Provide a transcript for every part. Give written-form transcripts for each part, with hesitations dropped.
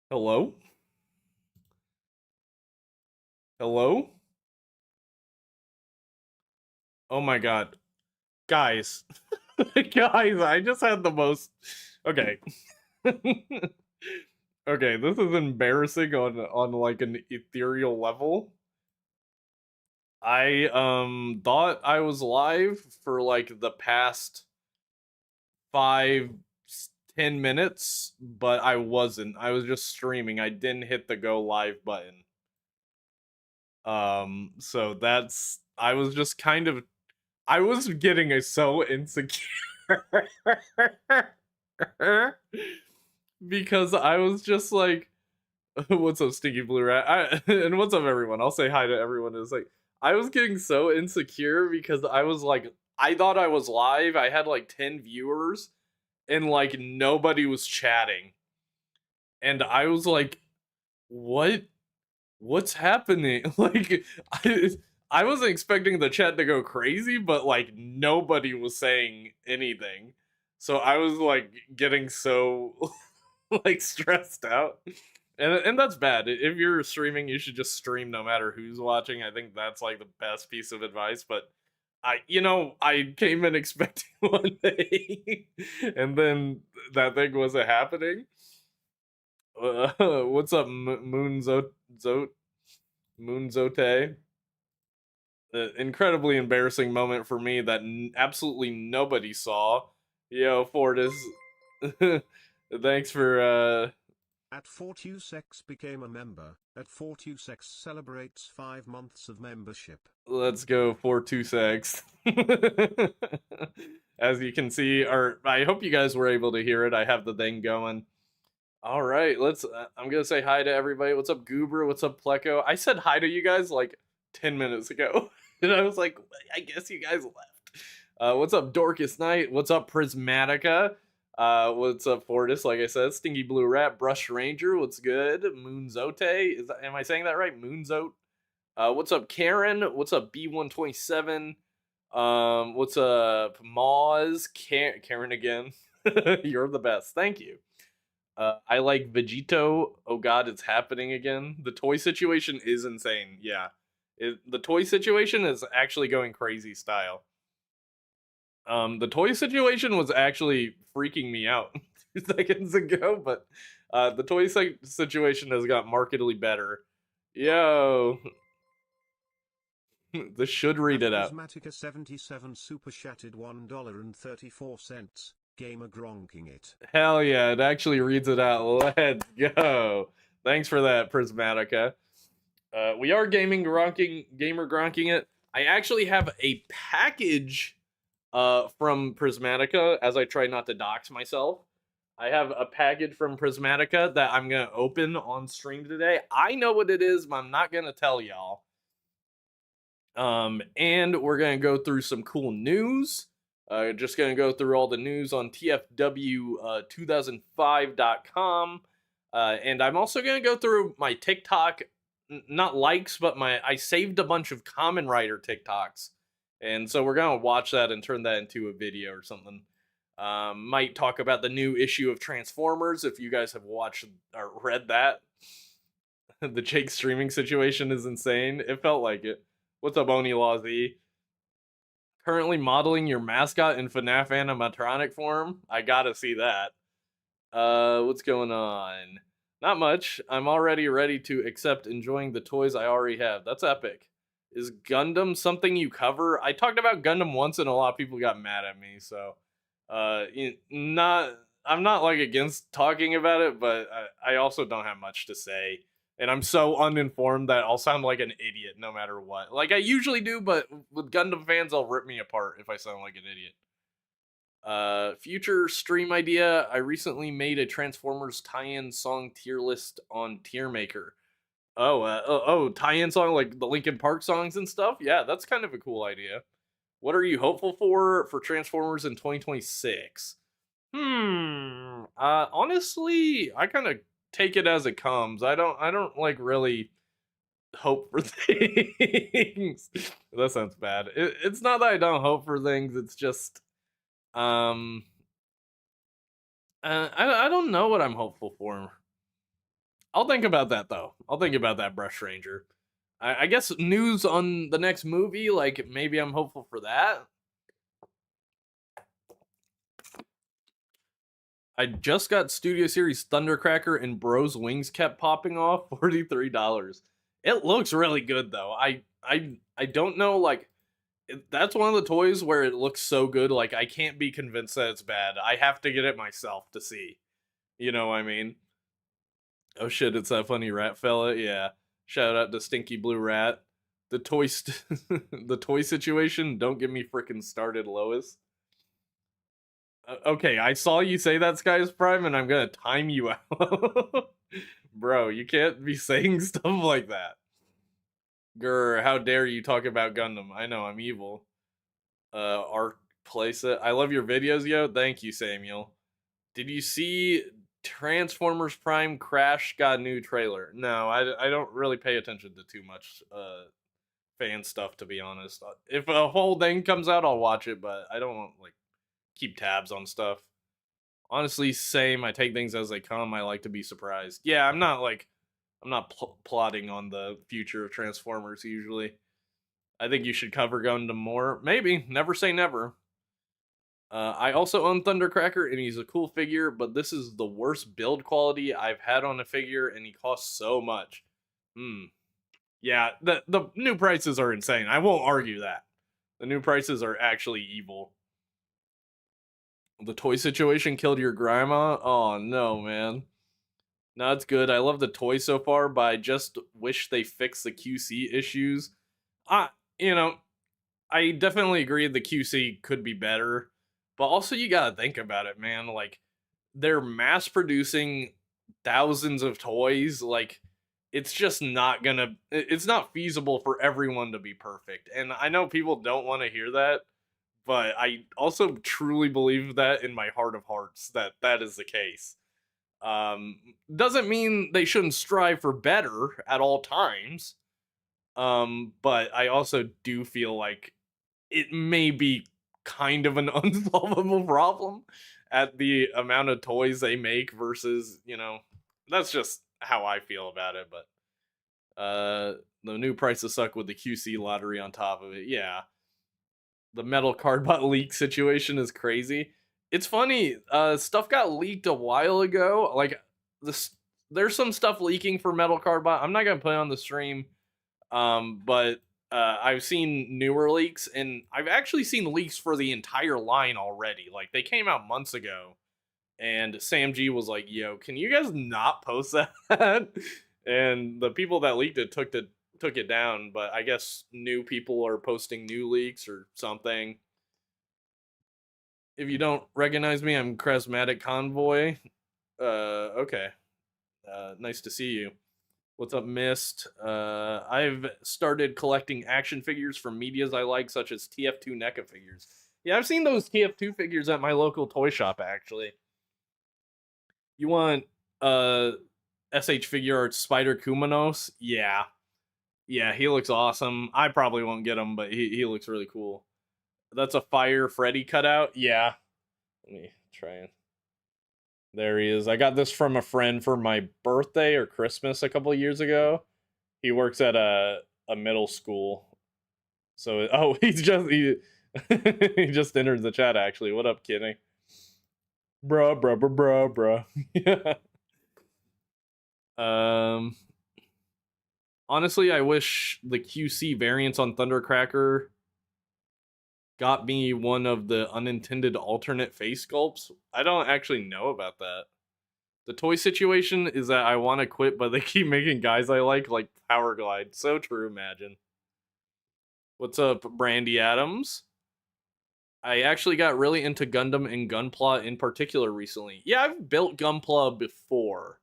Hello? Hello? Oh my god. Guys. Guys, I just had the most. Okay. Okay, this is embarrassing on like an ethereal level. I thought I was live for like the past 5 10 minutes, but I wasn't. I was just streaming. I didn't hit the go live button. So that's I was just kind of I was getting so insecure because I was just like, "What's up, Stinky Blue Rat?" And what's up, everyone? I'll say hi to everyone. It's like I was getting so insecure because I was like, I thought I was live. I had like 10 viewers, and like nobody was chatting, and I was like, "What? What's happening?" Like, I wasn't expecting the chat to go crazy, but like nobody was saying anything. So I was like getting so like stressed out. And that's bad. If you're streaming, you should just stream no matter who's watching. I think that's like the best piece of advice, but I came in expecting one thing, and then that thing wasn't happening. What's up, Moon Moonzote? Incredibly embarrassing moment for me that absolutely nobody saw. Yo, Fortis, thanks for At 426 became a member. At 426 celebrates 5 months of membership. let's go 426. As you can see, or I hope you guys were able to hear it. I have the thing going. All right, let's. I'm gonna say hi to everybody. What's up, Goober? What's up, Pleco? I said hi to you guys like 10 minutes ago, and I was like, I guess you guys left. What's up, Dorcas Knight? What's up, Prismatica? What's up, Fortis? Like I said, Stinky Blue Rat, Brush Ranger. What's good? Moonzote. Am I saying that right? Moonzote. What's up, Karen? What's up, B127? What's up, Moz? Karen again. You're the best. Thank you. I like Vegito. Oh god, it's happening again. The toy situation is insane. Yeah. The toy situation is actually going crazy style. The toy situation was actually freaking me out 2 seconds ago, but the toy situation has got markedly better. Yo, this should read At it out. Prismatica 77 super chatted $1.34. Gamer gronking it. Hell yeah, it actually reads it out. Let's go. Thanks for that, Prismatica. We are gamer gronking it. I actually have a package from Prismatica, as I try not to dox myself. I have a package from Prismatica that I'm gonna open on stream today. I know what it is, but I'm not gonna tell y'all. And we're gonna go through some cool news. Just gonna go through all the news on TFW2005.com. And I'm also gonna go through my TikTok, not likes, but I saved a bunch of Common Writer TikToks, and so we're gonna watch that and turn that into a video or something. Might talk about the new issue of Transformers if you guys have watched or read that. The Jake streaming situation is insane. It felt like it. What's up, Oni Law-Z? Currently modeling your mascot in FNAF animatronic form? I gotta see that. What's going on? Not much. I'm already ready to accept enjoying the toys I already have. That's epic. Is Gundam something you cover? I talked about Gundam once and a lot of people got mad at me, so not I'm not like against talking about it, but I also don't have much to say. And I'm so uninformed that I'll sound like an idiot no matter what. Like I usually do, but with Gundam fans, they'll rip me apart if I sound like an idiot. Future stream idea. I recently made a Transformers tie-in song tier list on Tier Maker. Tie-in song like the Linkin Park songs and stuff. Yeah, that's kind of a cool idea. What are you hopeful for Transformers in 2026? Honestly, I kind of take it as it comes. I don't like really hope for things. That sounds bad. It's not that I don't hope for things. It's just um I don't know what I'm hopeful for. I'll think about that though. I'll think about that, Brush Ranger. I guess news on the next movie, like maybe I'm hopeful for that. I just got Studio Series Thundercracker and Bros Wings kept popping off, $43. It looks really good though. I don't know, like that's one of the toys where it looks so good, like I can't be convinced that it's bad. I have to get it myself to see. You know what I mean? Oh shit, it's that funny rat fella. Yeah. Shout out to Stinky Blue Rat. The the toy situation. Don't get me freaking started, Lois. Okay, I saw you say that, Sky's Prime, and I'm gonna time you out. Bro, you can't be saying stuff like that. Grr, how dare you talk about Gundam? I know I'm evil. Art Playset. I love your videos, yo. Thank you, Samuel. Did you see Transformers Prime Crash got a new trailer? No, I don't really pay attention to too much fan stuff, to be honest. If a whole thing comes out, I'll watch it, but I don't like keep tabs on stuff. Honestly, same. I take things as they come. I like to be surprised. Yeah, I'm not plotting on the future of Transformers usually. I think you should cover Gundam more. Maybe. Never say never. I also own Thundercracker, and he's a cool figure, but this is the worst build quality I've had on a figure, and he costs so much. Hmm. Yeah, the new prices are insane. I won't argue that. The new prices are actually evil. The toy situation killed your grandma? Oh no, man. No, it's good. I love the toy so far, but I just wish they fix the QC issues. I, you know, I definitely agree the QC could be better, but also you gotta think about it, man. Like, they're mass producing thousands of toys. Like, it's just not gonna, it's not feasible for everyone to be perfect. And I know people don't want to hear that, but I also truly believe that in my heart of hearts that that is the case. Um, doesn't mean they shouldn't strive for better at all times. But I also do feel like it may be kind of an unsolvable problem at the amount of toys they make versus, that's just how I feel about it. But the new prices suck with the QC lottery on top of it. Yeah, the metal cardbot leak situation is crazy. It's funny, stuff got leaked a while ago. Like this, there's some stuff leaking for metal cardbot. I'm not gonna put it on the stream, but I've seen newer leaks, and I've actually seen leaks for the entire line already. Like they came out months ago, and Sam G was like, "Yo, can you guys not post that?" And the people that leaked it took it down. But I guess new people are posting new leaks or something. If you don't recognize me, I'm Charismatic Convoy. Okay. Nice to see you. What's up, Mist? I've started collecting action figures from medias I like, such as TF2 NECA figures. Yeah, I've seen those TF2 figures at my local toy shop, actually. You want SH Figure Arts Spider Kumanos? Yeah. Yeah, he looks awesome. I probably won't get him, but he looks really cool. That's a Fire Freddy cutout? Yeah. Let me try and. There he is. I got this from a friend for my birthday or Christmas a couple of years ago. He works at a middle school. So he just entered the chat actually. What up, Kenny? Bruh, bruh, bruh, bruh, bruh. um Honestly, I wish the QC variants on Thundercracker got me one of the unintended alternate face sculpts. I don't actually know about that. The toy situation is that I want to quit, but they keep making guys I like Power Glide. So true, imagine. What's up, Brandy Adams? I actually got really into Gundam and Gunpla in particular recently. Yeah, I've built Gunpla before.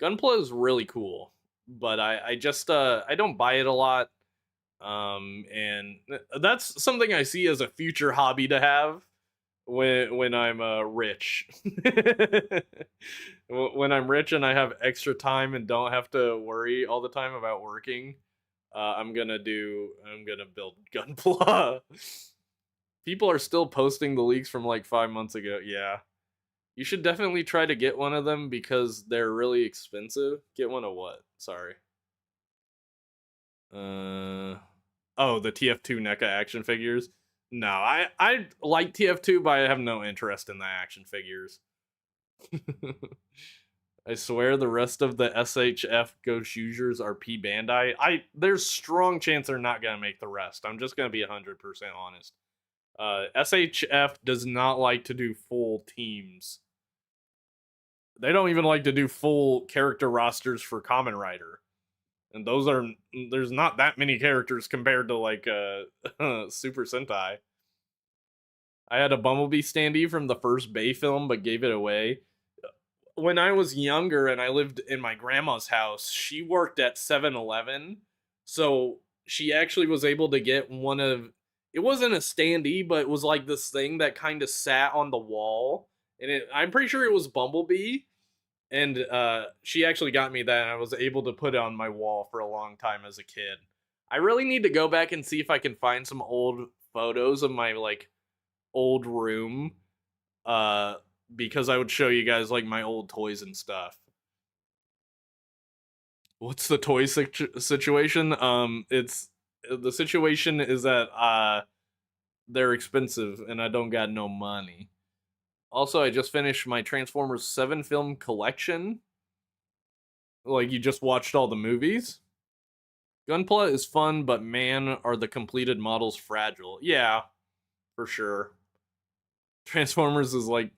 Gunpla is really cool, but I just I don't buy it a lot. And that's something I see as a future hobby to have when I'm rich. When I'm rich and I have extra time and don't have to worry all the time about working, I'm gonna build Gunpla. People are still posting the leaks from like 5 months ago. Yeah. You should definitely try to get one of them because they're really expensive. Get one of what? Sorry. Uh oh, the TF2 NECA action figures. No, I like TF2, but I have no interest in the action figures. I swear the rest of the SHF Ghost users are P Bandai. There's strong chance they're not gonna make the rest. I'm just gonna be 100% honest. SHF does not like to do full teams. They don't even like to do full character rosters for Kamen Rider. And those are there's not that many characters compared to like Super Sentai. I had a Bumblebee standee from the first Bay film, but gave it away. When I was younger and I lived in my grandma's house, she worked at 7-Eleven. So she actually was able to get one of it wasn't a standee, but it was like this thing that kind of sat on the wall. And I'm pretty sure it was Bumblebee. And she actually got me that, and I was able to put it on my wall for a long time as a kid. I really need to go back and see if I can find some old photos of my like old room, uh, because I would show you guys like my old toys and stuff. What's the toy situation? It's the situation is that they're expensive, and I don't got no money. Also, I just finished my Transformers 7 film collection. Like, you just watched all the movies? Gunpla is fun, but man, are the completed models fragile. Yeah, for sure. Transformers is like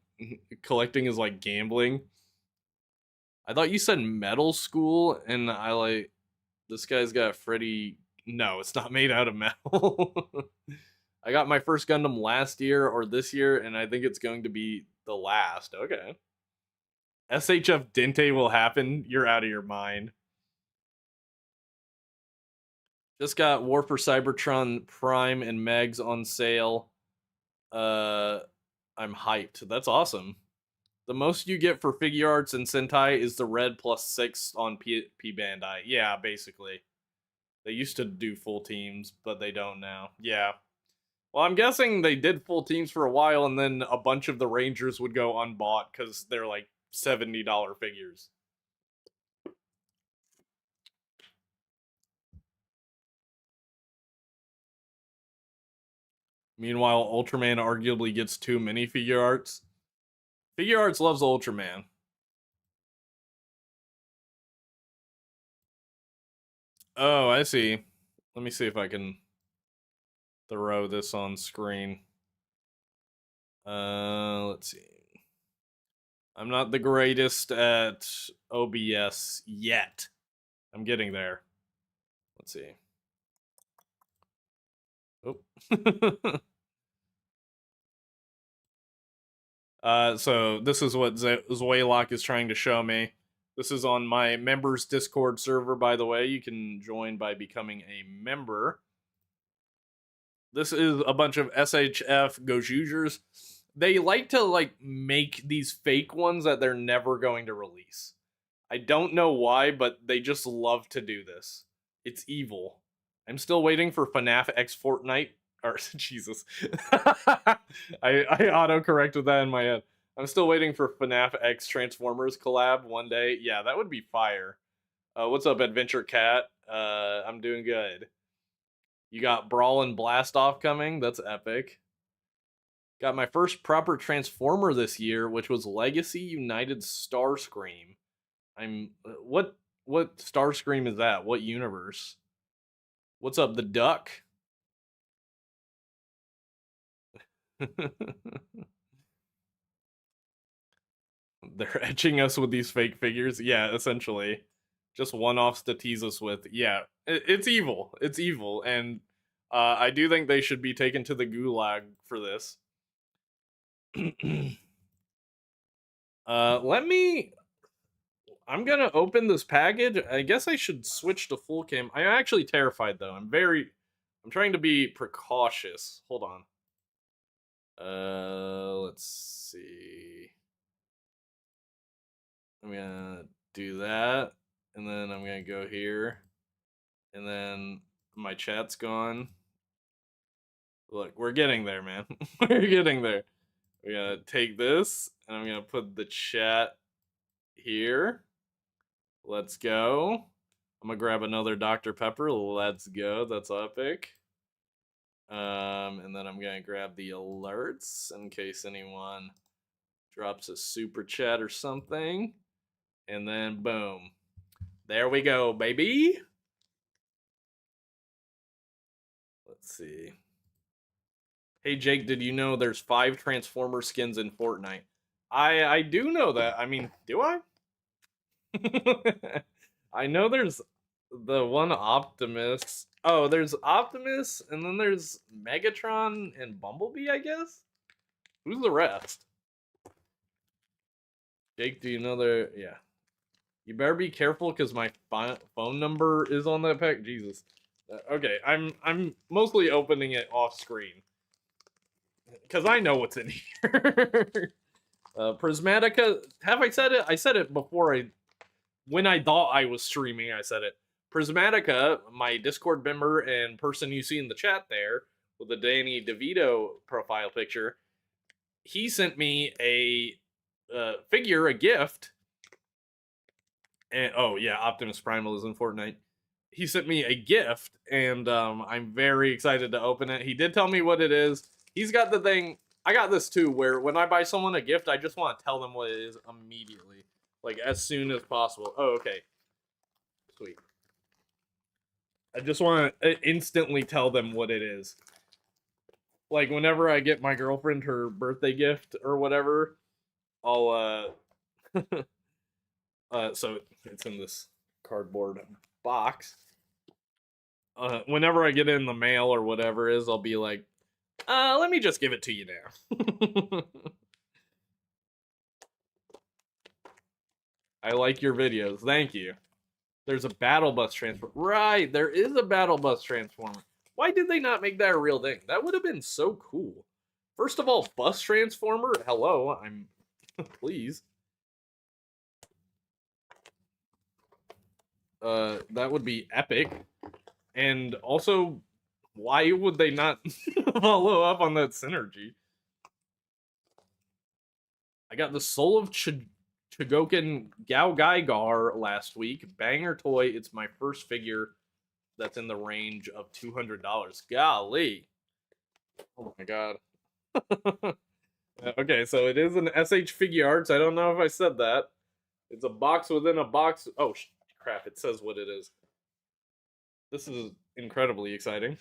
collecting is like gambling. I thought you said metal school, and I like this guy's got Freddy. No, it's not made out of metal. I got my first Gundam last year or this year, and I think it's going to be the last. Okay. SHF Dente will happen. You're out of your mind. Just got War for Cybertron Prime and Megs on sale. Uh, I'm hyped. That's awesome. The most you get for figure arts and Sentai is the red +6 on P Bandai. Yeah, basically. They used to do full teams, but they don't now. Yeah. Well, I'm guessing they did full teams for a while, and then a bunch of the Rangers would go unbought because they're like $70 figures. Meanwhile, Ultraman arguably gets too many figure arts. Figure arts loves Ultraman. Oh, I see. Let me see if I can throw this on screen. Let's see. I'm not the greatest at OBS yet. I'm getting there. Let's see. Oh. So this is what Zwaylock is trying to show me. This is on my members Discord server, by the way. You can join by becoming a member. This is a bunch of SHF Gojujers. They like to like make these fake ones that they're never going to release. I don't know why, but they just love to do this. It's evil. I'm still waiting for FNAF X Fortnite. Or Jesus, I auto corrected that in my head. I'm still waiting for FNAF X Transformers collab one day. Yeah, that would be fire. What's up, Adventure Cat? I'm doing good. You got Brawl and Blast Off coming. That's epic. Got my first proper Transformer this year, which was Legacy United Starscream. I'm what Starscream is that? What universe? What's up, the duck? They're etching us with these fake figures. Yeah, essentially. Just one-offs to tease us with. Yeah, it's evil. It's evil, and I do think they should be taken to the gulag for this. Let me. I'm gonna open this package. I guess I should switch to full cam. I'm actually terrified though. I'm trying to be precautious. Hold on. Let's see. I'm gonna do that, and then I'm gonna go here, and then my chat's gone. Look, we're getting there, man. We're getting there. We're gonna take this, and I'm gonna put the chat here. Let's go. I'm gonna grab another Dr. Pepper. Let's go. That's epic. And then I'm gonna grab the alerts in case anyone drops a super chat or something. And then boom. There we go, baby. Let's see. Hey Jake, did you know there's 5 Transformer skins in Fortnite? I do know that. I mean, do I? I know there's the one Optimus. Oh, there's Optimus, and then there's Megatron and Bumblebee, I guess? Who's the rest? Jake, do you know there? Yeah. You better be careful because my phone number is on that pack. Jesus. Okay, I'm mostly opening it off screen because I know what's in here. Prismatica. Have I said it? I said it before. When I thought I was streaming, I said it. Prismatica, my Discord member and person you see in the chat there with the Danny DeVito profile picture, he sent me a figure, a gift. And oh yeah, Optimus Primal is in Fortnite. He sent me a gift, and I'm very excited to open it. He did tell me what it is. He's got the thing. I got this too, where when I buy someone a gift, I just want to tell them what it is immediately, like as soon as possible. Oh, okay, sweet. I just want to instantly tell them what it is. Like whenever I get my girlfriend her birthday gift or whatever, I'll so it's in this cardboard box. Whenever I get it in the mail or whatever it is, I'll be like, let me just give it to you now. I like your videos. Thank you. There's a battle bus transformer. Right, there is a battle bus transformer. Why did they not make that a real thing? That would have been so cool. First of all, bus transformer. Hello, I'm please. That would be epic. And also, why would they not follow up on that synergy? I got the Soul of Chogokin Gao Gaigar last week. Banger toy. It's my first figure that's in the range of $200. Golly. Oh my god. Okay, so it is an SH Figure Arts. I don't know if I said that. It's a box within a box. Oh, crap. It says what it is. This is incredibly exciting.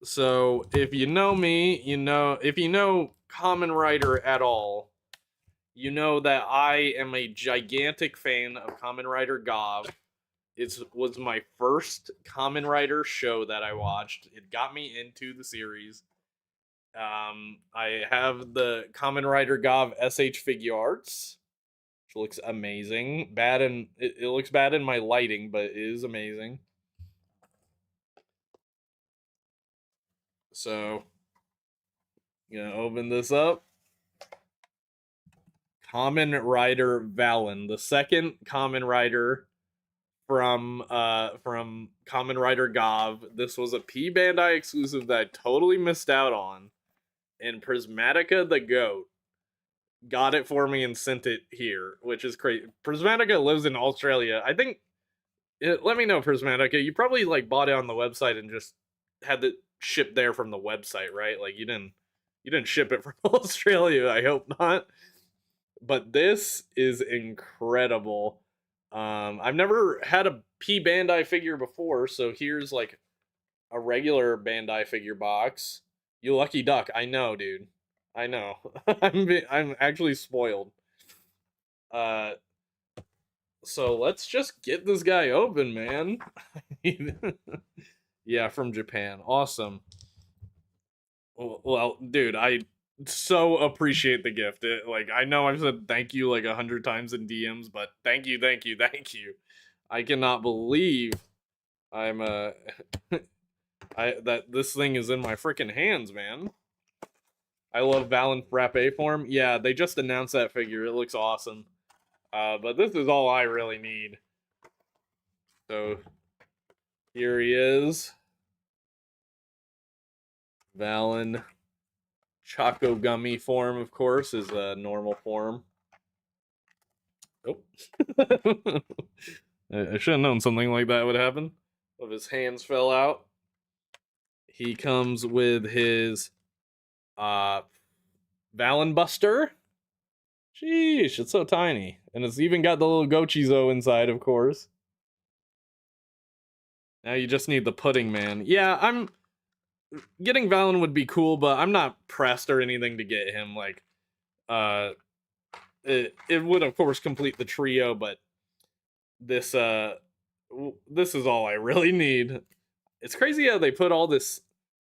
So, if you know me, you know, if you know Kamen Rider at all, you know that I am a gigantic fan of Kamen Rider Gov. It was my first Kamen Rider show that I watched. It got me into the series. I have the Kamen Rider Gov SH Figure Arts, which looks amazing. Bad and it looks bad in my lighting, but it is amazing. So, gonna open this up. Kamen Rider Valen, the second Kamen Rider from Kamen Rider Gov. This was a P Bandai exclusive that I totally missed out on. And Prismatica the Goat got it for me and sent it here, which is crazy. Prismatica lives in Australia. I think let me know, Prismatica. You probably like bought it on the website and just had it shipped there from the website, right? Like you didn't ship it from Australia. I hope not. But this is incredible. I've never had a P Bandai figure before, so here's like a regular Bandai figure box. You lucky duck. I know, dude. I know. I'm actually spoiled. Uh, so let's just get this guy open, man. Yeah, from Japan. Awesome. Well, dude, I so appreciate the gift. Like, I know I've said thank you like 100 times in DMs, but thank you, thank you, thank you. I cannot believe I'm that this thing is in my freaking hands, man. I love Valen Frappe form. Yeah, they just announced that figure. It looks awesome. But this is all I really need. So here he is. Valen Choco Gummy form, of course, is a normal form. Oh. I should have known something like that would happen. Of his hands fell out. He comes with his uh Valen Buster. Sheesh, it's so tiny. And it's even got the little Gochizo inside, of course. Now you just need the Pudding Man. Yeah, I'm getting Valen would be cool, but I'm not pressed or anything to get him. Like, uh, it would of course complete the trio, but this this is all I really need. It's crazy how they put all this.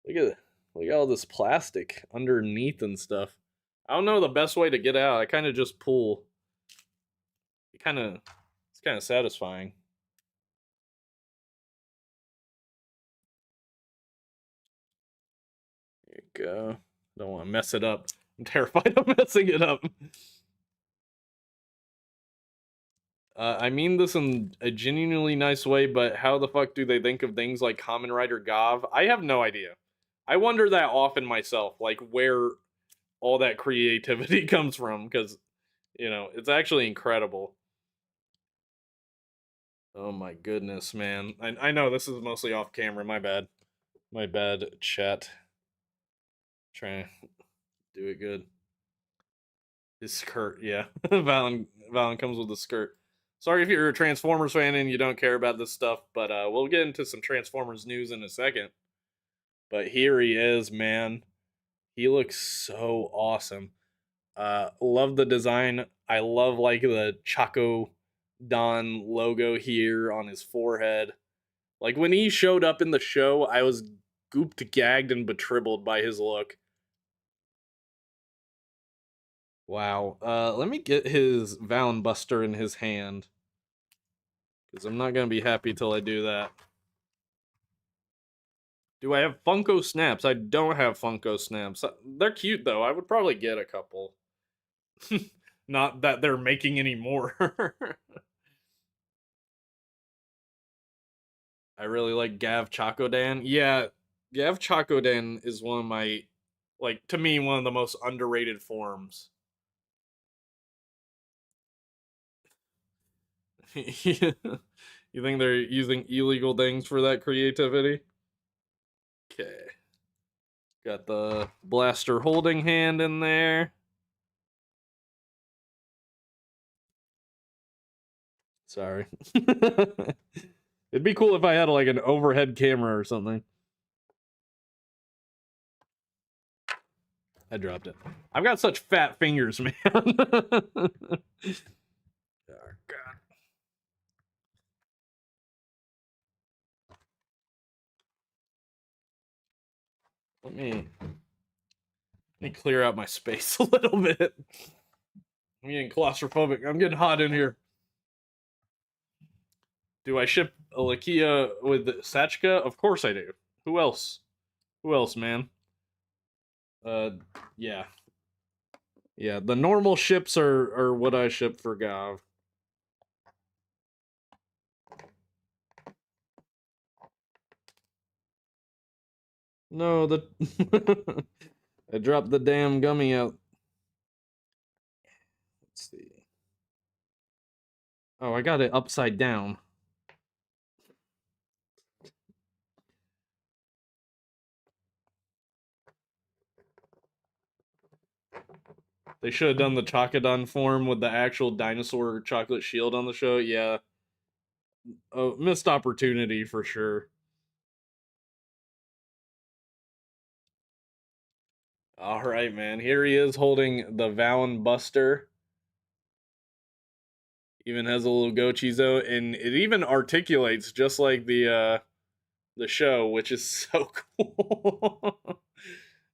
Look at all this plastic underneath and stuff. I don't know the best way to get out. I kind of just pull. It's kind of satisfying. There you go. Don't want to mess it up. I'm terrified of messing it up. I mean this in a genuinely nice way, but how the fuck do they think of things like Kamen Rider Gav? I have no idea. I wonder that often myself, like where all that creativity comes from, because, you know, it's actually incredible. Oh my goodness, man. I know this is mostly off camera, my bad. My bad, chat. Trying to do it good. His skirt, yeah. Valen comes with a skirt. Sorry if you're a Transformers fan and you don't care about this stuff, but we'll get into some Transformers news in a second. But here he is, man. He looks so awesome. Love the design. I love like the Chaco Don logo here on his forehead. Like when he showed up in the show, I was gooped, gagged, and betribbled by his look. Wow. Let me get his Valen Buster in his hand. Because I'm not going to be happy till I do that. Do I have Funko Snaps? I don't have Funko Snaps. They're cute, though. I would probably get a couple. Not that they're making any more. I really like Gav Chakodan. Yeah, Gav Chakodan is one of my, like, to me, one of the most underrated forms. You think they're using illegal things for that creativity? Okay. Got the blaster holding hand in there. Sorry. It'd be cool if I had like an overhead camera or something. I dropped it. I've got such fat fingers, man. Oh, God. Let me clear out my space a little bit. I'm getting claustrophobic. I'm getting hot in here. Do I ship a Lakia with Sachka? Of course I do. Who else? Who else, man? Yeah. Yeah, the normal ships are what I ship for Gav. No, the I dropped the damn gummy out. Let's see. Oh, I got it upside down. They should have done the Chocodon form with the actual dinosaur chocolate shield on the show. Yeah. Oh, missed opportunity for sure. All right, man. Here he is holding the Valen Buster. Even has a little Gochizo, and it even articulates just like the show, which is so cool.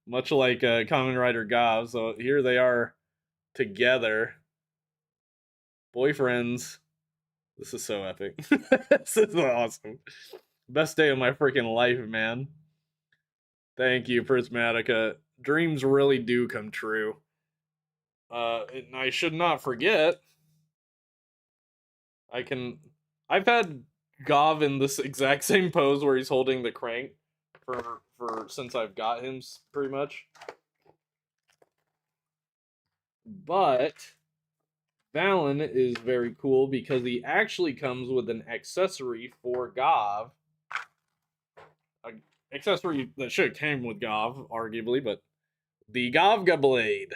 Much like Kamen Rider Gav. So here they are together, boyfriends. This is so epic. This is awesome. Best day of my freaking life, man. Thank you, Prismatica. Dreams really do come true. And I should not forget. I can. I've had Gav in this exact same pose where he's holding the crank for since I've got him pretty much. But Valen is very cool because he actually comes with an accessory for Gov. An accessory that should have came with Gov, arguably, but the Govga Blade,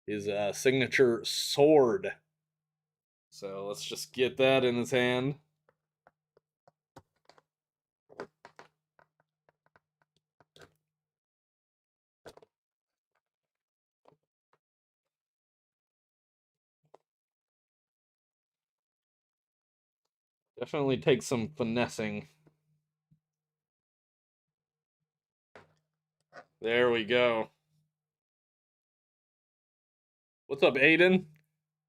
his signature sword. So let's just get that in his hand. Definitely takes some finessing. There we go. What's up, Aiden?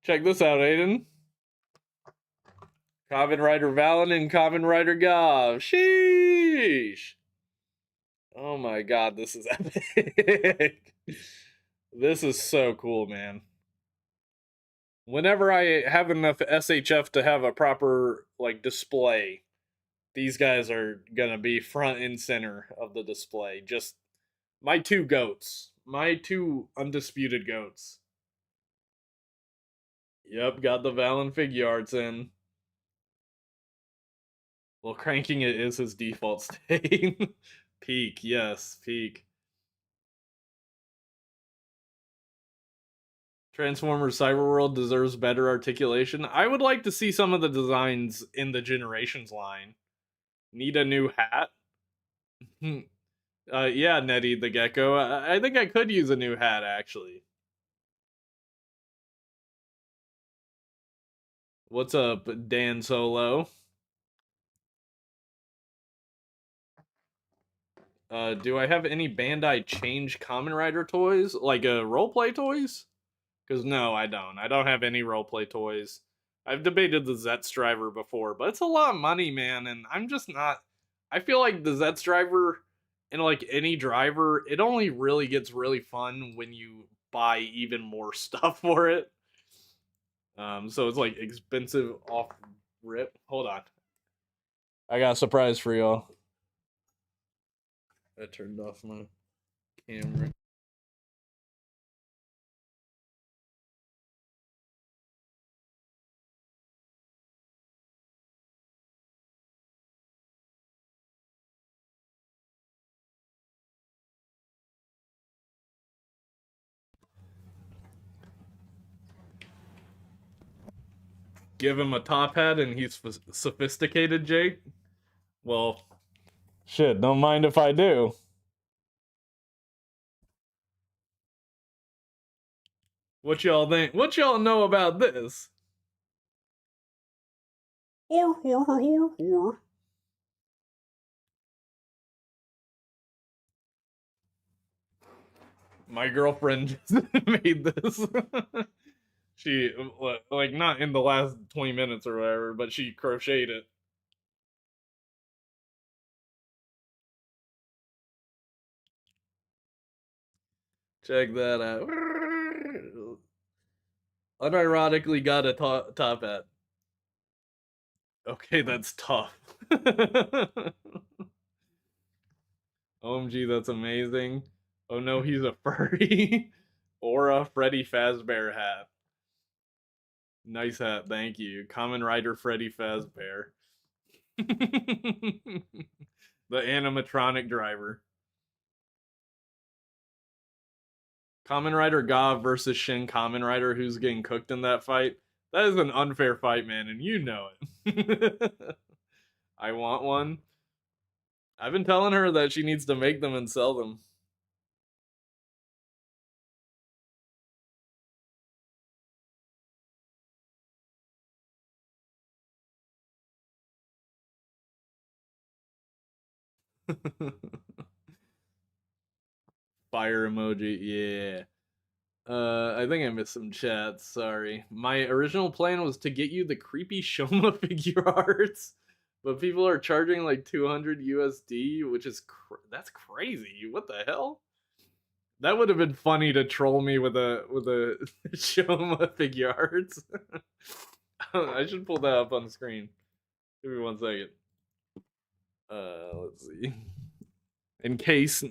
Check this out, Aiden. Kamen Rider Valen and Kamen Rider Gov. Sheesh. Oh my god, this is epic. This is so cool, man. Whenever I have enough SHF to have a proper like display, these guys are gonna be front and center of the display. Just my two goats. My two undisputed goats. Yep, got the Valen figure arts in. Well, cranking it is his default state. Peak, yes, peak. Transformers Cyberworld deserves better articulation. I would like to see some of the designs in the Generations line. Need a new hat? Yeah, Nettie the Gecko. I think I could use a new hat, actually. What's up, Dan Solo? Do I have any Bandai Change Kamen Rider toys? Like roleplay toys? Because no, I don't. I don't have any roleplay toys. I've debated the Zets driver before, but it's a lot of money, man, and I'm just not. I feel like the Zets driver and like any driver, it only really gets really fun when you buy even more stuff for it. So it's like expensive off rip. Hold on, I got a surprise for y'all. I turned off my camera. Give him a top hat and he's sophisticated, Jake. Well, shit, don't mind if I do. What y'all think? What y'all know about this? My girlfriend just made this. She like not in the last 20 minutes or whatever, but she crocheted it. Check that out. Unironically got a top hat. Okay, that's tough. OMG, that's amazing. Oh no, he's a furry. Or a Freddy Fazbear hat. Nice hat, thank you. Kamen Rider Freddy Fazbear. The animatronic driver. Kamen Rider Ga versus Shin Kamen Rider, who's getting cooked in that fight. That is an unfair fight, man, and you know it. I want one. I've been telling her that she needs to make them and sell them. Fire emoji, yeah. I think I missed some chats. Sorry. My original plan was to get you the creepy Shoma figure arts, but people are charging like 200 USD, which is that's crazy. What the hell? That would have been funny to troll me with a Shoma figure arts. I should pull that up on the screen. Give me 1 second. Let's see. In case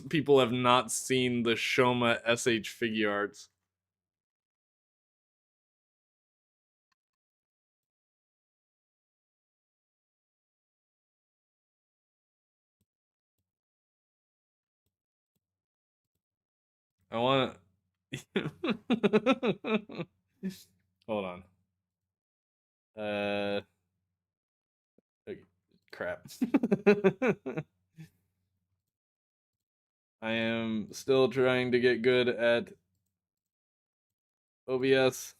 people have not seen the Shoma SH figure arts. I want. Hold on. Uh, okay, crap. I am still trying to get good at OBS.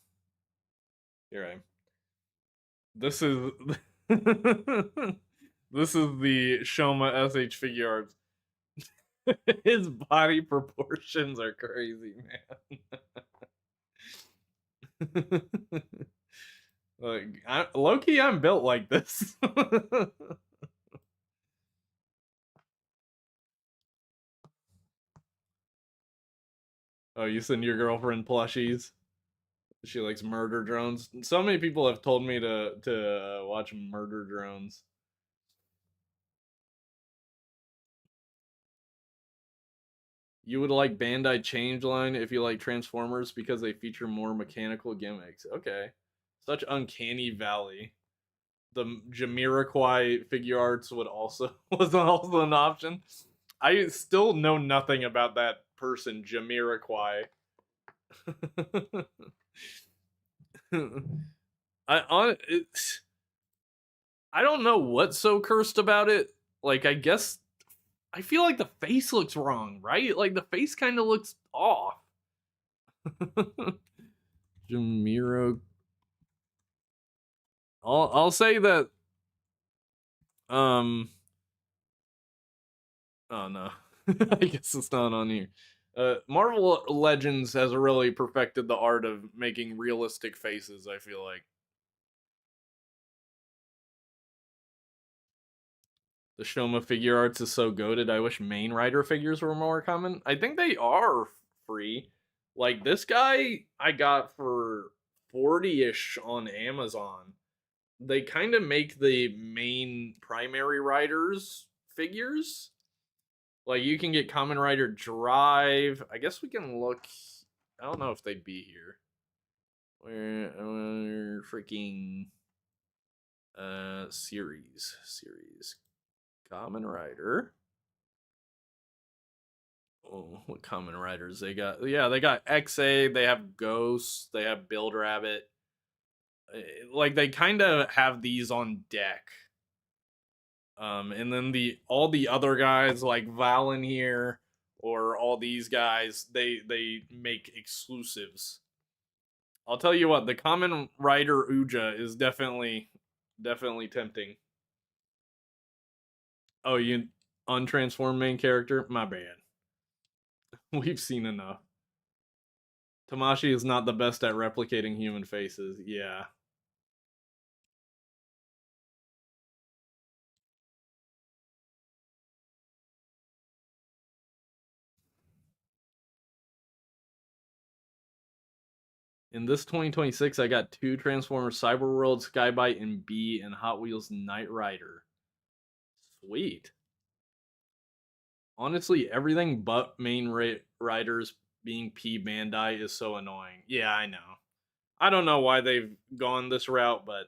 Here I am. This is this is the Shoma SH figure art. His body proportions are crazy, man. Like, low key, I'm built like this. Oh, you send your girlfriend plushies? She likes murder drones. So many people have told me to watch murder drones. You would like Bandai Changeline if you like Transformers because they feature more mechanical gimmicks. Okay. Such uncanny valley. The Jamiroquai figure arts would also was also an option. I still know nothing about that person, Jamiroquai. It's, I don't know what's so cursed about it. Like, I guess I feel like the face looks wrong, right? Like the face kind of looks off. Jamiro. I'll say that. Um. Oh no. I guess it's not on here. Marvel Legends has really perfected the art of making realistic faces. I feel like the Shoma figure arts is so goated. I wish main rider figures were more common. I think they are free. Like this guy, I got for 40-ish on Amazon. They kind of make the main primary riders figures. Like you can get Common Rider Drive. I guess we can look. I don't know if they'd be here. Where freaking series Common Rider. Oh, what Common Riders they got? Yeah, they got XA. They have Ghost. They have Build Rabbit. Like they kind of have these on deck. And then all the other guys like Valen here or all these guys, they make exclusives. I'll tell you what, the Common Rider Uja is definitely tempting. Oh, you untransformed main character? My bad. We've seen enough. Tamashi is not the best at replicating human faces. Yeah. In this 2026, I got two Transformers Cyberworld, Skybite, and B, and Hot Wheels Knight Rider. Sweet. Honestly, everything but main riders being P Bandai is so annoying. Yeah, I know. I don't know why they've gone this route, but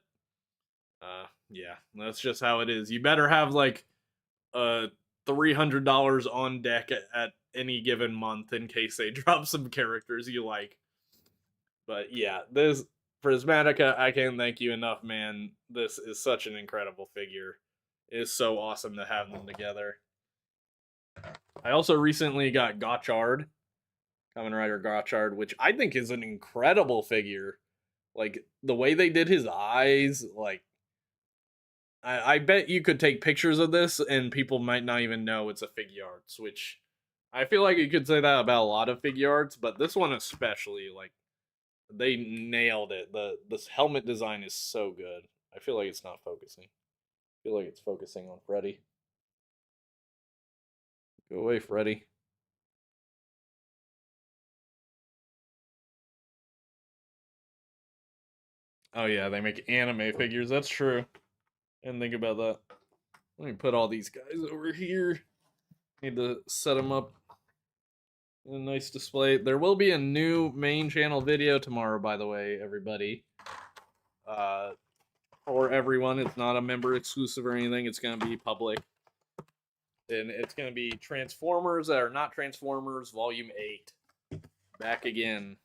yeah, that's just how it is. You better have like $300 on deck at any given month in case they drop some characters you like. But yeah, this Prismatica, I can't thank you enough, man. This is such an incredible figure. It is so awesome to have them together. I also recently got Gotchard, Kamen Rider Gotchard, which I think is an incredible figure. Like the way they did his eyes, like I bet you could take pictures of this and people might not even know it's a figure arts, which I feel like you could say that about a lot of figure arts, but this one especially, like they nailed it. This helmet design is so good. I feel like it's not focusing. I feel like it's focusing on Freddy. Go away, Freddy. Oh yeah, they make anime figures. That's true. And think about that. Let me put all these guys over here. Need to set them up in a nice display. There will be a new main channel video tomorrow, by the way, everybody. Uh, for everyone. It's not a member exclusive or anything. It's gonna be public. And it's gonna be Transformers that are not Transformers, Volume 8. Back again.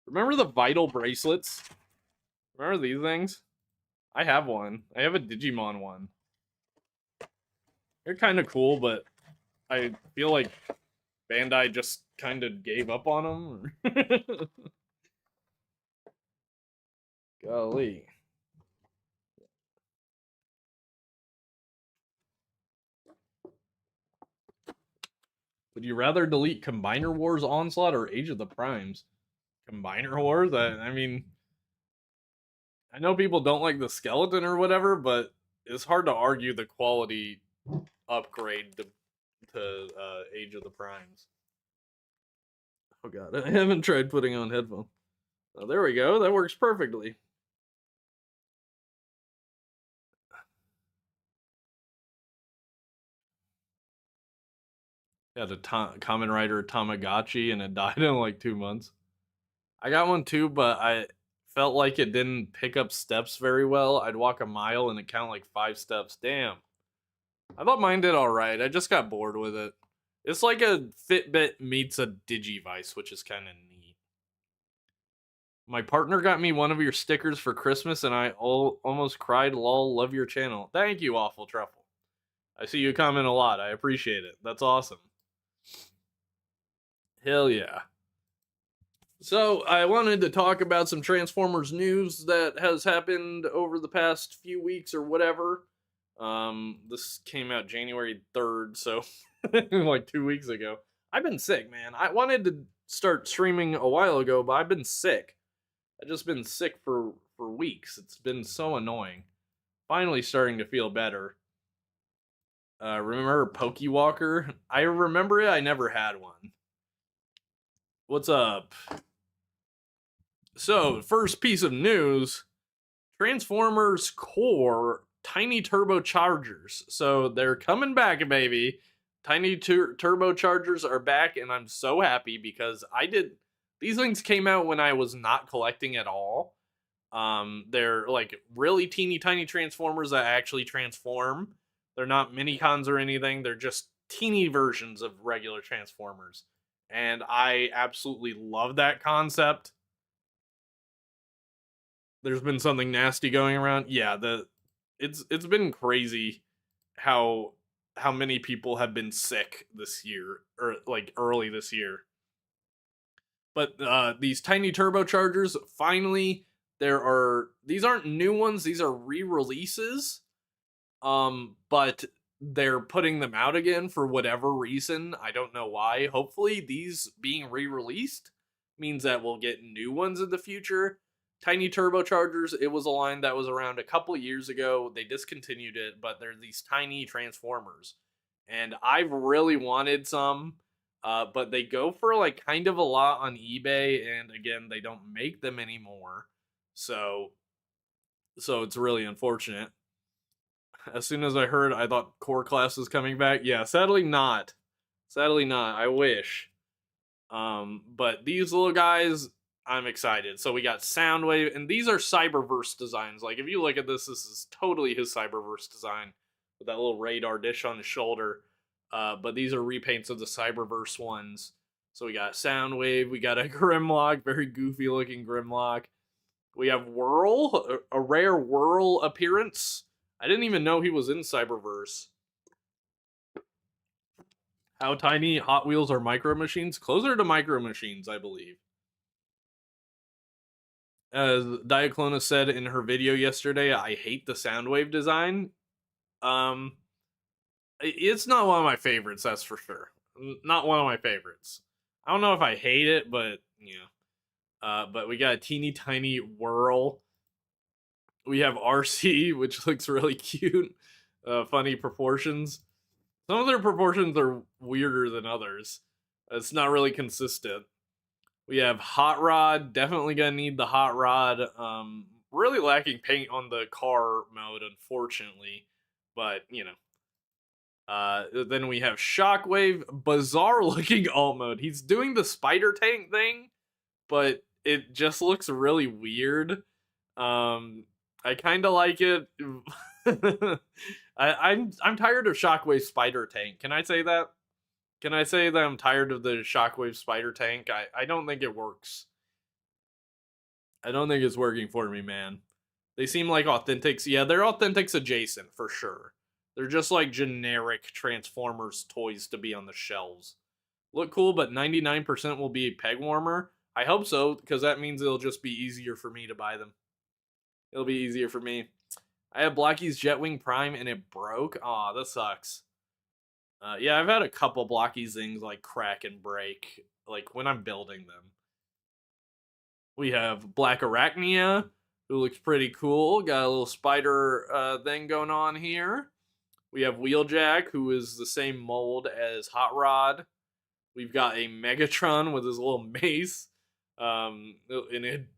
Remember the Vital bracelets? Remember these things? I have one. I have a Digimon one. They're kind of cool, but I feel like Bandai just kind of gave up on them. Golly. Would you rather delete Combiner Wars Onslaught or Age of the Primes? Combiner Wars? I mean, I know people don't like the skeleton or whatever, but it's hard to argue the quality upgrade to Age of the Primes. Oh god, I haven't tried putting on headphones. Oh, there we go. That works perfectly. Had a Kamen Rider Tamagotchi and it died in like 2 months. I got one too, but I felt like it didn't pick up steps very well. I'd walk a mile and it counted like 5 steps. Damn. I thought mine did alright. I just got bored with it. It's like a Fitbit meets a Digivice, which is kind of neat. My partner got me one of your stickers for Christmas and I almost cried. Lol, love your channel. Thank you, Awful Truffle. I see you comment a lot. I appreciate it. That's awesome. Hell yeah. So, I wanted to talk about some Transformers news that has happened over the past few weeks or whatever. This came out January 3rd, so like 2 weeks ago. I've been sick, man. I wanted to start streaming a while ago, but I've been sick. I've just been sick for weeks. It's been so annoying. Finally starting to feel better. Remember Pokewalker? I remember it. I never had one. What's up? So, first piece of news, Transformers Core tiny turbochargers. So, they're coming back, baby. Tiny turbochargers are back, and I'm so happy because these things came out when I was not collecting at all. They're like really teeny tiny Transformers that actually transform. They're not mini cons or anything, they're just teeny versions of regular Transformers. And I absolutely love that concept. There's been something nasty going around. Yeah, it's been crazy how many people have been sick this year or like early this year. But these tiny turbochargers finally these aren't new ones, these are re-releases. But they're putting them out again for whatever reason. I don't know why. Hopefully these being re-released means that we'll get new ones in the future. Tiny turbochargers, it was a line that was around a couple years ago. They discontinued it, but they're these tiny transformers. And I've really wanted some, but they go for like kind of a lot on eBay, and again, they don't make them anymore. So it's really unfortunate. As soon as I heard, I thought core class was coming back. Yeah, sadly not. Sadly not. I wish. But these little guys, I'm excited. So we got Soundwave, and these are Cyberverse designs. Like, if you look at this is totally his Cyberverse design with that little radar dish on his shoulder. But these are repaints of the Cyberverse ones. So we got Soundwave, we got a Grimlock, very goofy looking Grimlock. We have Whirl, a rare Whirl appearance. I didn't even know he was in Cyberverse. How tiny Hot Wheels are micro machines? Closer to micro machines, I believe. As Diaclona said in her video yesterday, I hate the Soundwave design. It's not one of my favorites, that's for sure. Not one of my favorites. I don't know if I hate it, but yeah. But we got a teeny tiny Whirl. We have RC, which looks really cute. Funny proportions. Some of their proportions are weirder than others. It's not really consistent. We have Hot Rod. Definitely gonna need the Hot Rod. Really lacking paint on the car mode, unfortunately. But, then we have Shockwave. Bizarre looking alt mode. He's doing the spider tank thing, but it just looks really weird. I kind of like it. I'm tired of Shockwave Spider Tank. Can I say that? Can I say that I'm tired of the Shockwave Spider Tank? I don't think it works. I don't think it's working for me, man. They seem like authentics. Yeah, they're authentics adjacent for sure. They're just like generic Transformers toys to be on the shelves. Look cool, but 99% will be a peg warmer. I hope so, because that means it'll just be easier for me to buy them. It'll be easier for me. I have Blacky's Jetwing Prime and it broke. Aw, that sucks. Yeah, I've had a couple Blockies things like crack and break, like when I'm building them. We have Black Arachnia, who looks pretty cool. Got a little spider thing going on here. We have Wheeljack, who is the same mold as Hot Rod. We've got a Megatron with his little mace. An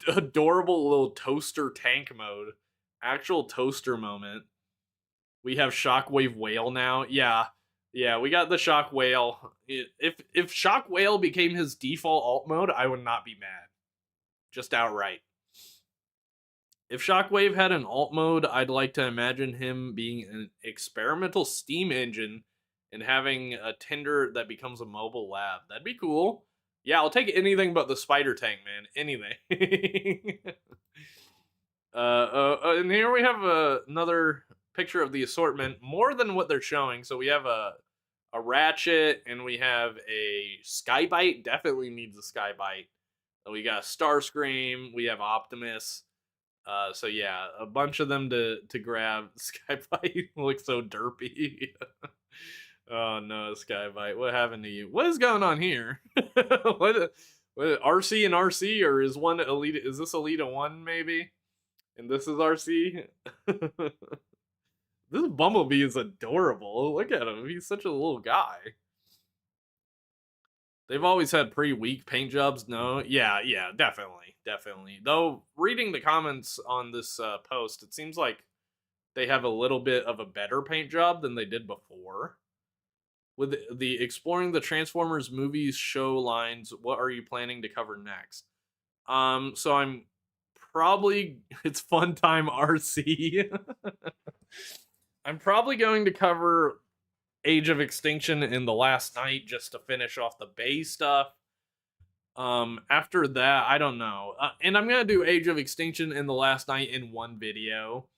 adorable little toaster tank mode. Actual toaster moment. We have Shockwave Whale now. Yeah. Yeah, we got the Shock Whale. If Shock Whale became his default alt mode, I would not be mad. Just outright. If Shockwave had an alt mode, I'd like to imagine him being an experimental steam engine and having a tender that becomes a mobile lab. That'd be cool. Yeah, I'll take anything but the spider tank, man. Anything. And here we have another picture of the assortment, more than what they're showing. So we have a Ratchet and we have a Skybite. Definitely needs a Skybite. We got Starscream. We have Optimus. So yeah, a bunch of them to grab. Skybite looks so derpy. Oh no, Skybite, what happened to you? What is going on here? what RC and RC, or is one Elite? Is this Elite one maybe? And this is RC. This Bumblebee is adorable. Look at him. He's such a little guy. They've always had pretty weak paint jobs. No, yeah, definitely. Though reading the comments on this post, it seems like they have a little bit of a better paint job than they did before. With the exploring the Transformers movies show lines, what are you planning to cover next? So I'm probably it's Fun Time RC. I'm probably going to cover Age of Extinction in the Last Night just to finish off the Bay stuff. After that, I don't know. And I'm gonna do Age of Extinction in the Last Night in one video.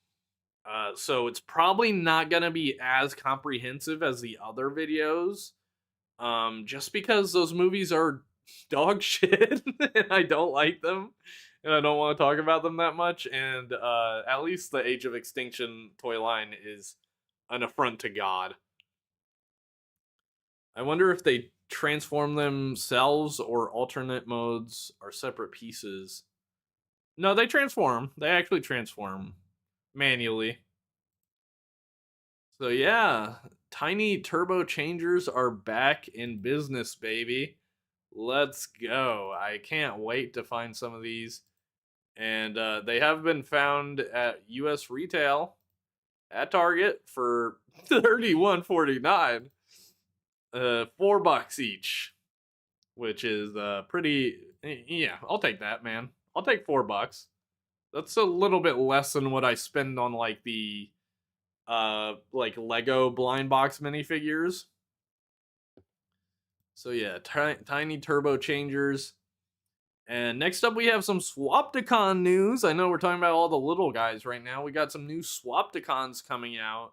So it's probably not gonna be as comprehensive as the other videos. Just because those movies are dog shit and I don't like them. And I don't want to talk about them that much. And at least the Age of Extinction toy line is an affront to God. I wonder if they transform themselves or alternate modes are separate pieces. No, they transform. They actually transform manually. So yeah, tiny turbo changers are back in business, baby. Let's go. I can't wait to find some of these. And they have been found at US retail at Target for $31.49. $4 each, which is pretty. Yeah, I'll take that, man. I'll take $4. That's a little bit less than what I spend on like the like Lego blind box minifigures. So yeah, tiny turbo changers. And next up, we have some Swapticon news. I know we're talking about all the little guys right now. We got some new Swapticons coming out.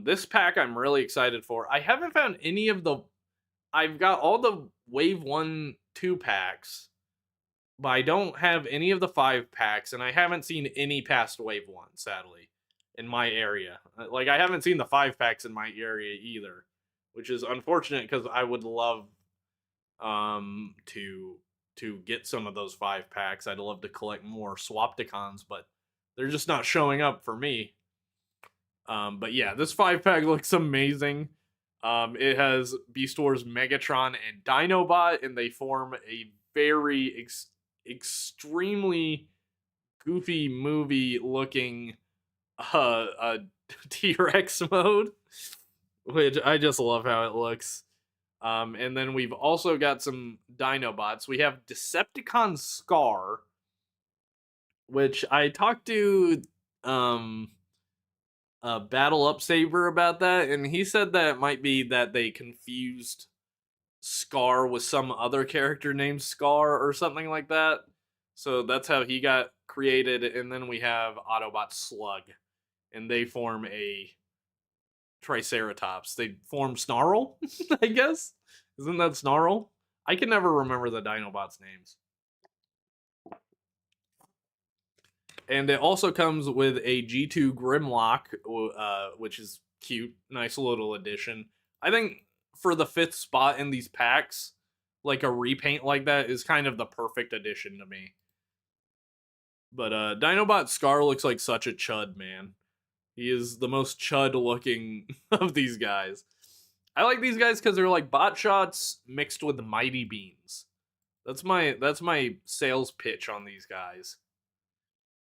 This pack I'm really excited for. I haven't found any of the. I've got all the Wave 1, 2 packs, but I don't have any of the 5 packs, and I haven't seen any past Wave 1, sadly, in my area. Like, I haven't seen the 5 packs in my area either, which is unfortunate because I would love to get some of those 5 packs. I'd love to collect more Swapticons, but they're just not showing up for me. But yeah, this 5 pack looks amazing. It has Beast Wars Megatron and Dinobot, and they form a very extremely goofy movie looking T-Rex mode, which I just love how it looks. And then we've also got some Dinobots. We have Decepticon Scar, which I talked to Battle Up Saber about that, and he said that it might be that they confused Scar with some other character named Scar or something like that. So that's how he got created. And then we have Autobot Slug, and they form a Triceratops. They form Snarl, I guess. Isn't that Snarl? I can never remember the Dinobots' names. And it also comes with a G2 Grimlock, which is cute, nice little addition. I think for the 5th spot in these packs, like a repaint like that is kind of the perfect addition to me. But Dinobot Scar looks like such a chud, man. He is the most chud looking of these guys. I like these guys because they're like bot shots mixed with mighty beans. That's my sales pitch on these guys.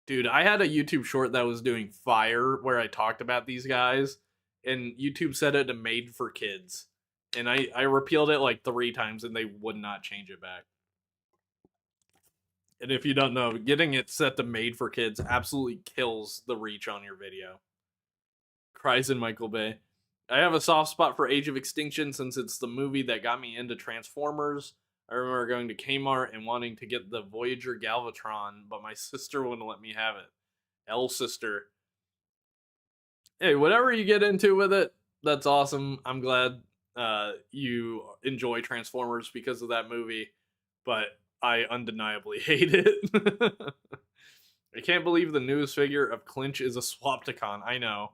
Dude, I had a YouTube short that was doing fire where I talked about these guys, and YouTube set it to made for kids. And I repealed it like 3 times and they would not change it back. And if you don't know, getting it set to made for kids absolutely kills the reach on your video. Cries in Michael Bay. I have a soft spot for Age of Extinction since it's the movie that got me into Transformers. I remember going to Kmart and wanting to get the Voyager Galvatron, but my sister wouldn't let me have it. L sister. Hey, whatever you get into with it, that's awesome. I'm glad you enjoy Transformers because of that movie, but I undeniably hate it. I can't believe the newest figure of Clinch is a Swapticon. I know.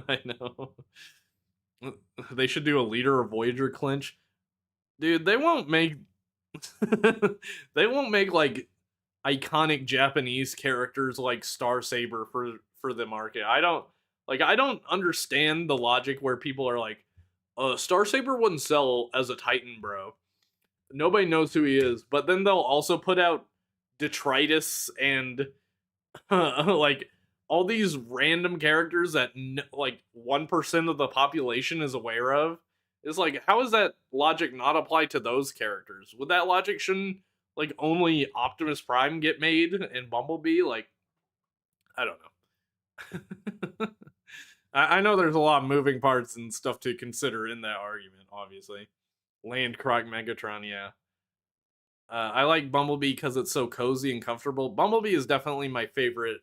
I know. They should do a leader of Voyager Clinch. Dude, they won't make they won't make like iconic Japanese characters like Star Saber for the market. I don't understand the logic where people are like, Star Saber wouldn't sell as a Titan, bro. Nobody knows who he is, but then they'll also put out Detritus and like all these random characters that like 1% of the population is aware of. It's like, how is that logic not apply to those characters? Would that logic shouldn't like only Optimus Prime get made and Bumblebee? Like, I don't know. I know there's a lot of moving parts and stuff to consider in that argument, obviously. Land Croc Megatron, yeah. I like Bumblebee because it's so cozy and comfortable. Bumblebee is definitely my favorite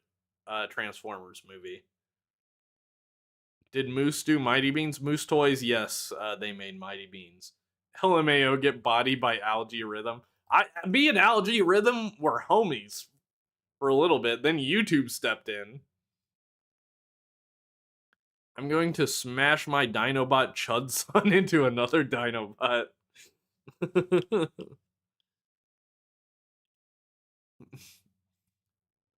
Transformers movie. Did Moose do Mighty Beans? Moose Toys, yes, they made Mighty Beans. LMAO get bodied by Algae Rhythm. Me and Algae Rhythm were homies for a little bit. Then YouTube stepped in. I'm going to smash my Dinobot Chud Son into another Dinobot.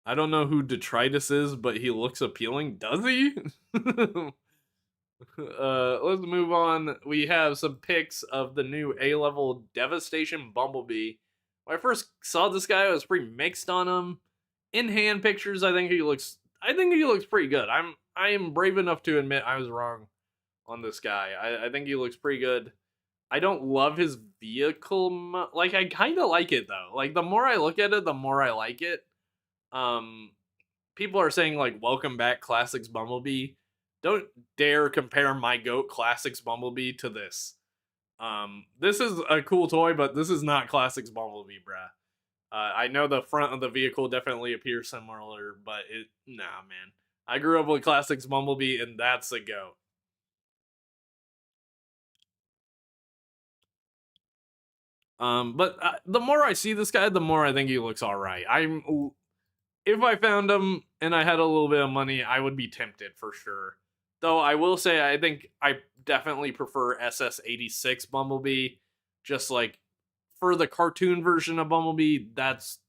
I don't know who Detritus is, but he looks appealing. Does he? Let's move on. We have some pics of the new A-level Devastation Bumblebee. When I first saw this guy, I was pretty mixed on him. In hand pictures, I think he looks pretty good. I am brave enough to admit I was wrong on this guy. I think he looks pretty good. I don't love his vehicle. Like, I kind of like it though. Like, the more I look at it, the more I like it. People are saying like, "Welcome back, Classics Bumblebee." Don't dare compare my goat Classics Bumblebee to this. This is a cool toy, but this is not Classics Bumblebee, bruh. I know the front of the vehicle definitely appears similar, but nah, man. I grew up with Classics Bumblebee, and that's a goat. But the more I see this guy, the more I think he looks all right. If I found him and I had a little bit of money, I would be tempted for sure. Though I will say, I think I definitely prefer SS86 Bumblebee. Just like for the cartoon version of Bumblebee, that's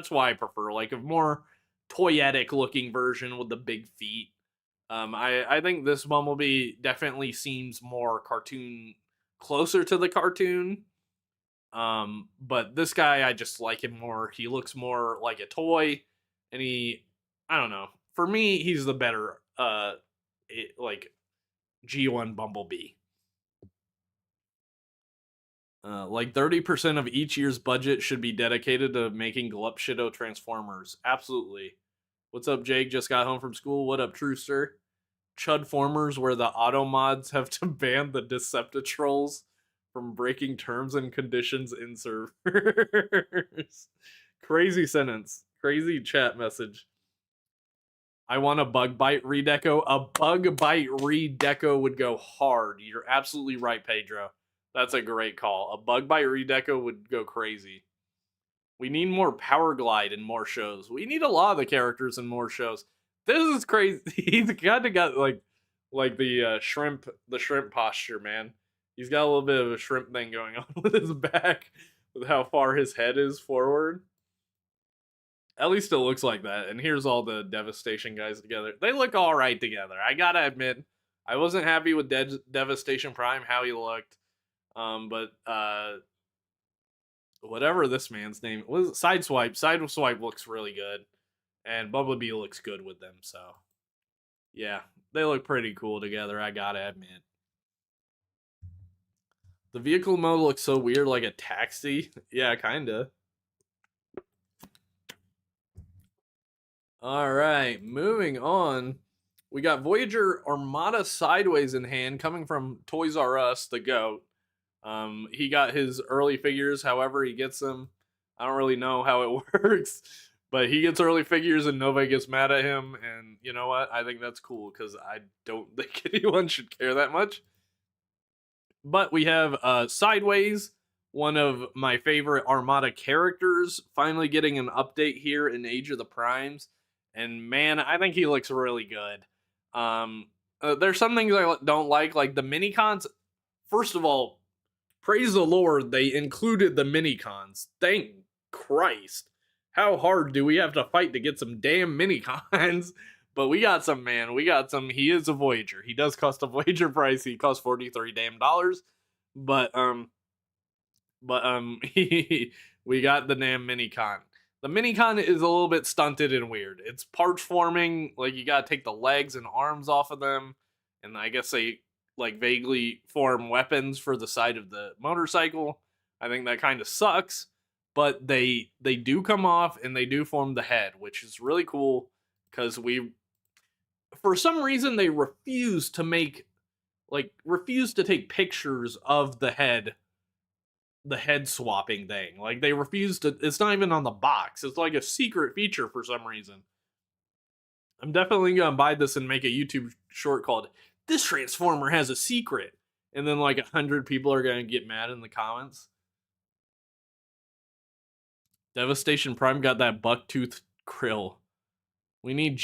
why I prefer like a more toyetic looking version with the big feet. I think this Bumblebee definitely seems more cartoon, closer to the cartoon. But this guy, I just like him more. He looks more like a toy, and I don't know. For me, he's the better, like G1 Bumblebee. Like 30% of each year's budget should be dedicated to making Glupshido Transformers. Absolutely. What's up, Jake? Just got home from school. What up, Trooster? Chudformers, where the auto mods have to ban the Deceptitrolls. from breaking terms and conditions in servers. Crazy sentence. Crazy chat message. I want a bug bite redeco. A bug bite redeco would go hard. You're absolutely right, Pedro. That's a great call. A bug bite redeco would go crazy. We need more Power Glide in more shows. We need a lot of the characters in more shows. This is crazy. He's kind of got like the shrimp posture, man. He's got a little bit of a shrimp thing going on with his back, with how far his head is forward. At least it looks like that. And here's all the Devastation guys together. They look all right together. I gotta admit, I wasn't happy with Devastation Prime how he looked. But whatever this man's name was, Sideswipe. Sideswipe looks really good, and Bumblebee looks good with them. So yeah, they look pretty cool together. I gotta admit. The vehicle mode looks so weird, like a taxi. Yeah, kinda. All right, moving on. We got Voyager Armada Sideways in hand, coming from Toys R Us, the GOAT. He got his early figures, however he gets them. I don't really know how it works, but he gets early figures and nobody gets mad at him. And you know what? I think that's cool because I don't think anyone should care that much. But we have Sideways, one of my favorite Armada characters, finally getting an update here in Age of the Primes. And man, I think he looks really good. There's some things I don't like the mini cons. First of all, praise the Lord, they included the mini cons. Thank Christ. How hard do we have to fight to get some damn mini cons? But we got some, man. We got some. He is a Voyager. He does cost a Voyager price. He costs $43 damn dollars. But we got the damn minicon. The minicon is a little bit stunted and weird. It's parts forming, like you gotta take the legs and arms off of them, and I guess they like vaguely form weapons for the side of the motorcycle. I think that kind of sucks, but they do come off and they do form the head, which is really cool because we, for some reason, they refuse to take pictures of the head swapping thing. Like they refuse to, it's not even on the box. It's like a secret feature for some reason. I'm definitely gonna buy this and make a YouTube short called "This Transformer Has a Secret," and then like 100 people are gonna get mad in the comments. Devastation Prime got that bucktooth krill. We need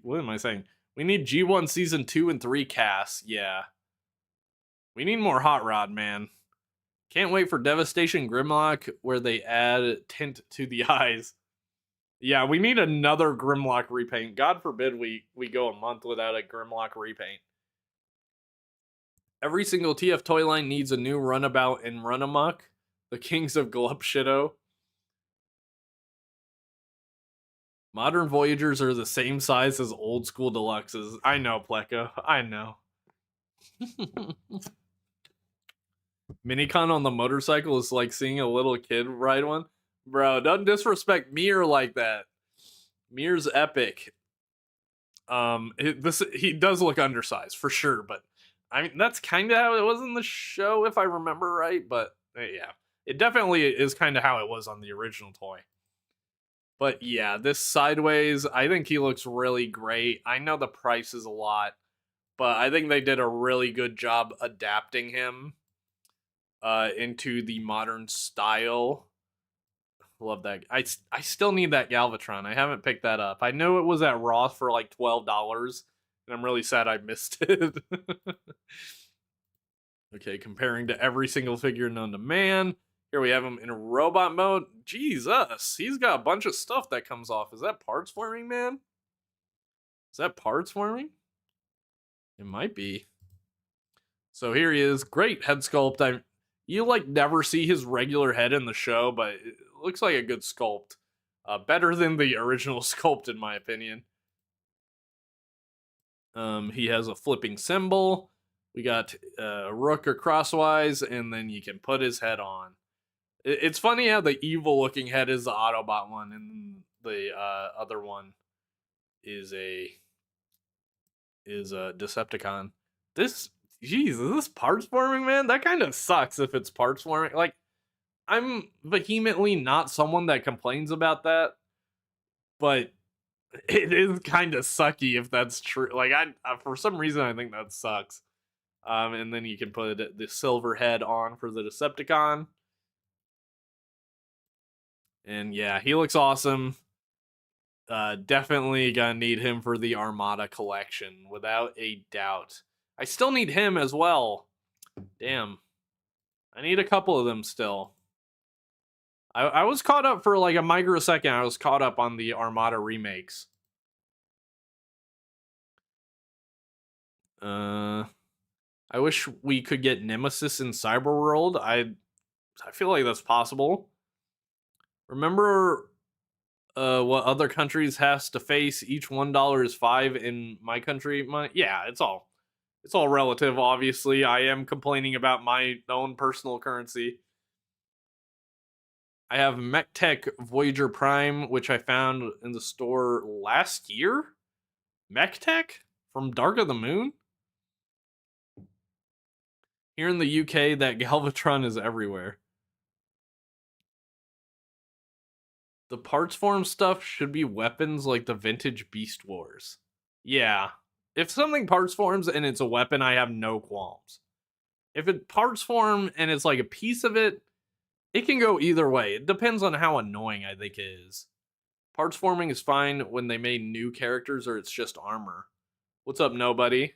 what am I saying? We need G1 season 2 and 3 casts. Yeah. We need more Hot Rod, man. Can't wait for Devastation Grimlock where they add tint to the eyes. Yeah, we need another Grimlock repaint. God forbid we go a month without a Grimlock repaint. Every single TF toy line needs a new runabout and runamuck. The Kings of Glupshido. Modern Voyagers are the same size as old school deluxes. I know, Pleco. I know. Minicon on the motorcycle is like seeing a little kid ride one. Bro, don't disrespect Mir like that. Mir's epic. He does look undersized for sure, but I mean that's kind of how it was in the show if I remember right. But yeah, it definitely is kind of how it was on the original toy. But yeah, this Sideways, I think he looks really great. I know the price is a lot, but I think they did a really good job adapting him into the modern style. Love that. I still need that Galvatron. I haven't picked that up. I know it was at Ross for like $12, and I'm really sad I missed it. Okay, comparing to every single figure known to man. Here we have him in robot mode. Jesus, he's got a bunch of stuff that comes off. Is that parts forming, man? Is that parts forming? It might be. So here he is. Great head sculpt. You like never see his regular head in the show, but it looks like a good sculpt. Better than the original sculpt, in my opinion. He has a flipping symbol. We got Rook or crosswise, and then you can put his head on. It's funny how the evil-looking head is the Autobot one, and the other one is a Decepticon. This Jeez, is this parts forming, man? That kind of sucks if it's parts forming. Like, I'm vehemently not someone that complains about that, but it is kind of sucky if that's true. Like, for some reason I think that sucks. And then you can put the silver head on for the Decepticon, and yeah, he looks awesome. Definitely gonna need him for the Armada collection, without a doubt. I still need him as well. Damn, I need a couple of them still. I was caught up for like a microsecond. I was caught up on the Armada remakes. I wish we could get Nemesis in Cyberworld. I feel like that's possible. Remember what other countries has to face? Each $1 is 5 in my country. Yeah, it's all relative. Obviously, I am complaining about my own personal currency. I have MechTech Voyager Prime, which I found in the store last year. MechTech from Dark of the Moon. Here in the UK, that Galvatron is everywhere. The parts form stuff should be weapons like the vintage Beast Wars. Yeah. If something parts forms and it's a weapon, I have no qualms. If it parts form and it's like a piece of it, it can go either way. It depends on how annoying I think it is. Parts forming is fine when they made new characters or it's just armor. What's up, nobody?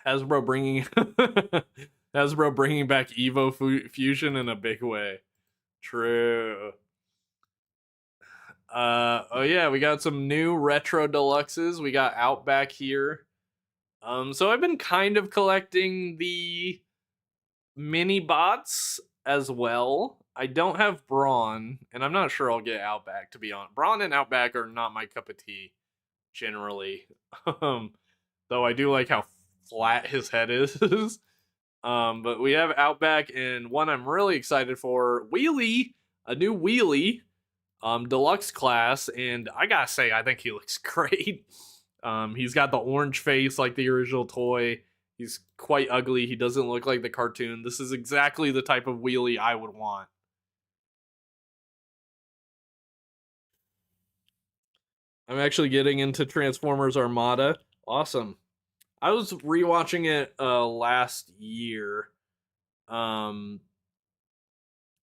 Hasbro bringing Hasbro bringing back Evo Fusion in a big way. True. Oh yeah, we got some new retro deluxes. We got Outback here. So I've been kind of collecting the mini bots as well. I don't have Brawn, and I'm not sure I'll get Outback, to be honest. Brawn and Outback are not my cup of tea, generally. Though I do like how flat his head is. But we have Outback, and one I'm really excited for, Wheelie, a new Wheelie, deluxe class, and I gotta say, I think he looks great. He's got the orange face like the original toy. He's quite ugly. He doesn't look like the cartoon. This is exactly the type of Wheelie I would want. I'm actually getting into Transformers Armada. Awesome. I was rewatching it last year. Um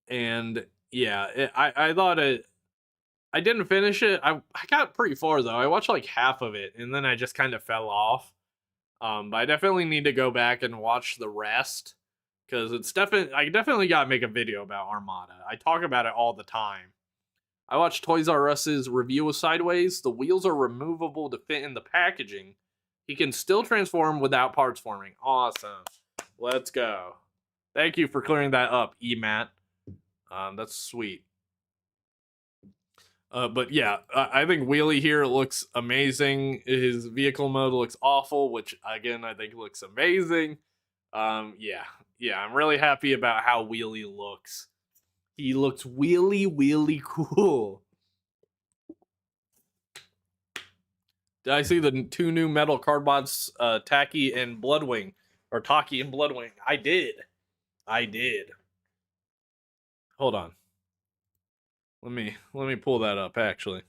and yeah, I thought it I didn't finish it. I got pretty far though. I watched like half of it and then I just kind of fell off. But I definitely need to go back and watch the rest because it's definitely I definitely got to make a video about Armada. I talk about it all the time. I watched Toys R Us's review of Sideways. The wheels are removable to fit in the packaging. He can still transform without parts forming. Awesome. Let's go. Thank you for clearing that up, EMAT. That's sweet. But yeah, I think Wheelie here looks amazing. His vehicle mode looks awful, which again I think looks amazing. Yeah, I'm really happy about how Wheelie looks. He looks really cool. Did I see the two new metal cardbots, Tacky and Bloodwing, or Taki and Bloodwing? I did. I did. Hold on. Let me pull that up. Actually,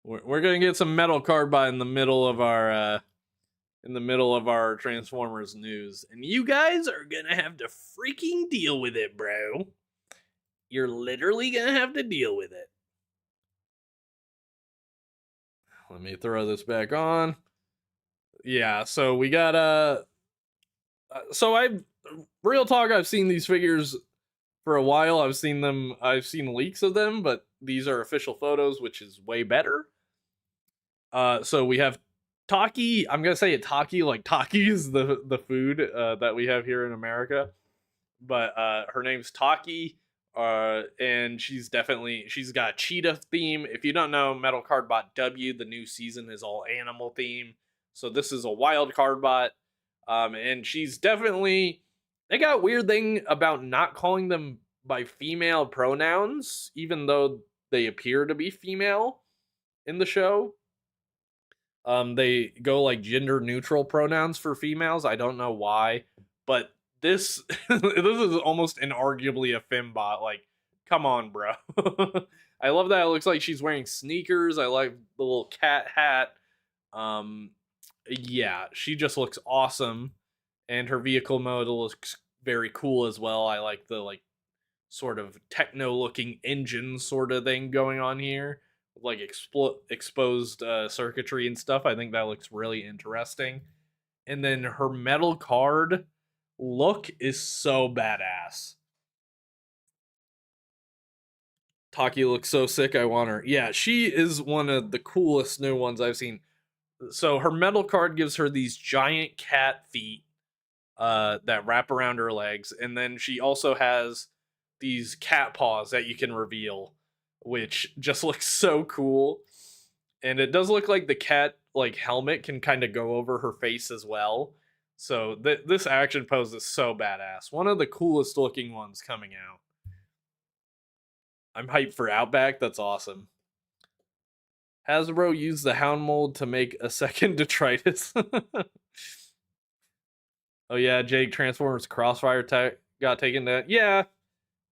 we're gonna get some metal cardbot in the middle of our Transformers news, and you guys are gonna have to freaking deal with it, bro. You're literally gonna have to deal with it. Let me throw this back on. Yeah, so we got so I've real talk. I've seen these figures for a while. I've seen leaks of them, but these are official photos, which is way better. So we have Taki. I'm gonna say it Taki, like Taki is the food that we have here in America. But her name's Taki. And she's got a cheetah theme. If you don't know, Metal Cardbot W, the new season is all animal theme. So this is a wild cardbot. And she's definitely they got weird thing about not calling them by female pronouns, even though they appear to be female in the show. They go like gender neutral pronouns for females. I don't know why, but this this is almost inarguably a fembot. Like, come on, bro. I love that it looks like she's wearing sneakers. I like the little cat hat. Um, yeah, she just looks awesome, and her vehicle mode looks very cool as well. I like the like sort of techno looking engine sort of thing going on here, like exposed circuitry and stuff. I think that looks really interesting. And then her metal card look is so badass. Taki looks so sick. I want her. Yeah, she is one of the coolest new ones I've seen. So her metal card gives her these giant cat feet that wrap around her legs, and then she also has these cat paws that you can reveal, which just looks so cool. And it does look like the cat like helmet can kind of go over her face as well. So this action pose is so badass. One of the coolest looking ones coming out. I'm hyped for Outback. That's awesome. Hasbro used the Hound mold to make a second detritus. Oh yeah, Jake Transformers Crossfire got taken down. Yeah,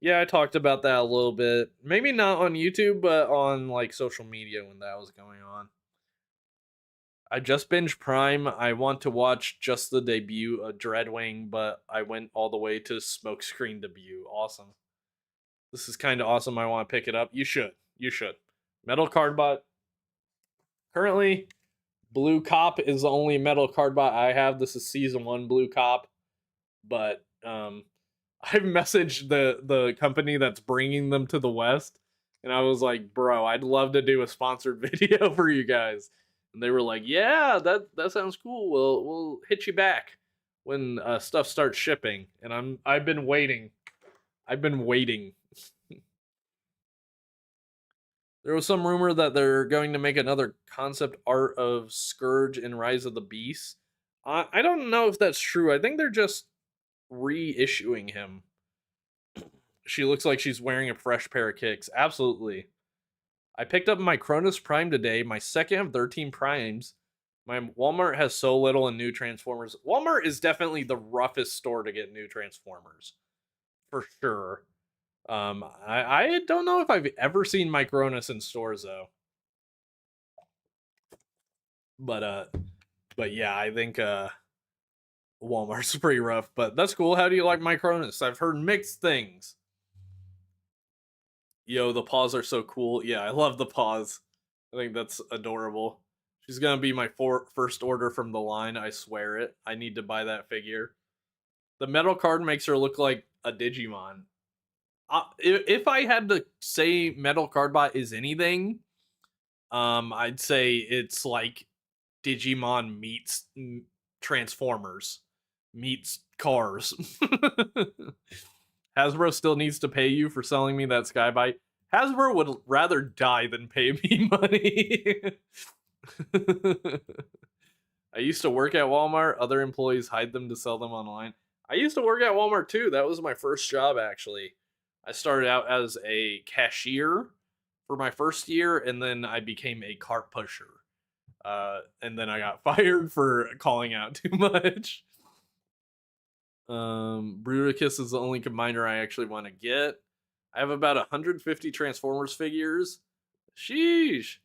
I talked about that a little bit. Maybe not on YouTube, but on like social media when that was going on. I just binged Prime. I want to watch just the debut of Dreadwing, but I went all the way to Smokescreen debut. Awesome. This is kind of awesome. I want to pick it up. You should. You should. Metal Cardbot. Currently, Blue Cop is the only Metal Cardbot I have. This is season 1 Blue Cop, but I messaged the company that's bringing them to the West, and I was like, "Bro, I'd love to do a sponsored video for you guys." And they were like, "Yeah, that sounds cool. We'll hit you back when stuff starts shipping." And I've been waiting. I've been waiting. There was some rumor that they're going to make another concept art of Scourge in Rise of the Beast. I don't know if that's true. I think they're just reissuing him. She looks like she's wearing a fresh pair of kicks. Absolutely. I picked up my Cronus Prime today, my second of 13 Primes. My Walmart has so little in new Transformers. Walmart is definitely the roughest store to get new Transformers. For sure. I don't know if I've ever seen my Cronus in stores though. But but yeah, I think Walmart's pretty rough, but that's cool. How do you like my Cronus? I've heard mixed things. Yo, the paws are so cool. Yeah, I love the paws. I think that's adorable. She's gonna be my first order from the line. I swear it. I need to buy that figure. The metal card makes her look like a Digimon. If I had to say Metal Cardbot is anything, I'd say it's like Digimon meets Transformers meets cars. Hasbro still needs to pay you for selling me that Skybite. Hasbro would rather die than pay me money. I used to work at Walmart. Other employees hide them to sell them online. I used to work at Walmart too. That was my first job, actually. I started out as a cashier for my first year, and then I became a cart pusher. And then I got fired for calling out too much. Bruticus is the only combiner I actually want to get. I have about 150 Transformers figures. Sheesh.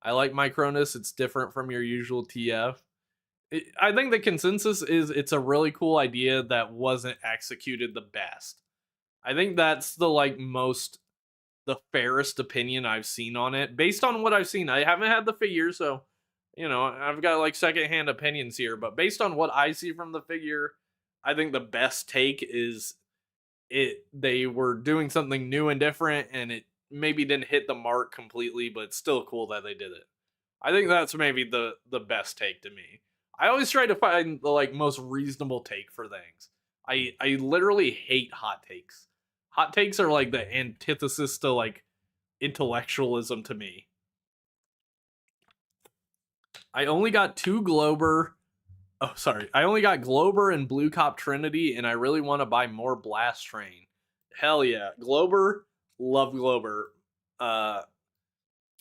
I like Micronus. It's different from your usual TF. I think the consensus is it's a really cool idea that wasn't executed the best. I think that's the fairest opinion I've seen on it. Based on what I've seen, I haven't had the figure, so I've got like secondhand opinions here, but based on what I see from the figure, I think the best take is they were doing something new and different, and it maybe didn't hit the mark completely, but it's still cool that they did it. I think that's maybe the best take to me. I always try to find the like most reasonable take for things. I literally hate hot takes. Hot takes are like the antithesis to like intellectualism to me. I only got 2 Glober. Oh, sorry. I only got Glober and Blue Cop Trinity, and I really want to buy more Blast Train. Hell yeah. Glober, love Glober. Uh,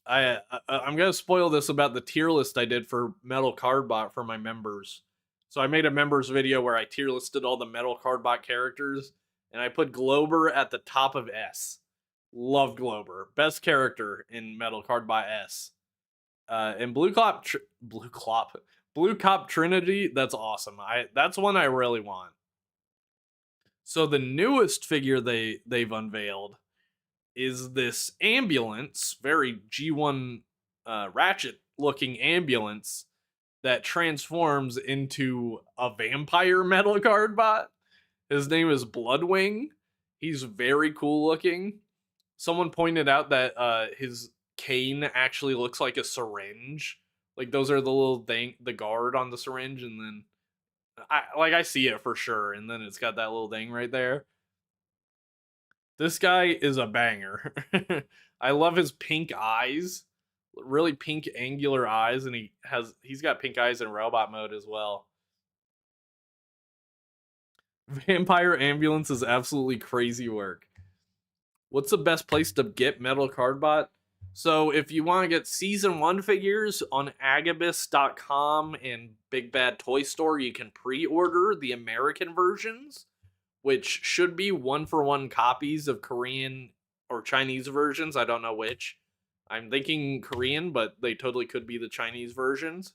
I'm gonna spoil this about the tier list I did for Metal Cardbot for my members. So I made a members video where I tier listed all the Metal Cardbot characters, and I put Glober at the top of S. Love Glober, best character in Metal Cardbot S. And Blue Cop Trinity. That's awesome. That's one I really want. So the newest figure they've unveiled is this ambulance, very G1 Ratchet looking ambulance that transforms into a vampire metal card bot. His name is Bloodwing. He's very cool looking. Someone pointed out that his cane actually looks like a syringe. Like those are the little thing, the guard on the syringe, and then I see it for sure, and then it's got that little thing right there. This guy is a banger. I love his pink eyes, really pink angular eyes, and he's got pink eyes in robot mode as well. Vampire Ambulance is absolutely crazy work. What's the best place to get Metal Cardbot? So if you want to get season 1 figures on agabus.com and Big Bad Toy Store, you can pre-order the American versions, which should be 1-for-1 copies of Korean or Chinese versions. I don't know which. I'm thinking Korean, but they totally could be the Chinese versions.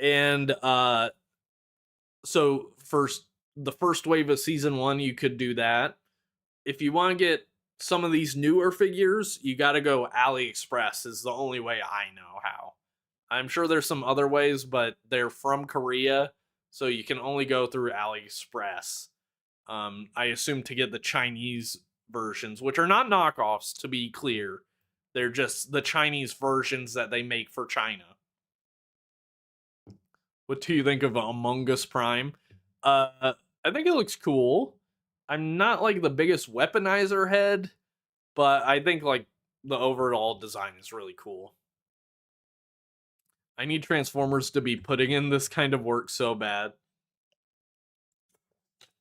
And so first the first wave of season 1, you could do that. If you want to get some of these newer figures, you got to go AliExpress is the only way I know how. I'm sure there's some other ways, but they're from Korea, so you can only go through AliExpress. I assume to get the Chinese versions, which are not knockoffs, to be clear. They're just the Chinese versions that they make for China. What do you think of Among Us Prime? I think it looks cool. I'm not like the biggest weaponizer head, but I think like the overall design is really cool. I need Transformers to be putting in this kind of work so bad.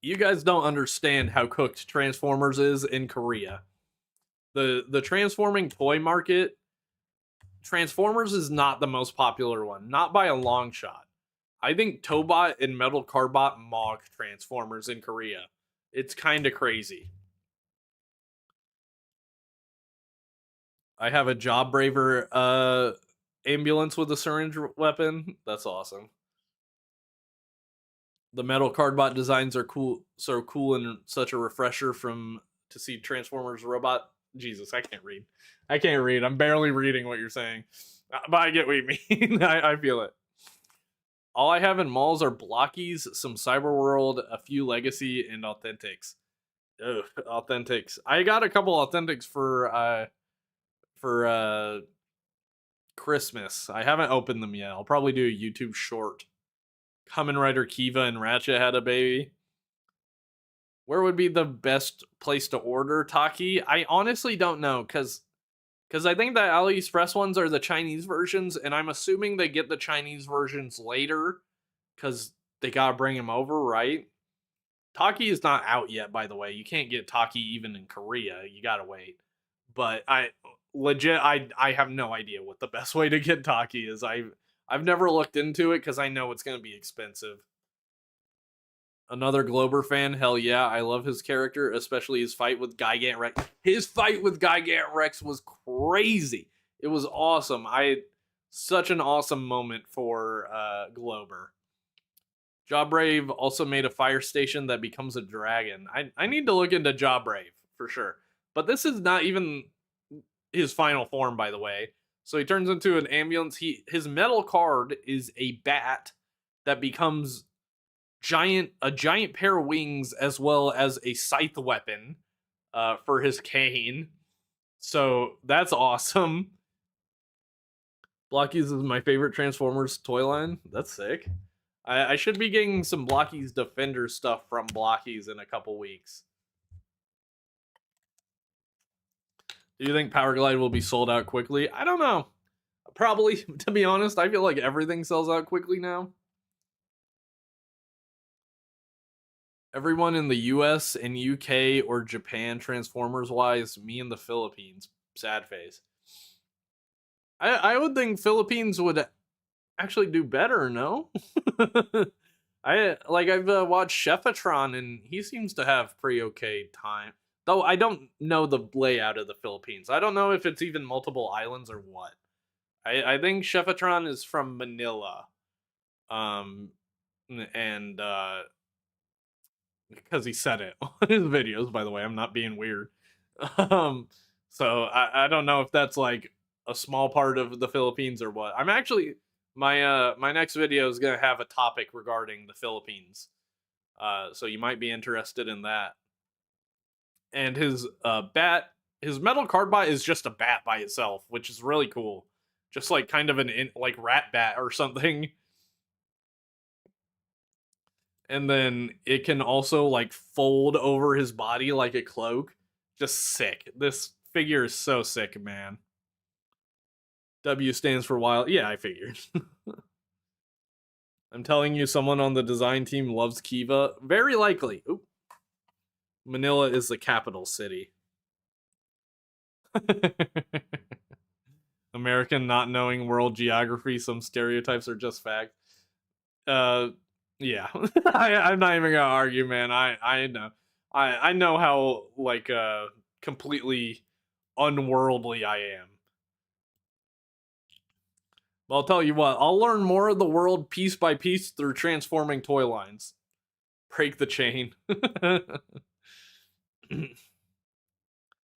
You guys don't understand how cooked Transformers is in Korea. The transforming toy market, Transformers is not the most popular one, not by a long shot. I think Tobot and Metal Carbot mock Transformers in Korea. It's kind of crazy. I have a Jawbraver ambulance with a syringe weapon. That's awesome. The Metal Cardbot designs are cool, so cool and such a refresher from to see Transformers robot. Jesus, I can't read. I can't read. I'm barely reading what you're saying, but I get what you mean. I feel it. All I have in malls are blockies, some Cyberworld, a few Legacy, and Authentics. Ugh, Authentics. I got a couple Authentics for Christmas. I haven't opened them yet. I'll probably do a YouTube short. Kamen Rider Kiva and Ratchet had a baby. Where would be the best place to order Taki? I honestly don't know because I think that AliExpress ones are the Chinese versions, and I'm assuming they get the Chinese versions later because they gotta bring them over, right? Taki is not out yet, by the way. You can't get Taki even in Korea. You gotta wait. But I have no idea what the best way to get Taki is. I've never looked into it because I know it's gonna be expensive. Another Glober fan, hell yeah, I love his character, especially his fight with Gigant Rex. His fight with Gigant Rex was crazy. It was awesome. Such an awesome moment for Glober. Jawbrave also made a fire station that becomes a dragon. I need to look into Jawbrave for sure. But this is not even his final form, by the way. So he turns into an ambulance. His metal card is a bat that becomes a giant pair of wings as well as a scythe weapon for his cane. So that's awesome. Blockies is my favorite Transformers toy line. That's sick. I should be getting some Blockies Defender stuff from Blockies in a couple weeks. Do you think Power Glide will be sold out quickly? I don't know. Probably, to be honest, I feel like everything sells out quickly now. Everyone in the US and UK or Japan, Transformers wise, me in the Philippines. sad face. I would think Philippines would actually do better, no? I've watched Chefatron and he seems to have pretty okay time. Though I don't know the layout of the Philippines. I don't know if it's even multiple islands or what. I think Chefatron is from Manila. Um and because he said it on his videos, by the way, I'm not being weird. Um so I don't know if that's like a small part of the Philippines or what. I'm actually my next video is gonna have a topic regarding the Philippines. So you might be interested in that. And his metal card bot is just a bat by itself, which is really cool. Just like kind of like rat bat or something. And then it can also like fold over his body like a cloak. Just sick. This figure is so sick, man. W stands for wild. Yeah, I figured. I'm telling you, someone on the design team loves Kiva. Very likely. Oop. Manila is the capital city. American not knowing world geography, some stereotypes are just fact. Uh, yeah, I'm not even gonna argue, man. I know, I know how like completely unworldly I am. But I'll tell you what, I'll learn more of the world piece by piece through transforming toy lines. Break the chain.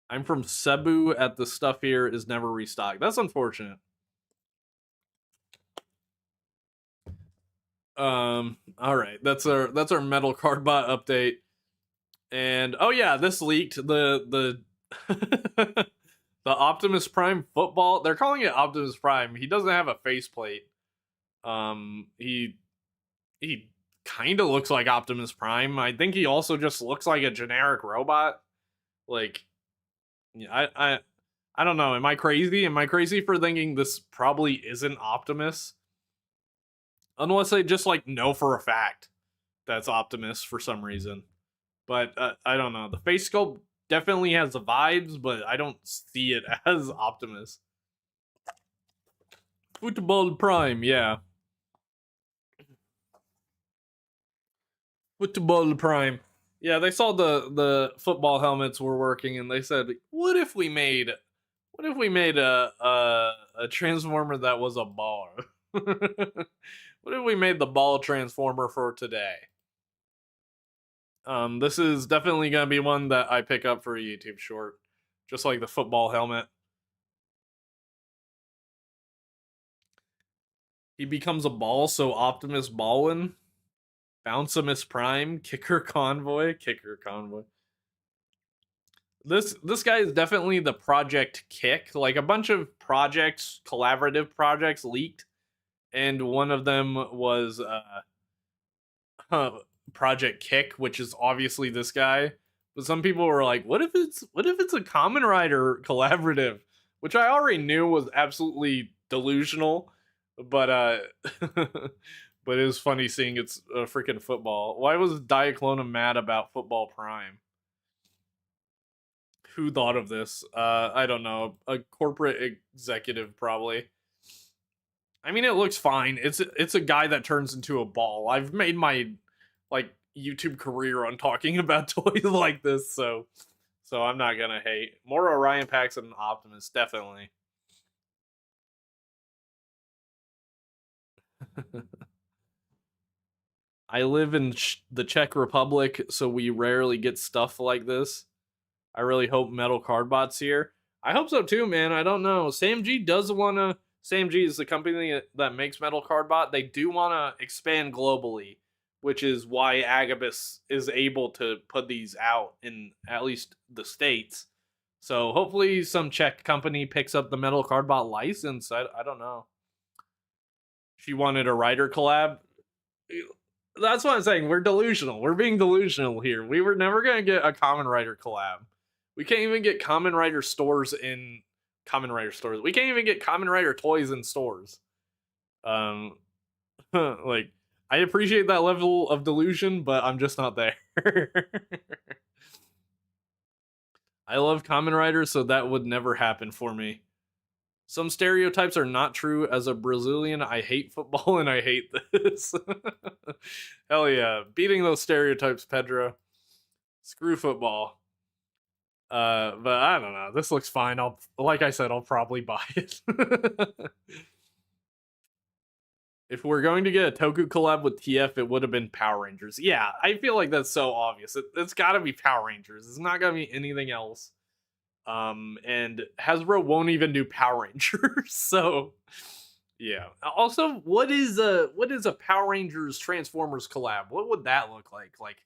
I'm from Cebu at the stuff here is never restocked. That's unfortunate. All right, that's our metal card bot update. And oh yeah, this leaked the the Optimus Prime football. They're calling it Optimus Prime. He doesn't have a faceplate. He kind of looks like Optimus Prime. I think he also just looks like a generic robot. Like, I don't know. Am I crazy? Am I crazy for thinking this probably isn't Optimus? Unless they just like know for a fact that's Optimus for some reason. But I don't know. The face sculpt definitely has the vibes, but I don't see it as Optimus. Football Prime, yeah. Football Prime. Yeah, they saw the football helmets were working, and they said, what if we made a transformer that was a ball? What if we made the ball transformer for today? This is definitely gonna be one that I pick up for a YouTube short, just like the football helmet. He becomes a ball, so Optimus Ballin, Bouncimus Prime, Kicker Convoy. This guy is definitely the Project Kick. Like a bunch of projects, collaborative projects leaked, and one of them was Project Kick, which is obviously this guy. But some people were like, "What if it's a Common Rider collaborative?" Which I already knew was absolutely delusional, but but it was funny seeing it's a freaking football. Why was Diaclona mad about Football Prime? Who thought of this? I don't know. A corporate executive probably. I mean, it looks fine. It's a guy that turns into a ball. I've made my like YouTube career on talking about toys like this, so I'm not gonna hate. More Orion packs than Optimus, definitely. I live in the Czech Republic, so we rarely get stuff like this. I really hope Metal Cardbot's here. I hope so too, man. I don't know. SamG does wanna. SamG is the company that makes Metal Cardbot. They do wanna expand globally, which is why Agabus is able to put these out in at least the states. So hopefully, some Czech company picks up the Metal Cardbot license. I don't know. She wanted a writer collab. That's what I'm saying. We're delusional. We're being delusional here. We were never gonna get a Common Writer collab. We can't even get Common Writer stores in Common Writer stores. We can't even get Common Writer toys in stores. Um, like I appreciate that level of delusion, but I'm just not there. I love Kamen Rider, so that would never happen for me. Some stereotypes are not true. As a Brazilian, I hate football and I hate this. Hell yeah. Beating those stereotypes, Pedro. Screw football. But I don't know. This looks fine. Like I said, I'll probably buy it. If we're going to get a Toku collab with TF, it would have been Power Rangers. Yeah, I feel like that's so obvious. It's got to be Power Rangers. It's not gonna be anything else. And Hasbro won't even do Power Rangers. So yeah. Also, what is a Power Rangers Transformers collab? What would that look like? Like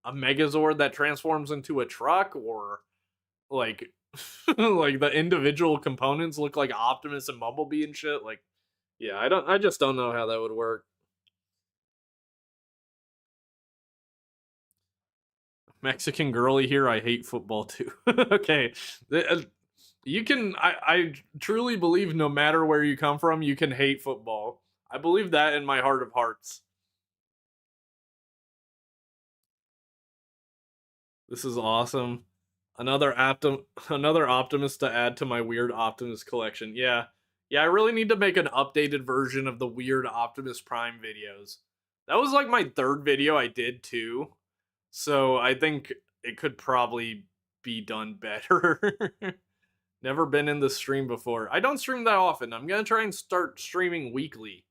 a Megazord that transforms into a truck, or like like the individual components look like Optimus and Bumblebee and shit? Like, yeah, I just don't know how that would work. Mexican girly here, I hate football too. Okay. You can I truly believe no matter where you come from, you can hate football. I believe that in my heart of hearts. This is awesome. Another Optimus to add to my weird Optimus collection. Yeah. Yeah, I really need to make an updated version of the weird Optimus Prime videos. That was like my third video I did too. So I think it could probably be done better. Never been in the stream before. I don't stream that often. I'm gonna try and start streaming weekly.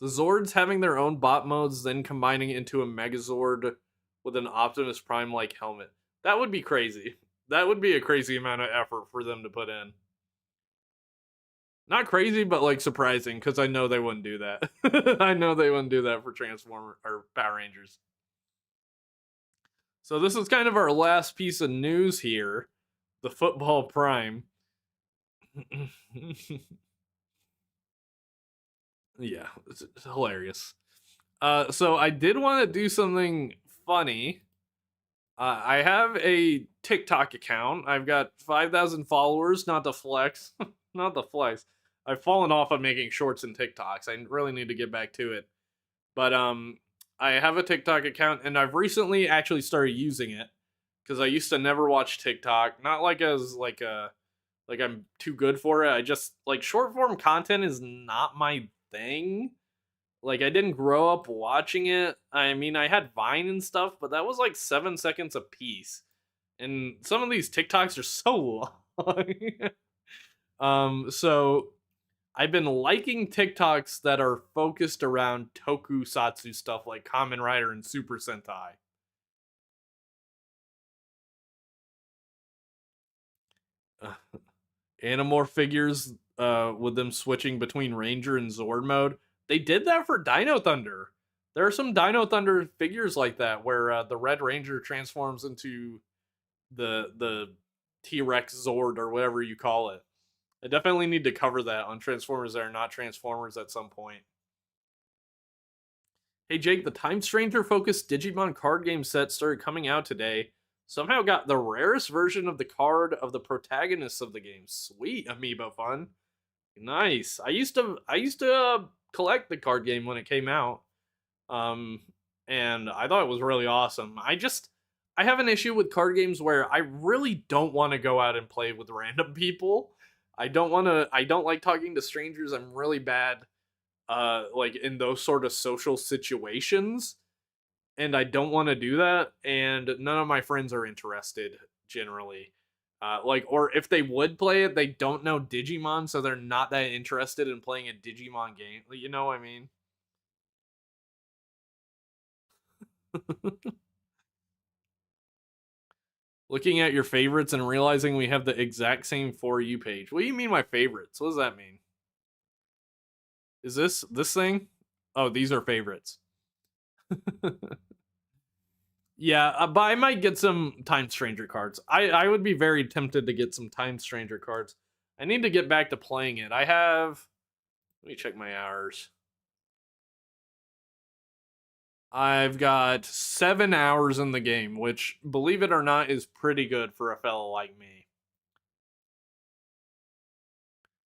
The Zords having their own bot modes, then combining into a Megazord with an Optimus Prime like helmet. That would be crazy. That would be a crazy amount of effort for them to put in. Not crazy, but like surprising, because I know they wouldn't do that. I know they wouldn't do that for Transformer or Power Rangers. So this is kind of our last piece of news here. The Football Prime. Yeah, it's hilarious. So I did want to do something funny. I have a TikTok account. I've got 5,000 followers. Not the flex, not the flex. I've fallen off of making shorts and TikToks. I really need to get back to it. But I have a TikTok account, and I've recently actually started using it because I used to never watch TikTok. Not like as like I'm too good for it. I just like short form content is not my thing. Like I didn't grow up watching it. I mean, I had Vine and stuff, but that was like 7 seconds a piece. And some of these TikToks are so long. So I've been liking TikToks that are focused around tokusatsu stuff like Kamen Rider and Super Sentai. Uh, Animorph figures with them switching between Ranger and Zord mode. They did that for Dino Thunder. There are some Dino Thunder figures like that where the Red Ranger transforms into the T-Rex Zord or whatever you call it. I definitely need to cover that on Transformers that are not Transformers at some point. Hey Jake, the Time Stranger focused Digimon card game set started coming out today. Somehow got the rarest version of the card of the protagonists of the game. Sweet amiibo fun. Nice. I used to collect the card game when it came out. Um and I thought it was really awesome. I have an issue with card games where I really don't want to go out and play with random people. I don't like talking to strangers. I'm really bad like in those sort of social situations, and I don't want to do that, and none of my friends are interested generally. Like, or if they would play it, they don't know Digimon, so they're not that interested in playing a Digimon game. You know what I mean? Looking at your favorites and realizing we have the exact same For You page. What do you mean my favorites? What does that mean? Is this thing? Oh, these are favorites. Yeah, but I might get some Time Stranger cards. I would be very tempted to get some Time Stranger cards. I need to get back to playing it. I have. Let me check my hours. I've got 7 hours in the game, which, believe it or not, is pretty good for a fellow like me.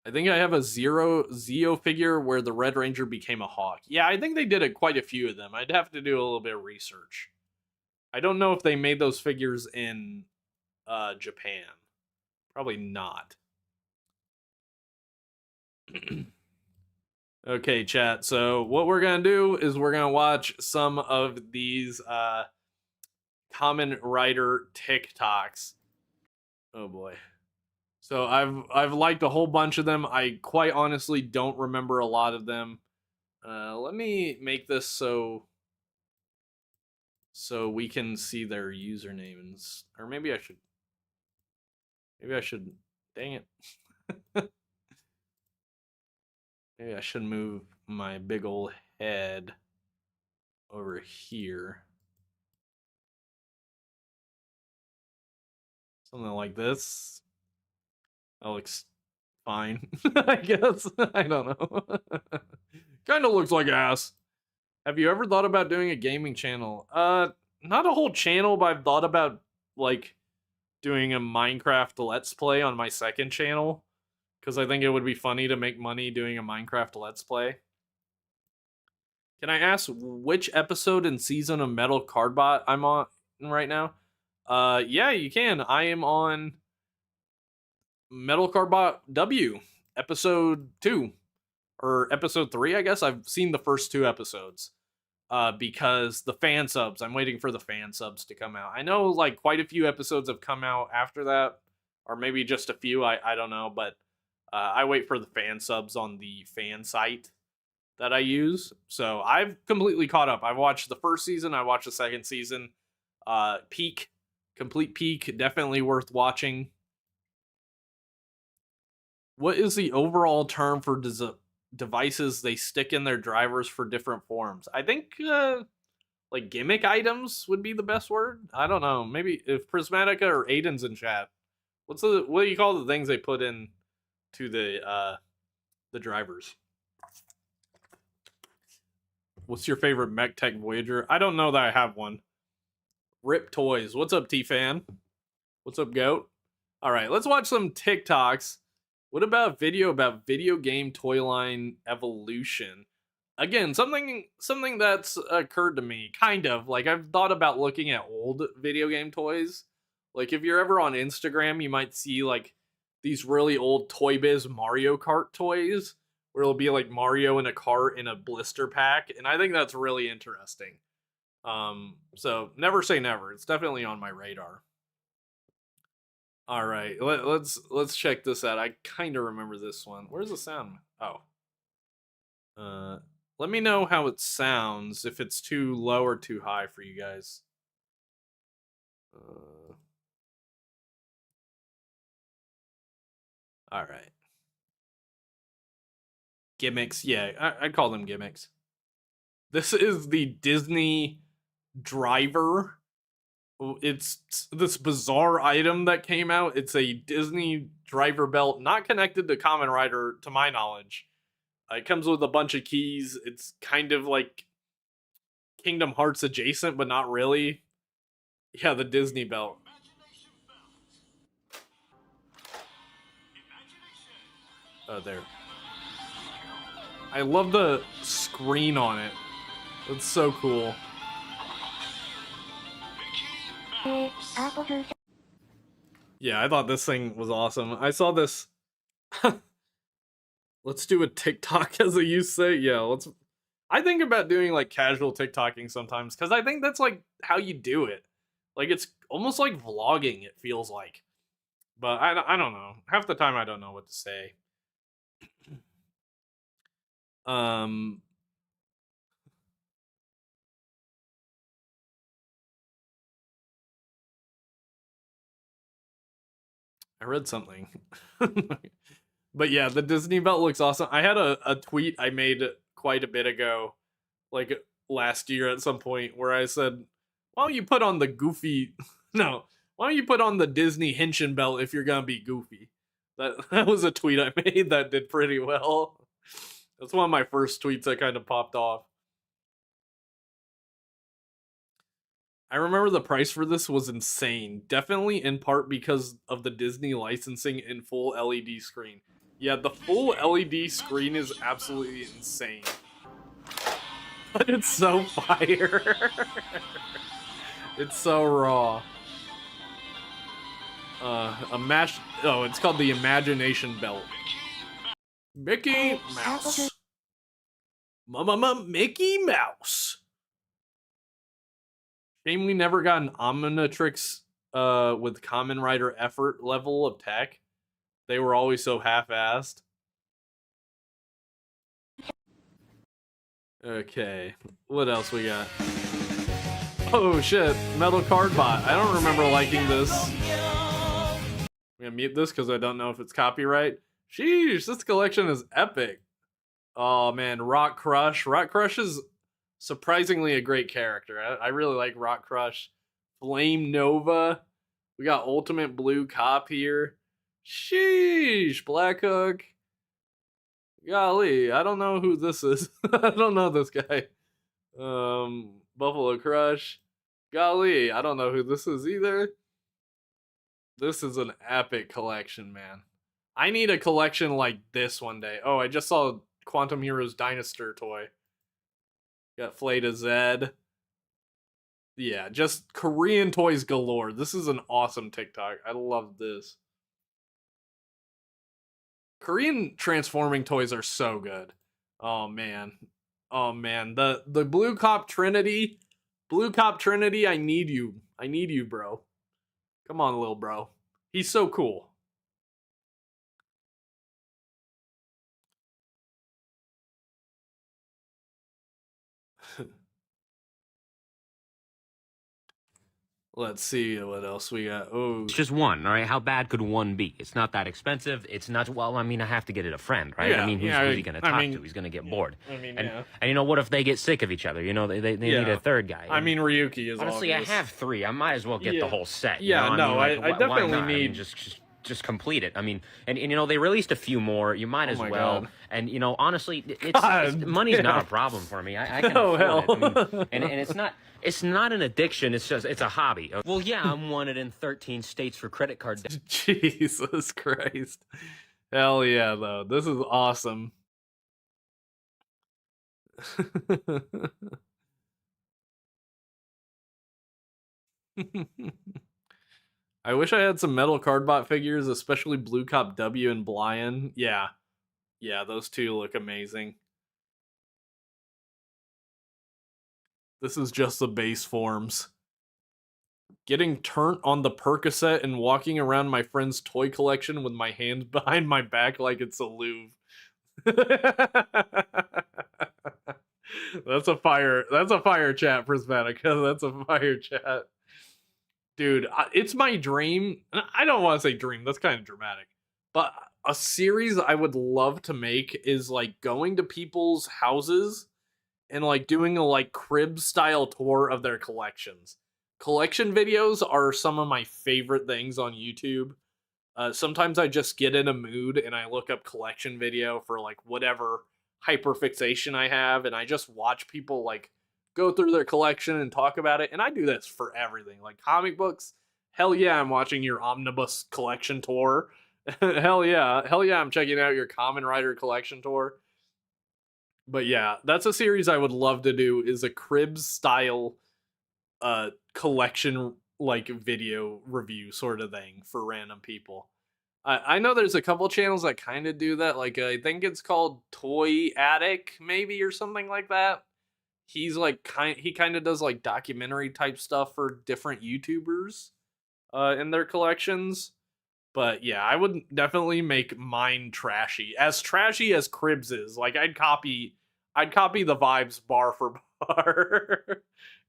I think I have a Zeo figure where the Red Ranger became a Hawk. Yeah, I think they did quite a few of them. I'd have to do a little bit of research. I don't know if they made those figures in Japan. Probably not. Okay, chat. So what we're gonna do is we're gonna watch some of these common writer TikToks. Oh boy. So I've liked a whole bunch of them. I quite honestly don't remember a lot of them. Let me make this so we can see their usernames, or maybe I should. Dang it. Maybe I should move my big old head over here. Something like this. That looks fine, I guess. I don't know. Kind of looks like ass. Have you ever thought about doing a gaming channel? Not a whole channel, but I've thought about like doing a Minecraft Let's Play on my second channel because I think it would be funny to make money doing a Minecraft Let's Play. Can I ask which episode and season of Metal Cardbot I'm on right now? Yeah, you can. I am on Metal Carbot W, episode 2 or episode 3, I guess. I've seen the first 2 episodes. Because the fan subs, I'm waiting for the fan subs to come out. I know like quite a few episodes have come out after that, or maybe just a few. I don't know, but I wait for the fan subs on the fan site that I use. So I've completely caught up. I've watched the first season. I watched the second season. Peak, complete peak, definitely worth watching. What is the overall term for devices they stick in their drivers for different forms? I think like gimmick items would be the best word. I don't know. Maybe if Prismatica or Aiden's in chat. What do you call the things they put in to the drivers? What's your favorite Mech Tech Voyager? I don't know that I have one. Rip Toys. What's up, T-Fan? What's up, Goat? All right, let's watch some TikToks. What about video game toy line evolution? Again, something that's occurred to me, kind of. Like I've thought about looking at old video game toys. Like if you're ever on Instagram, you might see like these really old Toy Biz Mario Kart toys where it'll be like Mario in a cart in a blister pack, and I think that's really interesting. So never say never. It's definitely on my radar. All right, let's check this out. I kind of remember this one. Where's the sound? Oh. Let me know how it sounds, if it's too low or too high for you guys. All right. Gimmicks, yeah, I'd call them gimmicks. This is the Disney driver. It's this bizarre item that came out. It's a Disney driver belt, not connected to Kamen Rider, to my knowledge. It comes with a bunch of keys. It's kind of like Kingdom Hearts adjacent, but not really. Yeah, the Disney belt. Oh, there. I love the screen on it. It's so cool. Yeah, I thought this thing was awesome. I saw this. Let's do a TikTok, as they used to say. Yeah, let's. I think about doing like casual TikToking sometimes because I think that's like how you do it. Like it's almost like vlogging. It feels like, but I don't know. Half the time I don't know what to say. Um. I read something. But yeah, the Disney belt looks awesome. I had a tweet I made quite a bit ago, like last year at some point, where I said, why don't you put on the Goofy no, why don't you put on the Disney Henshin belt if you're gonna be Goofy? That was a tweet I made that did pretty well. That's one of my first tweets that kind of popped off. I remember the price for this was insane. Definitely in part because of the Disney licensing and full LED screen. Yeah, the full LED screen is absolutely insane. But it's so fire. It's so raw. Oh, it's called the Imagination Belt. Mickey Mouse. Mickey Mouse. Shame we never got an Omnitrix with Common Rider effort level of tech. They were always so half-assed. Okay, what else we got? Oh shit, Metal Card Bot. I don't remember liking this. I'm gonna mute this because I don't know if it's copyright. Sheesh, this collection is epic. Oh man, Rock Crush. Rock Crush is surprisingly a great character. I really like Rock Crush. Flame Nova. We got Ultimate Blue Cop here. Sheesh, Black Hook. Golly, I don't know who this is. I don't know this guy. Buffalo Crush. Golly, I don't know who this is either. This is an epic collection, man. I need a collection like this one day. Oh, I just saw Quantum Heroes Dinosaur toy. Got Fleta Zed. Yeah, just Korean toys galore. This is an awesome TikTok. I love this. Korean transforming toys are so good. Oh man. Oh man. The Blue Cop Trinity. Blue Cop Trinity, I need you. I need you, bro. Come on, little bro. He's so cool. Let's see what else we got. Oh, it's just one, all right? How bad could one be? It's not that expensive. It's not, well, I mean, I have to get it a friend, right? Yeah, I mean, who's he going to talk to? He's going to get bored. I mean, and you know, what if they get sick of each other? You know, they need a third guy. I mean, Ryuki is honestly, obvious. I have 3. I might as well get the whole set. Yeah, you know? I definitely need... I mean, just complete it. I mean, and you know, they released a few more. You might as well. God. And you know, honestly, it's money's not a problem for me. I can afford it. I mean, and it's not an addiction. It's a hobby. Well, yeah, I'm wanted in 13 states for credit card debt. Jesus Christ. Hell yeah, though. This is awesome. I wish I had some Metal Cardbot figures, especially Blue Cop W and Blyan. Yeah. Yeah, those two look amazing. This is just the base forms. Getting turnt on the Percocet and walking around my friend's toy collection with my hands behind my back like it's a Louvre. That's a fire chat, Prismatica. That's a fire chat. Dude, it's my dream. I don't want to say dream. That's kind of dramatic. But a series I would love to make is like going to people's houses and like doing a like crib style tour of their collections. Collection videos are some of my favorite things on YouTube. Sometimes I just get in a mood and I look up collection video for like whatever hyperfixation I have, and I just watch people like go through their collection and talk about it. And I do this for everything, like comic books. Hell yeah, I'm watching your omnibus collection tour. Hell yeah, I'm checking out your Kamen Rider collection tour. But yeah, that's a series I would love to do, is a cribs style collection like video review sort of thing for random people. I know there's a couple channels that kind of do that, like I think it's called Toy Attic maybe, or something like that. He's like he kind of does like documentary type stuff for different YouTubers in their collections. But yeah, I would definitely make mine trashy as Cribs is. Like I'd copy the vibes bar for bar.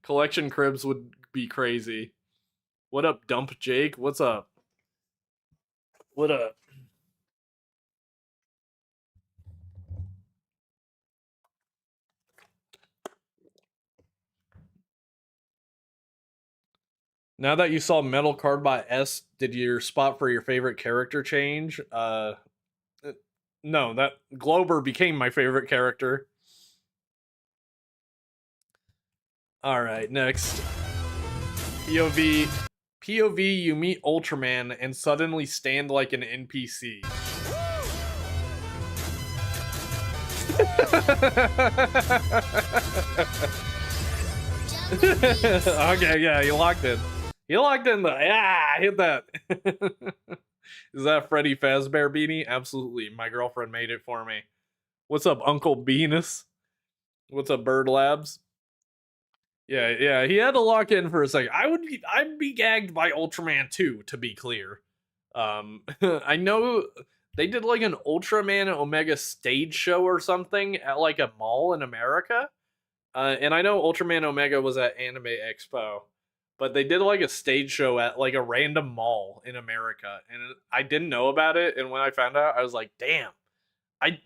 Collection Cribs would be crazy. What up, Dump Jake? What's up? What up? Now that you saw Metal Cardbot S, did your spot for your favorite character change? No, that Glober became my favorite character. Alright, next. POV, you meet Ultraman and suddenly stand like an NPC. Okay, yeah, you locked it. He locked in the hit that. Is that Freddy Fazbear beanie? Absolutely. My girlfriend made it for me. What's up, Uncle Venus? What's up, Bird Labs? Yeah, he had to lock in for a second. I'd be gagged by Ultraman 2, to be clear. I know they did like an Ultraman Omega stage show or something at like a mall in America. And I know Ultraman Omega was at Anime Expo, but they did like a stage show at like a random mall in America, and I didn't know about it. And when I found out, I was like, "Damn,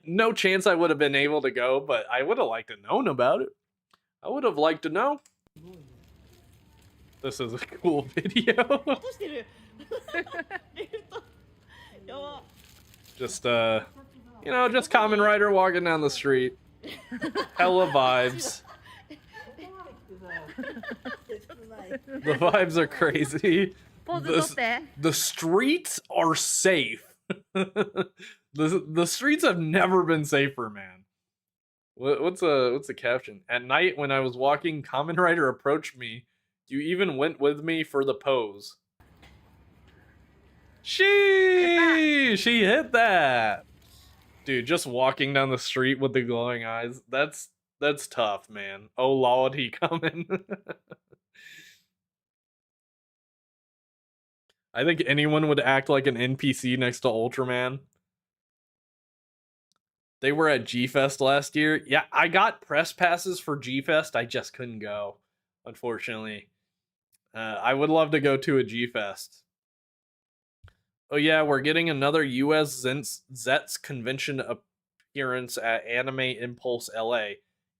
no chance I would have been able to go, but I would have liked to known about it. I would have liked to know." This is a cool video. Just just Kamen Rider walking down the street. Hella vibes. The vibes are crazy. The streets are safe. The streets have never been safer, man. What's the caption? At night when I was walking, Kamen Rider approached me. You even went with me for the pose. She hit that. Dude, just walking down the street with the glowing eyes, that's tough, man. Oh Lord, he coming. I think anyone would act like an NPC next to Ultraman. They were at G-Fest last year. Yeah, I got press passes for G-Fest. I just couldn't go, unfortunately. I would love to go to a G-Fest. Oh yeah, we're getting another US Zets convention appearance at Anime Impulse LA.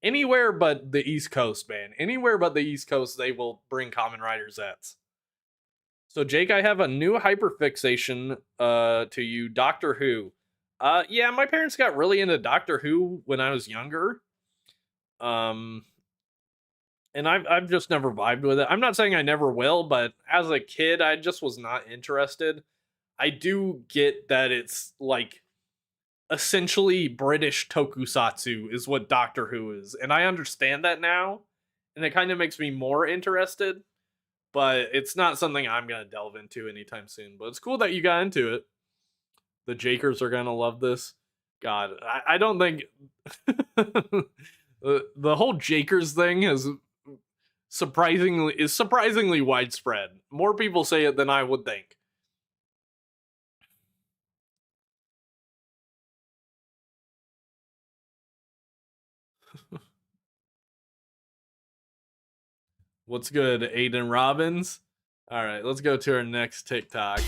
Anywhere but the East Coast, man. Anywhere but the East Coast, they will bring Kamen Rider Zets. So Jake, I have a new hyperfixation to you, Doctor Who. Yeah, my parents got really into Doctor Who when I was younger. And I've just never vibed with it. I'm not saying I never will, but as a kid, I just was not interested. I do get that it's like essentially British tokusatsu is what Doctor Who is, and I understand that now, and it kind of makes me more interested, but it's not something I'm going to delve into anytime soon. But it's cool that you got into it. The Jakers are going to love this. God, I don't think the whole Jakers thing is surprisingly widespread. More people say it than I would think. What's good, Aiden Robbins? All right, let's go to our next TikTok.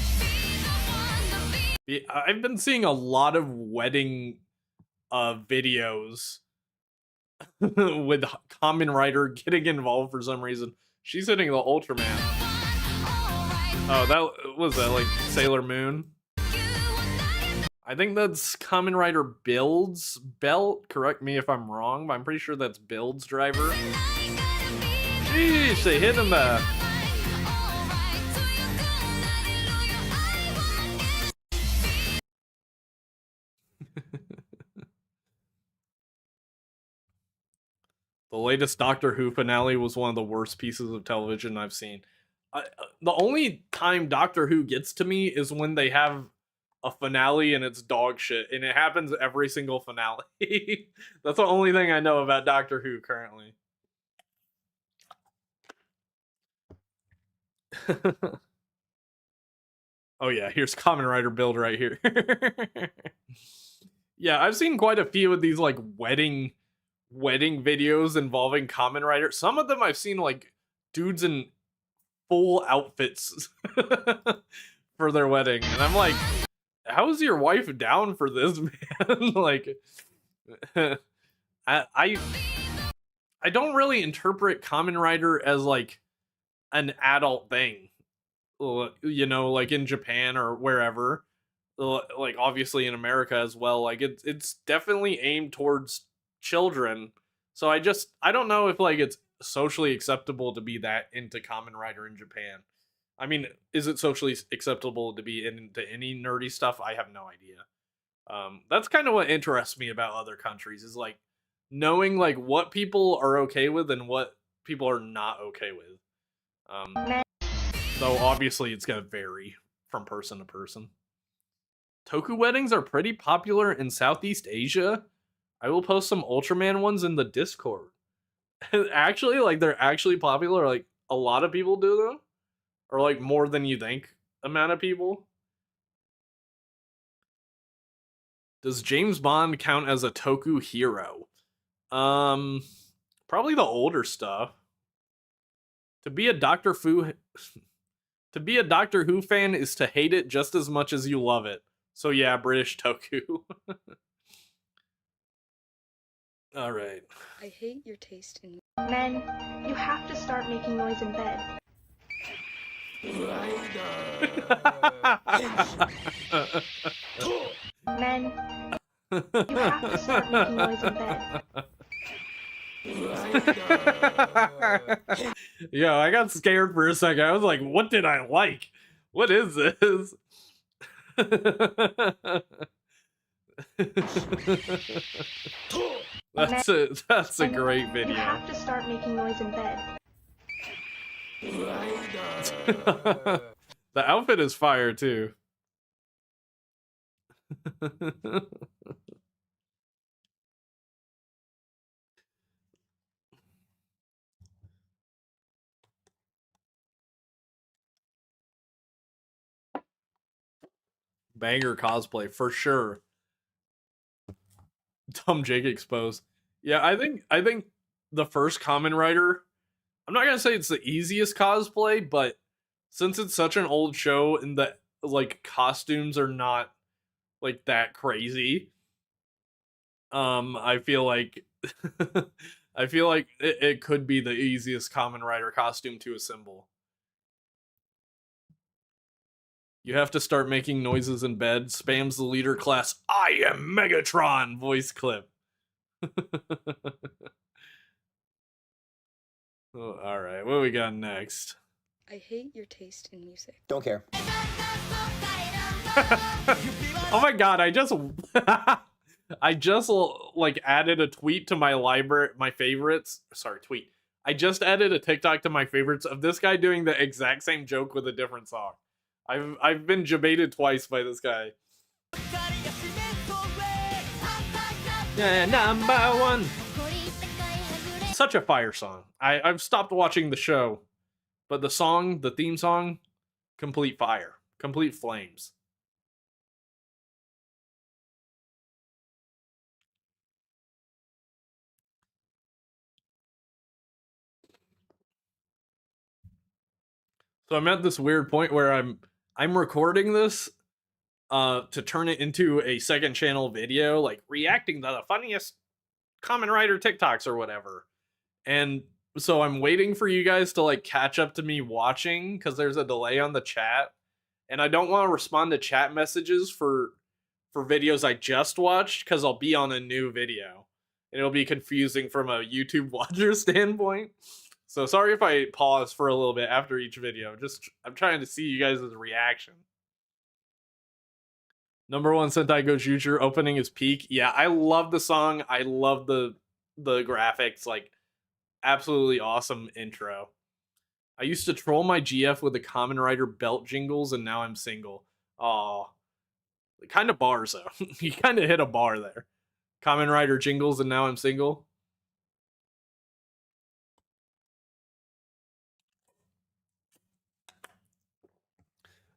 I've been seeing a lot of wedding videos with Kamen Rider getting involved for some reason. She's hitting the Ultraman. Oh, that was that like Sailor Moon. I think that's Kamen Rider Build's belt. Correct me if I'm wrong, but I'm pretty sure that's Build's driver. Sheesh, they hit him the. The latest Doctor Who finale was one of the worst pieces of television I've seen. The only time Doctor Who gets to me is when they have a finale and it's dog shit, and it happens every single finale. That's the only thing I know about Doctor Who currently. Oh yeah, here's Kamen Rider build right here. Yeah, I've seen quite a few of these like wedding videos involving Kamen Rider. Some of them I've seen like dudes in full outfits for their wedding, and I'm like, how is your wife down for this, man? Like, I don't really interpret Kamen Rider as like an adult thing, you know, like in Japan or wherever, like obviously in America as well. Like it's definitely aimed towards children. So I don't know if like it's socially acceptable to be that into Kamen Rider in Japan. I mean, is it socially acceptable to be into any nerdy stuff? I have no idea. That's kind of what interests me about other countries, is like knowing like what people are okay with and what people are not okay with. Though obviously it's gonna vary from person to person. Toku weddings are pretty popular in Southeast Asia. I will post some Ultraman ones in the Discord. Actually, like they're actually popular. Like a lot of people do them, or like more than you think amount of people. Does James Bond count as a Toku hero? Probably the older stuff. To be a Doctor Who to be a Doctor Who fan is to hate it just as much as you love it. So yeah, British Toku. All right. I hate your taste in men. You have to start making noise in bed. Men. You have to start making noise in bed. Yo, I got scared for a second. I was like, what did I like? What is this? That's a great video. You have to start making noise in bed. The outfit is fire too. Banger cosplay for sure. Dumbjake exposed. Yeah, I think the first Kamen Rider, I'm not gonna say it's the easiest cosplay, but since it's such an old show and the like costumes are not like that crazy, I feel like I feel like it could be the easiest Kamen Rider costume to assemble. You have to start making noises in bed. Spams the leader class. I am Megatron voice clip. Oh, all right, what we got next? I hate your taste in music. Don't care. Oh my god, I just I just like added a tweet to my library, my favorites. Sorry, tweet. I just added a TikTok to my favorites of this guy doing the exact same joke with a different song. I've been debated twice by this guy. Yeah, number one. Such a fire song. I've stopped watching the show, but the song, the theme song, complete fire, complete flames. So I'm at this weird point where I'm recording this to turn it into a second channel video, like reacting to the funniest Kamen Rider TikToks or whatever. And so I'm waiting for you guys to like catch up to me watching because there's a delay on the chat. And I don't want to respond to chat messages for videos I just watched because I'll be on a new video. And it'll be confusing from a YouTube watcher standpoint. So sorry if I pause for a little bit after each video. Just I'm trying to see you guys' reaction. Number one Sentai Gojuju opening is peak. Yeah, I love the song. I love the graphics. Like, absolutely awesome intro. I used to troll my GF with the Kamen Rider belt jingles, and now I'm single. Aw. Kind of bars, though. You kind of hit a bar there. Kamen Rider jingles, and now I'm single.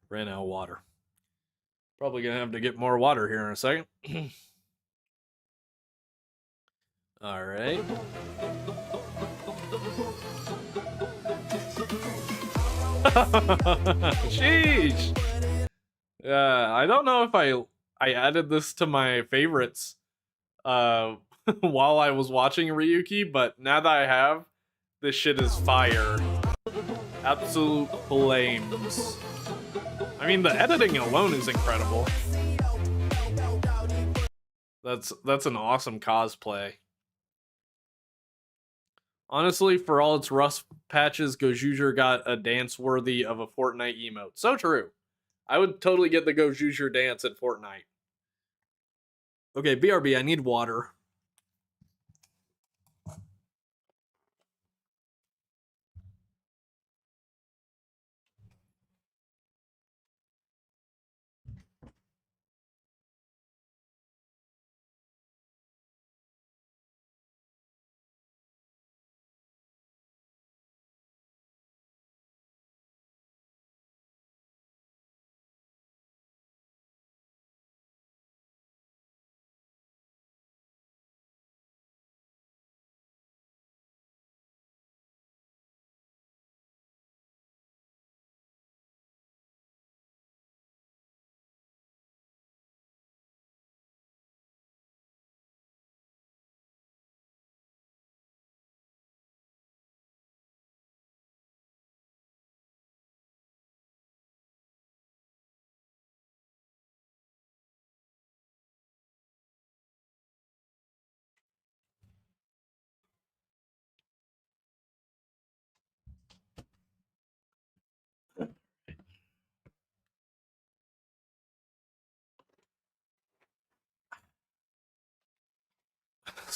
Ran out of water. Probably gonna have to get more water here in a second. All right. Sheesh. Yeah, I don't know if I added this to my favorites while I was watching Ryuki, but now that I have, this shit is fire. Absolute flames. I mean, the editing alone is incredible. That's an awesome cosplay. Honestly, for all its rust patches, Gojuju got a dance worthy of a Fortnite emote. So true. I would totally get the Gojuju dance at Fortnite. Okay, BRB, I need water.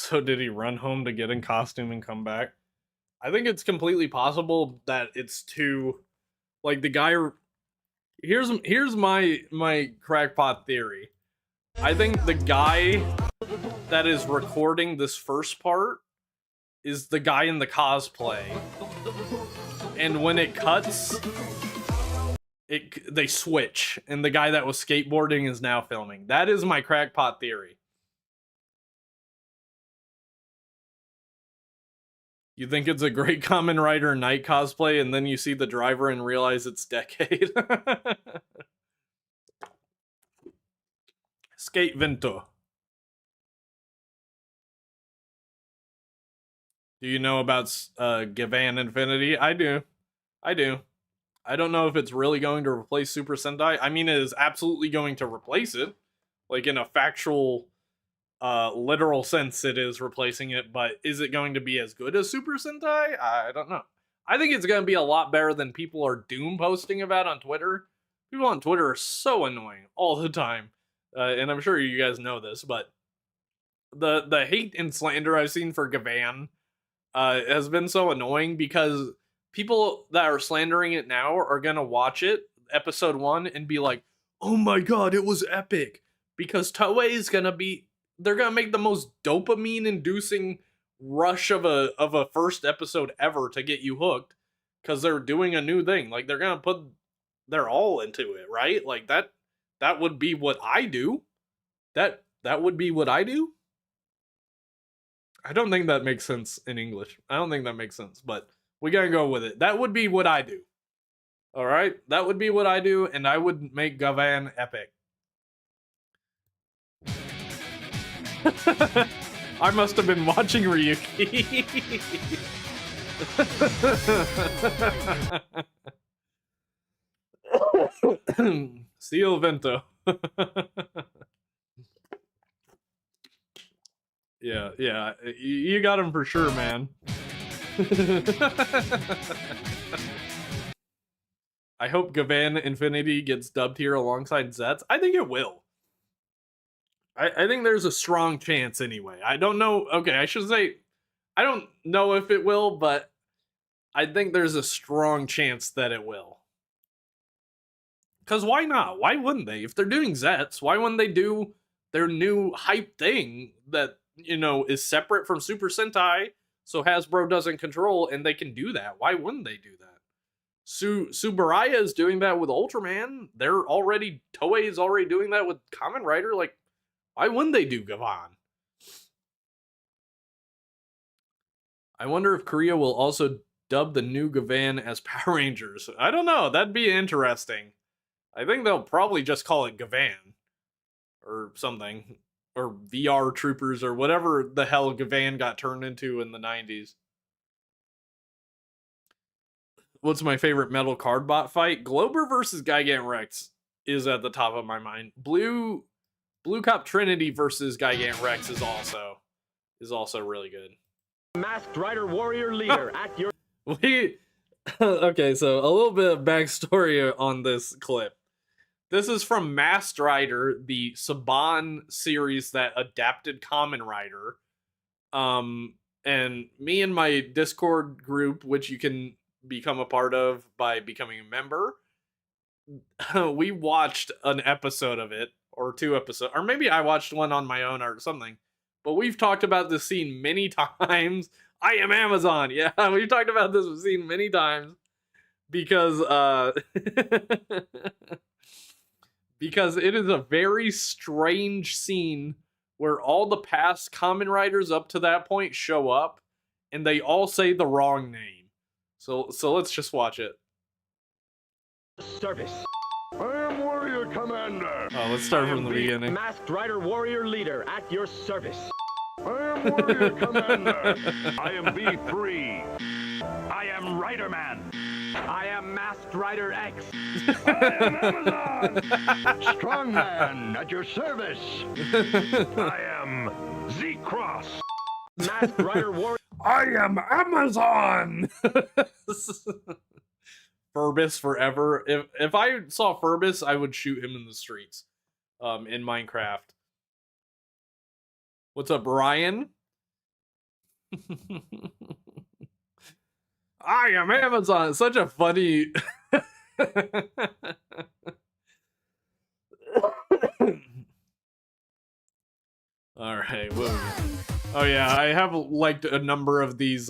So did he run home to get in costume and come back? I think it's completely possible that it's too, like, the guy. Here's my crackpot theory. I think the guy that is recording this first part is the guy in the cosplay, and when it cuts, they switch, and the guy that was skateboarding is now filming. That is my crackpot theory. You think it's a great Kamen Rider Night cosplay, and then you see the driver and realize it's Decade. Skate Vento. Do you know about Gavan Infinity? I do. I don't know if it's really going to replace Super Sentai. I mean, it is absolutely going to replace it. Like, in a factual, literal sense, it is replacing it. But is it going to be as good as Super Sentai? I don't know. I think it's going to be a lot better than people are doom posting about on Twitter. People on Twitter are so annoying all the time. And I'm sure you guys know this, but the hate and slander I've seen for Gavan has been so annoying, because people that are slandering it now are gonna watch it, episode 1, and be like, oh my god, it was epic. Because Toei is they're gonna make the most dopamine inducing rush of a first episode ever to get you hooked, because they're doing a new thing. Like, they're gonna put their all into it, right? Like, that would be what I do. That would be what I do. I don't think that makes sense in English. I don't think that makes sense, but we gotta go with it. That would be what I do. Alright? That would be what I do, and I would make Gavan epic. I must have been watching Ryuki. Seal Vento. Yeah, you got him for sure, man. I hope Gavan Infinity gets dubbed here alongside Zets. I think it will. I think there's a strong chance anyway. I don't know. Okay, I should say, I don't know if it will, but I think there's a strong chance that it will. Because why not? Why wouldn't they? If they're doing Zets, why wouldn't they do their new hype thing that, you know, is separate from Super Sentai, so Hasbro doesn't control, and they can do that? Why wouldn't they do that? Subaraya is doing that with Ultraman. Toei is already doing that with Kamen Rider. Like, why wouldn't they do Gavan? I wonder if Korea will also dub the new Gavan as Power Rangers. I don't know. That'd be interesting. I think they'll probably just call it Gavan or something, or VR Troopers, or whatever the hell Gavan got turned into in the 90s. What's my favorite Metal Cardbot fight? Glober versus Gigant Rex is at the top of my mind. Blue Cop Trinity versus Gigant Rex is also really good. Masked Rider Warrior Leader at your... Okay, so a little bit of backstory on this clip. This is from Masked Rider, the Saban series that adapted Kamen Rider. And me and my Discord group, which you can become a part of by becoming a member, we watched an episode of it, or 2 episodes, or maybe I watched one on my own or something. But we've talked about this scene many times. I am Amazon. Yeah, we've talked about this scene many times because because it is a very strange scene where all the past Kamen Riders up to that point show up, and they all say the wrong name. So let's just watch it. Service. I am Warrior Commander. Oh, let's start from the beginning. Masked Rider Warrior Leader at your service. I am Warrior Commander. I am B3. I am Rider Man. I am Masked Rider X. I am Amazon. Strongman at your service. I am Z-Cross. Masked Rider Warrior. I am Amazon. Furbus forever. If I saw Furbus, I would shoot him in the streets. In Minecraft. What's up, Ryan? I am Amazon. It's such a funny. All right. Oh yeah, I have liked a number of these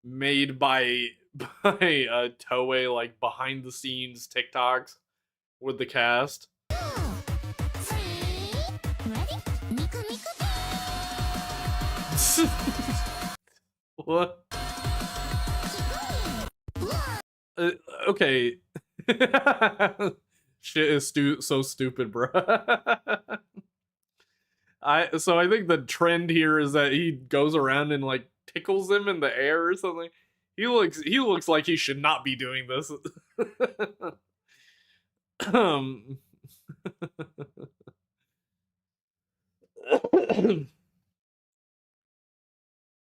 made by Toei, like behind the scenes TikToks with the cast. What? Okay. Shit is so stupid, bro. I think the trend here is that he goes around and like tickles them in the air or something. He looks like he should not be doing this.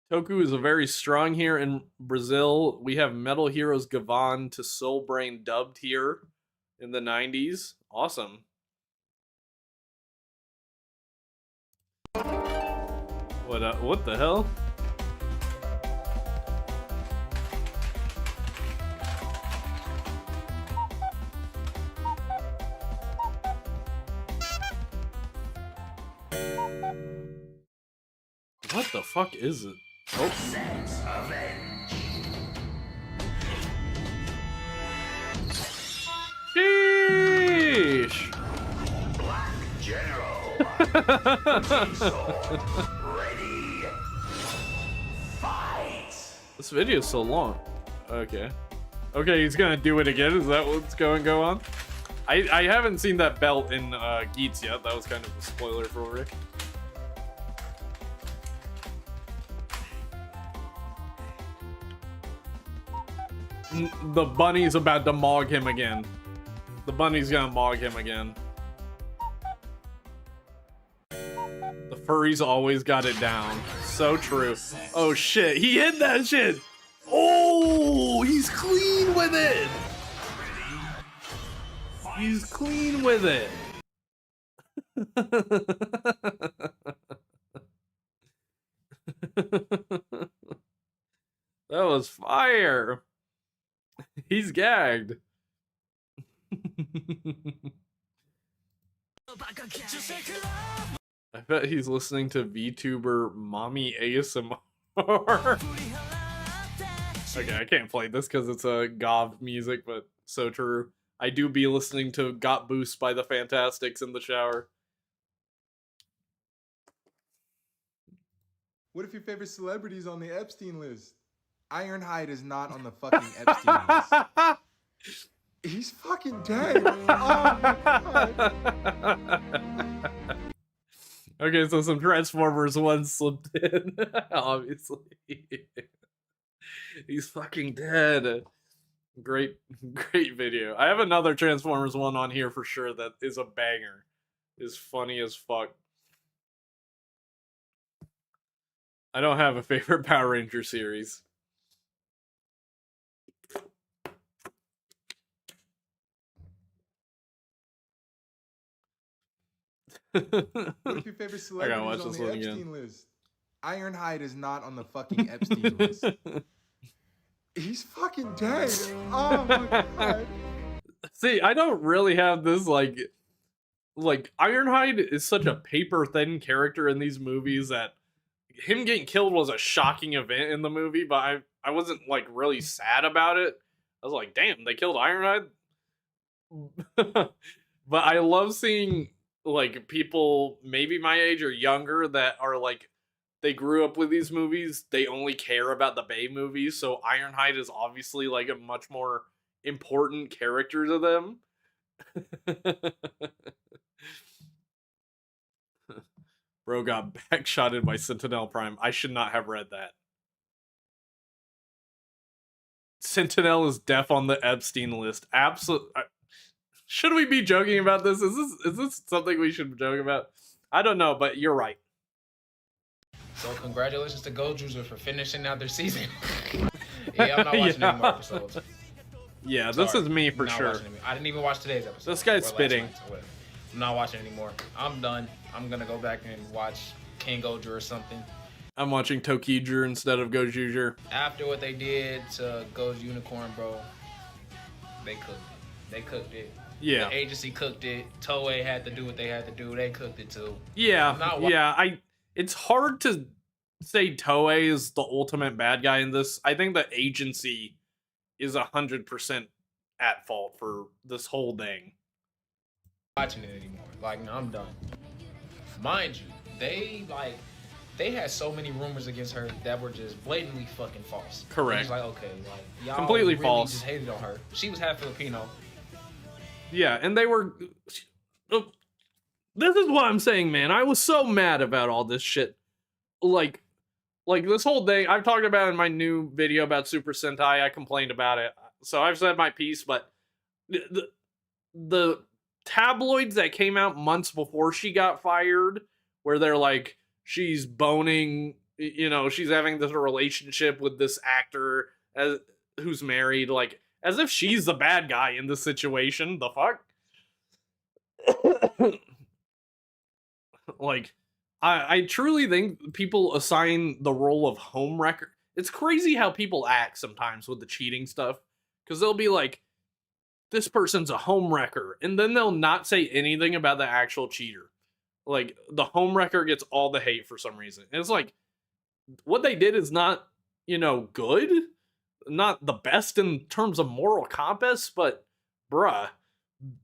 Toku is a very strong here in Brazil. We have Metal Heroes Gavan to Soul Brain dubbed here in the 90s. Awesome. What the hell? What the fuck is it? Oh. Sheesh! Black General. Ready. Fight. This video is so long. Okay. Okay, he's gonna do it again. Is that what's going to go on? I haven't seen that belt in Geats yet. That was kind of a spoiler for Rick. The bunny's about to mog him again. The bunny's gonna mog him again. The furry's always got it down. So true. Oh shit, he hit that shit! Oh, he's clean with it! He's clean with it! That was fire! He's gagged. I bet he's listening to VTuber Mommy ASMR. Okay, I can't play this because it's a Gov music, but so true. I do be listening to Got Boost by the Fantastics in the shower. What if your favorite celebrity's on the Epstein list? Ironhide is not on the fucking Epstein list. He's fucking dead. Oh my god. Okay, so some Transformers 1 slipped in, obviously. He's fucking dead. Great video. I have another Transformers 1 on here for sure that is a banger. Is funny as fuck. I don't have a favorite Power Ranger series. What if your favorite celebrity's on the Epstein list? Ironhide is not on the fucking Epstein list. He's fucking dead. Oh my god. See, I don't really have this like Ironhide is such a paper thin character in these movies that him getting killed was a shocking event in the movie, but I wasn't like really sad about it. I was like, damn, they killed Ironhide. But I love seeing like people maybe my age or younger that are like they grew up with these movies, they only care about the Bay movies, so Ironhide is obviously like a much more important character to them. Bro got backshotted by Sentinel Prime. I should not have read that. Sentinel is deaf on the Epstein list. Absolutely. Should we be joking about this? Is this something we should joke about? I don't know, but you're right. So congratulations to Gojuicer for finishing out their season. Yeah, I'm not watching any more episodes. Yeah, this is me for sure. I didn't even watch today's episode. This guy's spitting. I'm not watching anymore. I'm done. I'm gonna go back and watch King Gojo or something. I'm watching Tokijur instead of Gojuger. After what they did to Go's Unicorn, bro, they cooked it. They cooked it. Yeah. The agency cooked it. Toei had to do what they had to do. They cooked it too. Yeah. Yeah. It's hard to say Toei is the ultimate bad guy in this. I think the agency is 100% at fault for this whole thing. Watching it anymore. Like, no, I'm done. Mind you, they had so many rumors against her that were just blatantly fucking false. Correct. It's like, okay, like y'all completely really false. Just hated on her. She was half Filipino. Yeah, and they were. This is what I'm saying, man. I was so mad about all this shit. Like this whole thing. I've talked about it in my new video about Super Sentai. I complained about it, so I've said my piece. But the tabloids that came out months before she got fired, where they're like, she's boning, you know, she's having this relationship with this actor who's married, like, as if she's the bad guy in this situation. The fuck? Like, I truly think people assign the role of homewrecker. It's crazy how people act sometimes with the cheating stuff. Because they'll be like, this person's a homewrecker. And then they'll not say anything about the actual cheater. Like, the homewrecker gets all the hate for some reason. And it's like, what they did is not, you know, good. Not the best in terms of moral compass. But, bruh,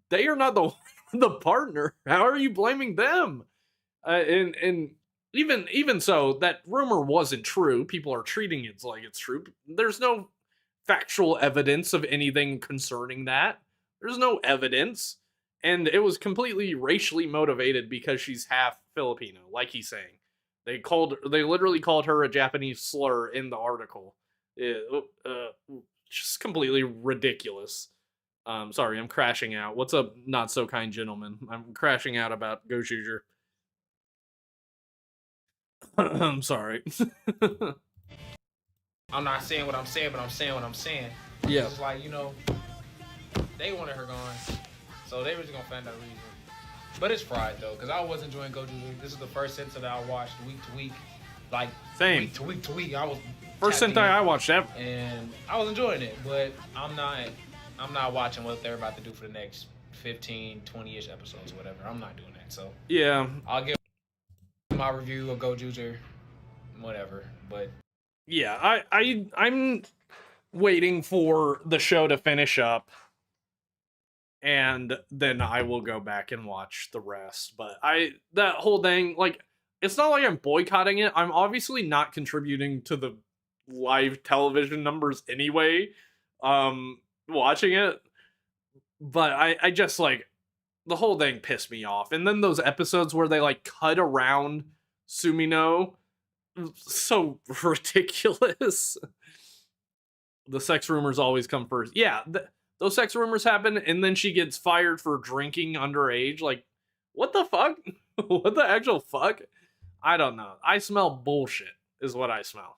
they are not the partner. How are you blaming them? And even so, that rumor wasn't true. People are treating it like it's true. There's no factual evidence of anything concerning that. There's no evidence. And it was completely racially motivated because she's half Filipino, like he's saying. They literally called her a Japanese slur in the article. Just completely ridiculous. Sorry, I'm crashing out. What's up, not so kind gentleman? I'm crashing out about Gojuger. I'm sorry. I'm not saying what I'm saying, but I'm saying what I'm saying. Yeah. It's like, you know, they wanted her gone, so they were just gonna find out a reason. But it's fried though, because I was enjoying Gojuger. This is the first Sentai that I watched week to week, like Same. week to week to week. I was First Sentai I watched ever, and I was enjoying it. But I'm not watching what they're about to do for the next 15, 20-ish episodes or whatever. I'm not doing that. So yeah, I'll give my review of Gojuger, whatever. But yeah, I'm waiting for the show to finish up, and then I will go back and watch the rest. But that whole thing, like, it's not like I'm boycotting it. I'm obviously not contributing to the live television numbers anyway, watching it. But I just, like, the whole thing pissed me off. And then those episodes where they, like, cut around Sumino, so ridiculous. The sex rumors always come first. Yeah, those sex rumors happen, and then she gets fired for drinking underage. Like, what the fuck? What the actual fuck? I don't know. I smell bullshit, is what I smell.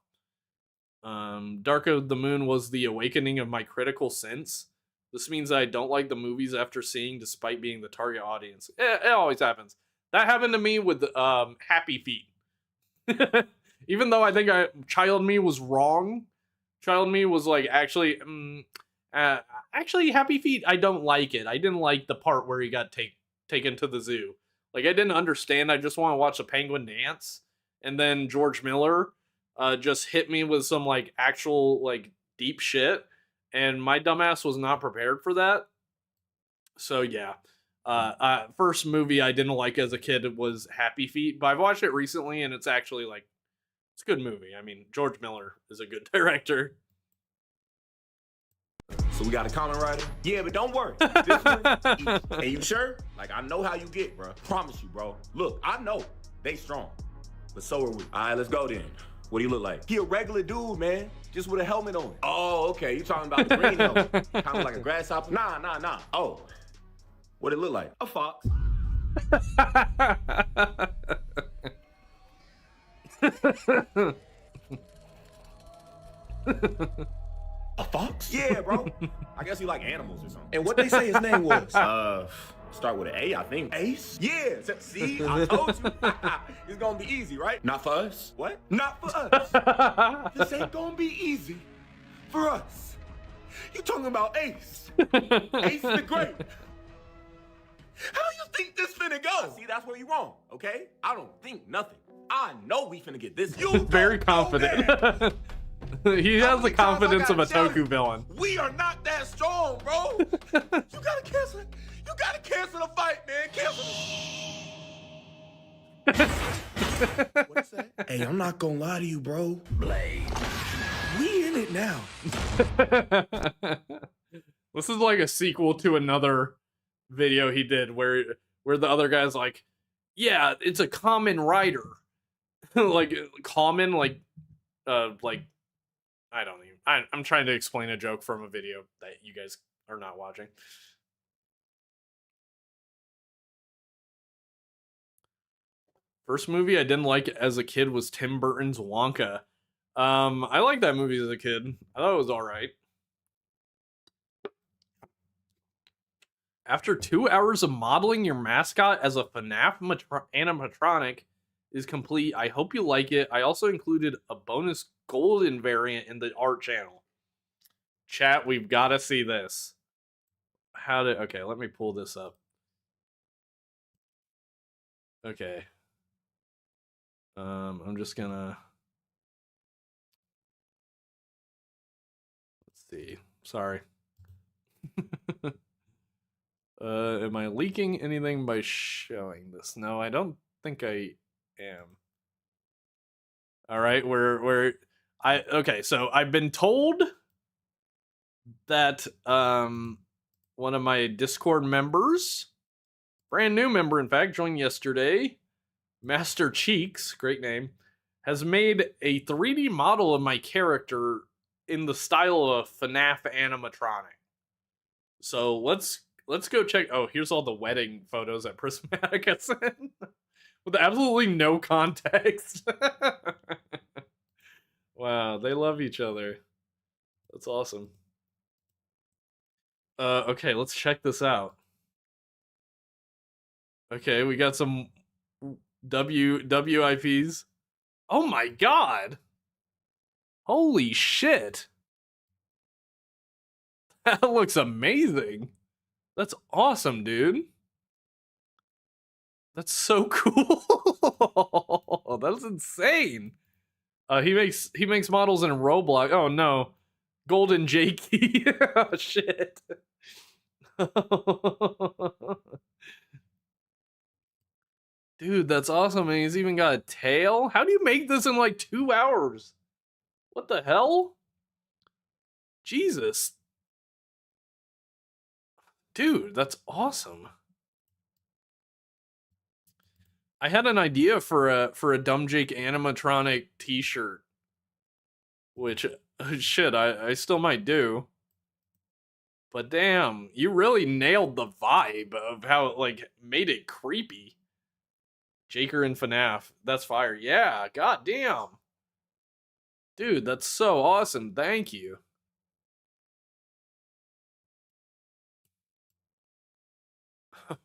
Dark of the Moon was the awakening of my critical sense. This means that I don't like the movies after seeing, despite being the target audience. It always happens. That happened to me with Happy Feet. Even though I think Child Me was wrong. Child Me was like, actually, Happy Feet, I don't like it. I didn't like the part where he got taken to the zoo. Like, I didn't understand. I just want to watch a penguin dance. And then George Miller just hit me with some, like, actual, like, deep shit. And my dumbass was not prepared for that. So, yeah. First movie I didn't like as a kid was Happy Feet. But I've watched it recently, and it's actually, like, it's a good movie. I mean, George Miller is a good director. So we got a comment writer? Yeah, but don't worry. This one, easy. And you sure? Like, I know how you get, bro. Promise you, bro. Look, I know they strong, but so are we. All right, let's go then. What do you look like? He a regular dude, man, just with a helmet on. Oh, okay. You talking about the green helmet? Kind of like a grasshopper? Nah. Oh, what it look like? A fox. A fox? Yeah, bro. I guess he like animals or something. And what they say his name was? Start with an A, I think. Ace? Yeah, see, I told you. It's gonna be easy, right? Not for us. What? Not for us. This ain't gonna be easy for us. You talking about Ace? Ace the Great. How you think this finna go? See, that's where you wrong, okay? I don't think nothing. I know we finna get this. You very confident. He has the confidence of a Toku villain. We are not that strong, bro. You gotta cancel it. You gotta cancel the fight, man. Cancel it. What's that? Hey, I'm not gonna lie to you, bro. Blade. We in it now. This is like a sequel to another video he did where the other guy's like, yeah, it's a common rider. Like common, like I don't even. I'm trying to explain a joke from a video that you guys are not watching. First movie I didn't like as a kid was Tim Burton's Wonka. I liked that movie as a kid. I thought it was all right. After 2 hours of modeling your mascot as a FNAF animatronic is complete. I hope you like it. I also included a bonus golden variant in the art channel. Chat, we've got to see this. Okay, let me pull this up. Okay. I'm just gonna... Let's see. Sorry. Am I leaking anything by showing this? No, I don't think I am. All right, okay, so I've been told that one of my Discord members, brand new member in fact, joined yesterday, Master Cheeks, great name, has made a 3D model of my character in the style of a FNAF animatronic. So let's go check. Oh, here's all the wedding photos that Prismatic has sent with absolutely no context. Wow, they love each other. That's awesome. Okay, let's check this out. Okay, we got some WIPs. Oh my god! Holy shit! That looks amazing. That's awesome, dude. That's so cool. That's insane. He makes models in Roblox. Oh no. Golden Jakey. Oh shit. Dude, that's awesome. And he's even got a tail. How do you make this in like 2 hours? What the hell? Jesus. Dude, that's awesome. I had an idea for a dumbjake animatronic t-shirt. Which shit, I still might do. But damn, you really nailed the vibe of how it like made it creepy. Jaker and FNAF. That's fire. Yeah, god damn. Dude, that's so awesome. Thank you.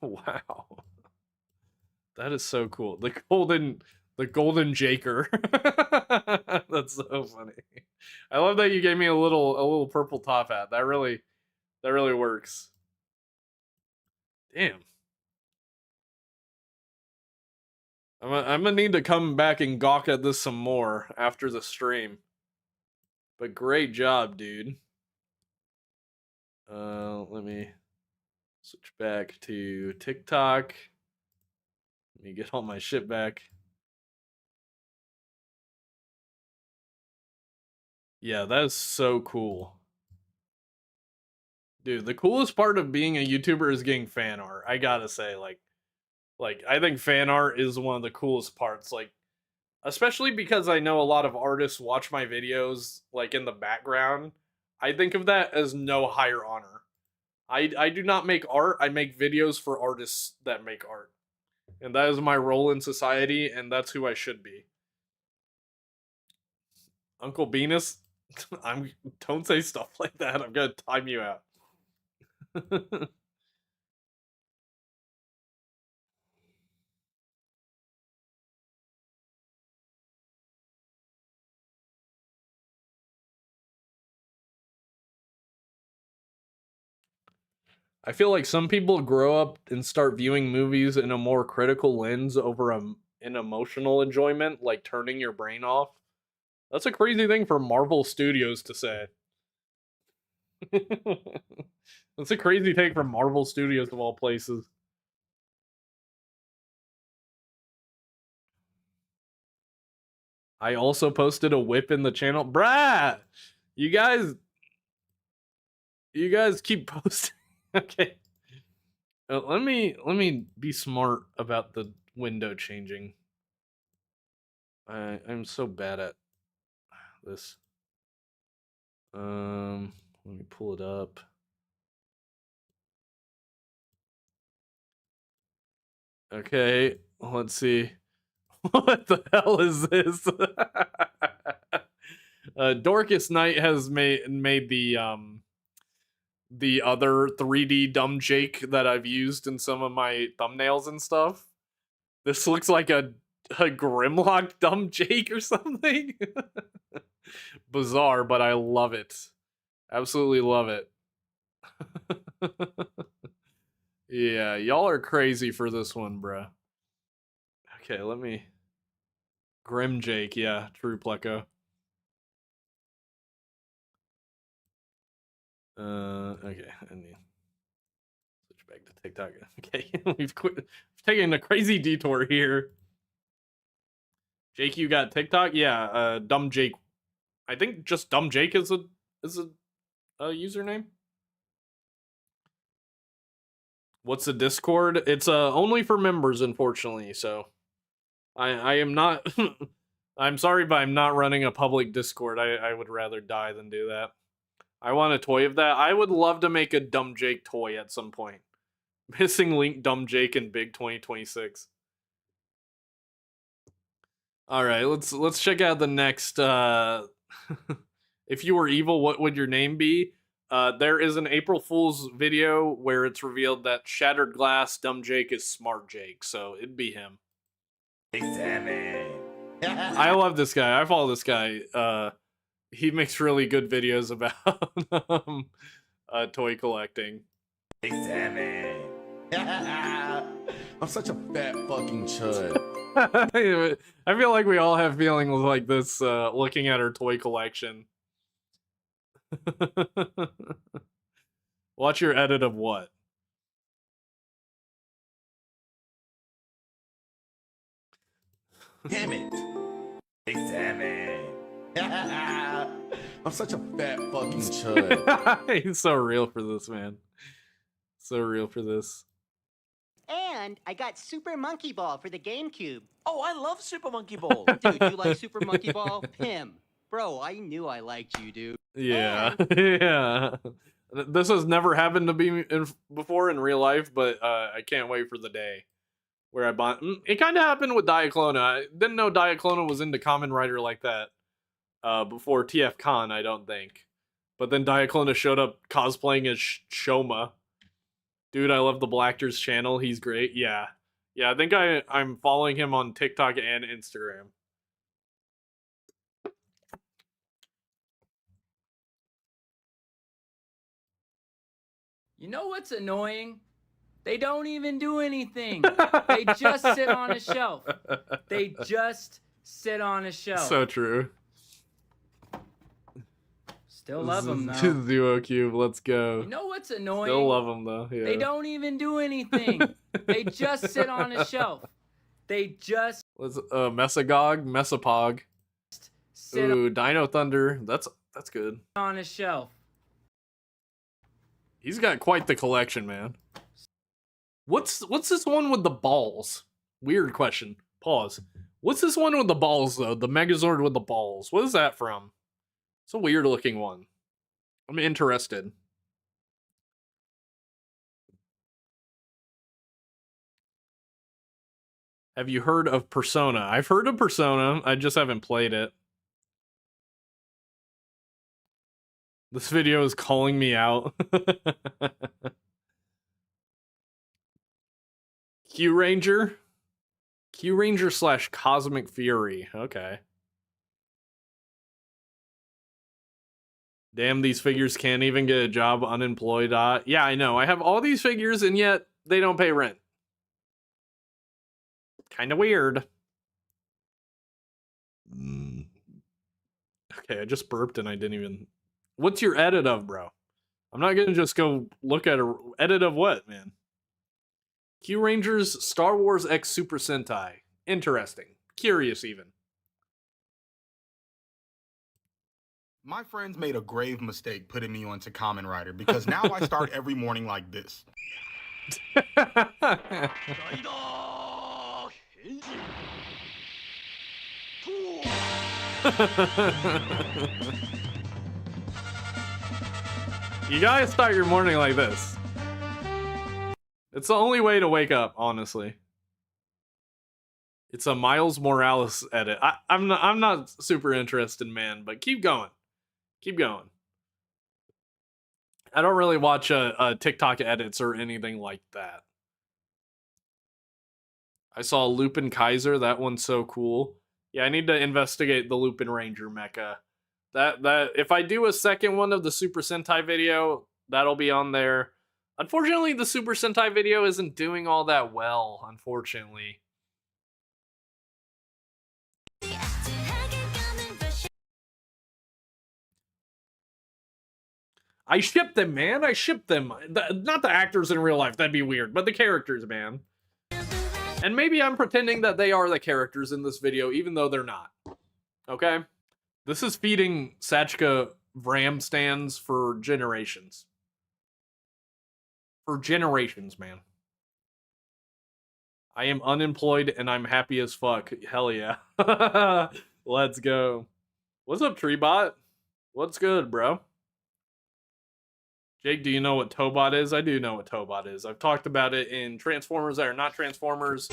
Wow. That is so cool. The golden Jaker. That's so funny. I love that you gave me a little purple top hat. That really works. Damn. I'm gonna need to come back and gawk at this some more after the stream. But great job, dude. Let me switch back to TikTok. Let me get all my shit back. Yeah, that is so cool. Dude, the coolest part of being a YouTuber is getting fan art. I gotta say, like I think fan art is one of the coolest parts. Like, especially because I know a lot of artists watch my videos, like, in the background. I think of that as no higher honor. I do not make art. I make videos for artists that make art. And that is my role in society, and that's who I should be. Uncle Venus, don't say stuff like that. I'm gonna time you out. I feel like some people grow up and start viewing movies in a more critical lens over an emotional enjoyment, like turning your brain off. That's a crazy thing for Marvel Studios to say. That's a crazy take from Marvel Studios of all places. I also posted a whip in the channel. Brah! You guys keep posting. Okay. Let me be smart about the window changing. I'm so bad at this. Let me pull it up. Okay, let's see. What the hell is this? Dorcas Knight has made the other 3D dumbjake that I've used in some of my thumbnails and stuff. This looks like a Grimlock dumbjake or something. Bizarre, but I love it. Absolutely love it. Yeah, y'all are crazy for this one, bruh. Okay, let me... Grimjake, yeah, true Pleco. Okay, I need switch back to TikTok. Okay, we've taken a crazy detour here. Jake, you got TikTok? Yeah, Dumb Jake. I think just Dumb Jake is a username. What's the Discord? It's only for members, unfortunately. So, I am not. I'm sorry, but I'm not running a public Discord. I would rather die than do that. I want a toy of that. I would love to make a Dumb Jake toy at some point. Missing Link, Dumb Jake, and Big 2026. All right, let's check out the next. If you were evil, what would your name be? There is an April Fool's video where it's revealed that Shattered Glass Dumb Jake is Smart Jake, so it'd be him. I love this guy. I follow this guy. He makes really good videos about toy collecting. I'm such a fat fucking chud. I feel like we all have feelings like this looking at our toy collection. Watch your edit of what? Damn it. I'm such a fat fucking chud. He's so real for this, man. So real for this. And I got Super Monkey Ball for the GameCube. Oh, I love Super Monkey Ball. Dude, you like Super Monkey Ball? Pim. Bro, I knew I liked you, dude. Yeah, yeah. This has never happened to me before in real life, but I can't wait for the day where I bought. It kind of happened with Diaclona. I didn't know Diaclona was into Kamen Rider like that before TFCon, I don't think. But then Diaclona showed up cosplaying as Shoma. Dude, I love the Blackters channel. He's great. Yeah. Yeah, I think I'm following him on TikTok and Instagram. You know what's annoying? They don't even do anything. They just sit on a shelf. They just sit on a shelf. So true. Still love them, though. Duo Cube, let's go. You know what's annoying? Still love them, though. Yeah. They don't even do anything. They just sit on a shelf. They just... What's Mesopog. Ooh, Dino Thunder. That's good. On a shelf. He's got quite the collection, man. What's this one with the balls? Weird question. Pause. What's this one with the balls, though? The Megazord with the balls. What is that from? It's a weird looking one. I'm interested. Have you heard of Persona? I've heard of Persona. I just haven't played it. This video is calling me out. Q Ranger? Q Ranger / Cosmic Fury. Okay. Damn, these figures can't even get a job unemployed. Yeah, I know. I have all these figures and yet they don't pay rent. Kind of weird. Okay, I just burped and I didn't even... What's your edit of, bro? I'm not gonna just go look at a... Edit of what, man? Q Rangers Star Wars X Super Sentai. Interesting. Curious, even. My friends made a grave mistake putting me onto Kamen Rider because now I start every morning like this. You gotta start your morning like this. It's the only way to wake up, honestly. It's a Miles Morales edit. I'm not super interested, man, but keep going. Keep going. I don't really watch TikTok edits or anything like that. I saw Lupin Kaiser. That one's so cool. Yeah, I need to investigate the Lupin Ranger mecha. That if I do a second one of the Super Sentai video, that'll be on there. Unfortunately, the Super Sentai video isn't doing all that well, unfortunately. I ship them, man. I ship them. Not the actors in real life. That'd be weird. But the characters, man. And maybe I'm pretending that they are the characters in this video, even though they're not. Okay? This is feeding Sachka Vram stands for generations. For generations, man. I am unemployed and I'm happy as fuck. Hell yeah. Let's go. What's up, Treebot? What's good, bro? Jake, do you know what Tobot is? I do know what Tobot is. I've talked about it in Transformers That Are Not Transformers.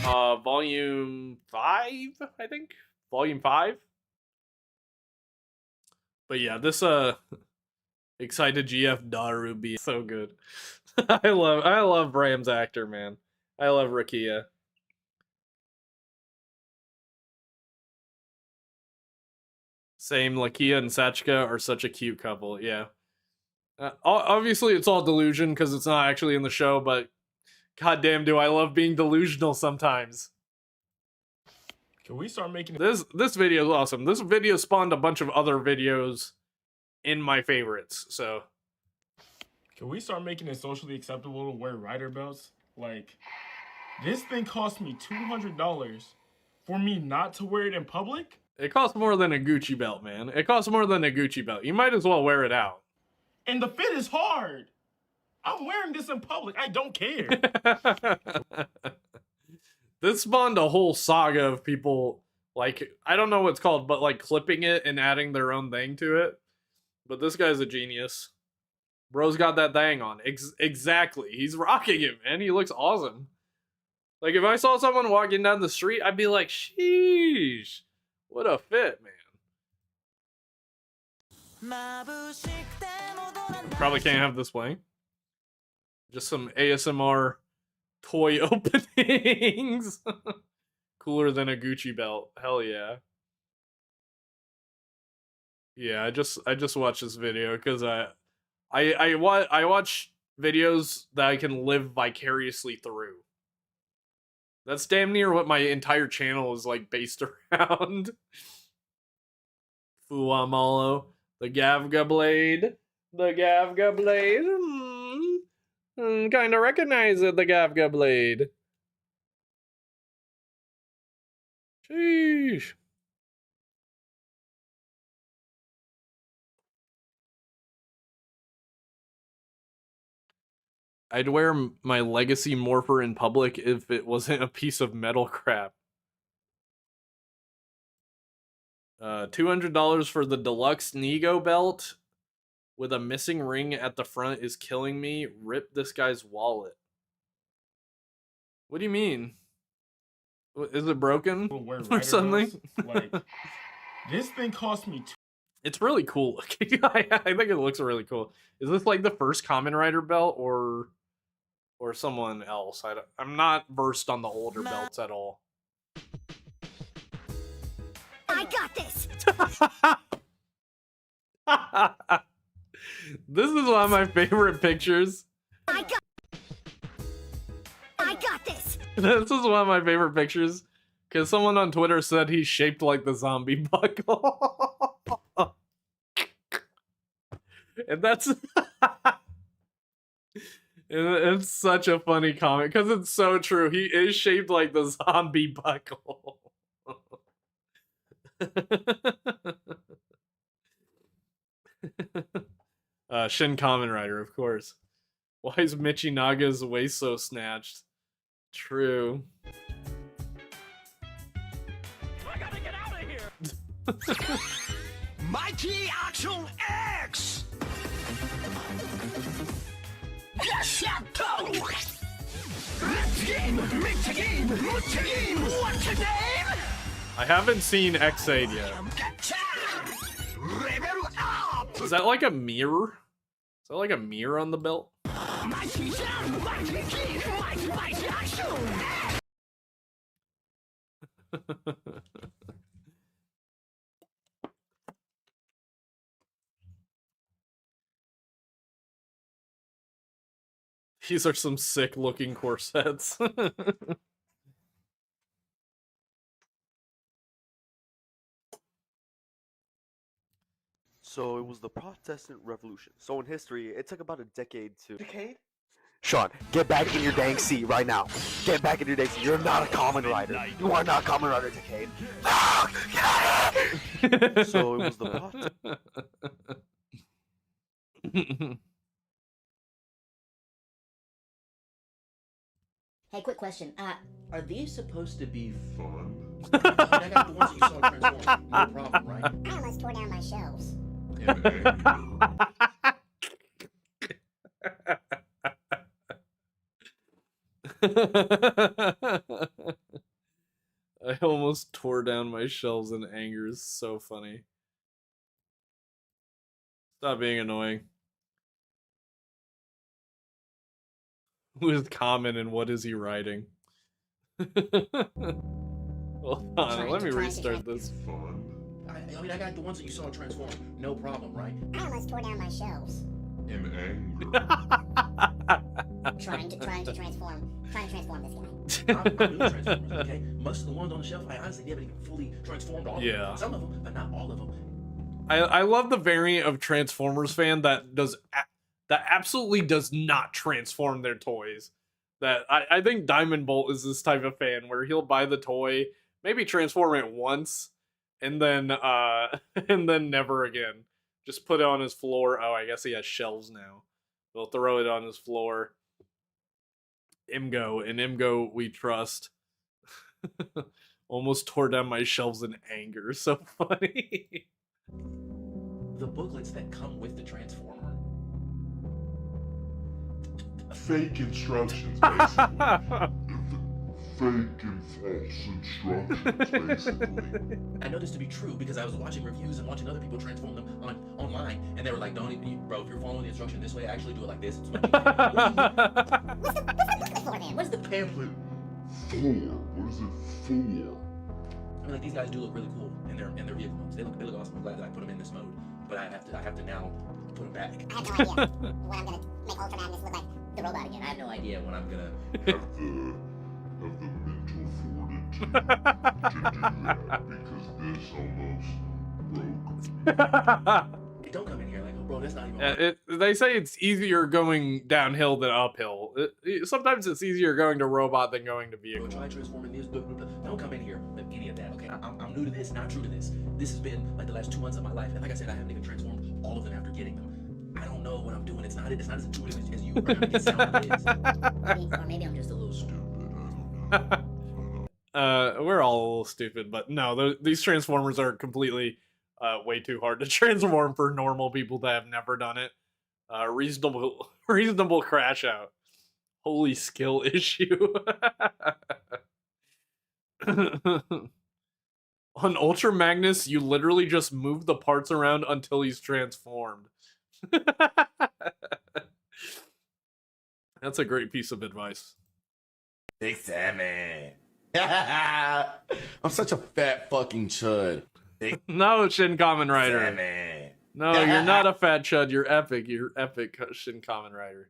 Volume 5, I think? Volume 5? But yeah, this excited GF Darubi so good. I love Bram's actor, man. I love Rakia. Same, Lakia and Sachka are such a cute couple, yeah. Obviously, it's all delusion because it's not actually in the show, but goddamn, do I love being delusional sometimes. Can we start making this video is awesome. This video spawned a bunch of other videos in my favorites, so. Can we start making it socially acceptable to wear rider belts? Like, this thing cost me $200 for me not to wear it in public? It costs more than a Gucci belt, man. It costs more than a Gucci belt. You might as well wear it out. And the fit is hard. I'm wearing this in public. I don't care. This spawned a whole saga of people, like, I don't know what it's called, but like clipping it and adding their own thing to it. But this guy's a genius. Bro's got that thing on. Exactly. He's rocking it, man. He looks awesome. Like, if I saw someone walking down the street, I'd be like, sheesh. What a fit, man. Probably can't have this playing. Just some ASMR toy openings. Cooler than a Gucci belt. Hell yeah. Yeah, I just watched this video because I watch videos that I can live vicariously through. That's damn near what my entire channel is like based around. Fuamalo. The Gavga Blade. The Gavga Blade. Kinda recognize it, the Gavga Blade. Sheesh. I'd wear my Legacy Morpher in public if it wasn't a piece of metal crap. $200 for the deluxe Nego belt with a missing ring at the front is killing me. Rip this guy's wallet. What do you mean? Is it broken or something? Like, this thing cost me. It's really cool looking. I think it looks really cool. Is this like the first Kamen Rider belt or someone else? I'm not versed on the older belts at all. I got this. This is one of my favorite pictures. I got this. This is one of my favorite pictures because someone on Twitter said he's shaped like the zombie buckle. And that's it's such a funny comment because it's so true. He is shaped like the zombie buckle. Shin Kamen Rider, of course. Why is Michinaga's waist so snatched? True. I gotta get out of here! Mighty Action X! What's your name? I haven't seen X8 yet. Is that like a mirror? Is that like a mirror on the belt? These are some sick looking corsets. So it was the Protestant Revolution. So in history, it took about a decade to... Decade? Sean, get back in your dang seat right now. Get back in your dang seat. You're not a common rider. You are not a common rider, Decade. No! Get out of here! So it was the Protestant... Hey, quick question. Are these supposed to be fun? I got the ones that you saw transform. No problem, right? I almost tore down my shelves. I almost tore down my shelves in anger. Is so funny. Stop being annoying. Who is Common and what is he writing? Hold on, let me restart this. I mean, I got the ones that you saw transform. No problem, right? I almost tore down my shelves. In anger. Trying to transform this guy. I'm doing transformers, okay? Most of the ones on the shelf, I honestly haven't even fully transformed all of them. Some of them, but not all of them. I love the variant of Transformers fan that that absolutely does not transform their toys. That I think Diamond Bolt is this type of fan where he'll buy the toy, maybe transform it once, and then never again. Just put it on his floor. Oh, I guess he has shelves now. They'll throw it on his floor. Imgo we trust. Almost tore down my shelves in anger. So funny. The booklets that come with the Transformer. Fake instructions, basically. Fake and false instructions, basically. I know this to be true because I was watching reviews and watching other people transform them online, and they were like, "Don't even, bro. If you're following the instruction this way, actually do it like this." It's much What's the pamphlet For? What is it for? I mean, like these guys do look really cool in their vehicle modes. They look awesome. I'm glad that I put them in this mode, but I have to now put them back. I have no idea when I'm gonna make Ultra Magnus look like the robot again. I have no idea when I'm gonna have the mental fortitude to do that because this almost broke. Hey, don't come in here like, oh, bro, that's not even. They say it's easier going downhill than uphill. Sometimes it's easier going to robot than going to vehicle. Bro, try transforming this. Don't come in here with any of that. Okay, I'm new to this, not true to this. This has been like the last 2 months of my life, and like I said, I haven't even transformed all of them after getting them. I don't know what I'm doing. It's not as intuitive as you are making it sound like it is. Or maybe I'm just a little stupid. We're all a little stupid, but no, these Transformers are completely way too hard to transform for normal people that have never done it. Reasonable crash out. Holy skill issue. On Ultra Magnus, you literally just move the parts around until he's transformed. That's a great piece of advice. Big Sammy. I'm such a fat fucking chud. No, Shin Kamen Rider. Sammy. No, you're not a fat chud. You're epic. You're epic, Shin Kamen Rider.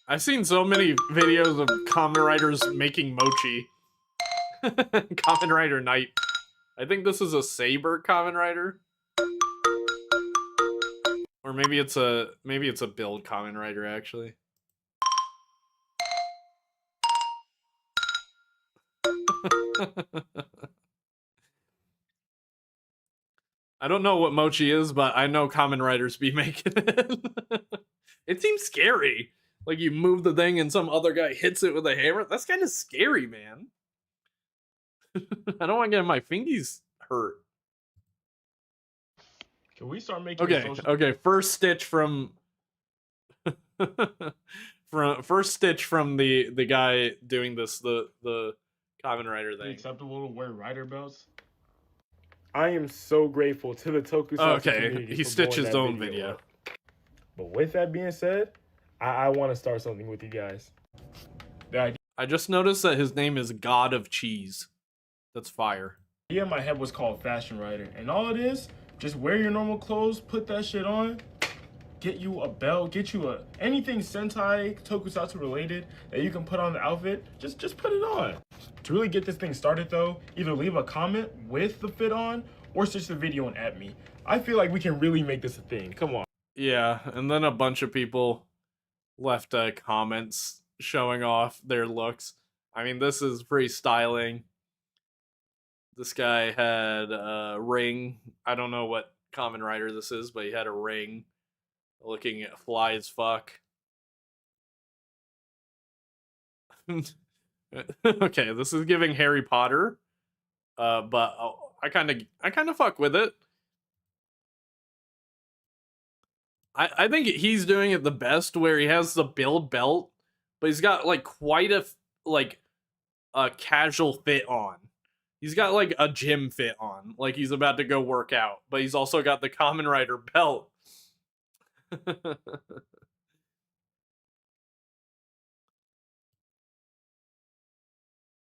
I've seen so many videos of Kamen Riders making mochi. Kamen Rider Knight. I think this is a Saber Kamen Rider. Or maybe it's a build Kamen Rider actually. I don't know what mochi is, but I know Kamen Riders be making it. It seems scary. Like you move the thing and some other guy hits it with a hammer. That's kind of scary, man. I don't want to get my fingies hurt. Can we start making Okay, first stitch from first stitch from the guy doing this, the Kamen Rider thing. Acceptable to wear rider belts? I am so grateful to the Tokusatsu community. He stitched his own video. Up. But with that being said, I want to start something with you guys. I just noticed that his name is God of Cheese. That's fire. Yeah, my head was called Fashion Rider, and all it is, just wear your normal clothes, put that shit on, get you a belt, get you anything Sentai Tokusatsu related that you can put on the outfit. Just put it on. To really get this thing started though, either leave a comment with the fit on or stitch the video and at me. I feel like we can really make this a thing. Come on. Yeah, and then a bunch of people left comments showing off their looks. I mean, this is pretty styling. This guy had a ring. I don't know what Kamen Rider this is, but he had a ring looking fly as fuck. Okay, this is giving Harry Potter. But I kind of fuck with it. I think he's doing it the best where he has the build belt, but he's got like quite a casual fit on. He's got like a gym fit on, like he's about to go work out, but he's also got the Kamen Rider belt.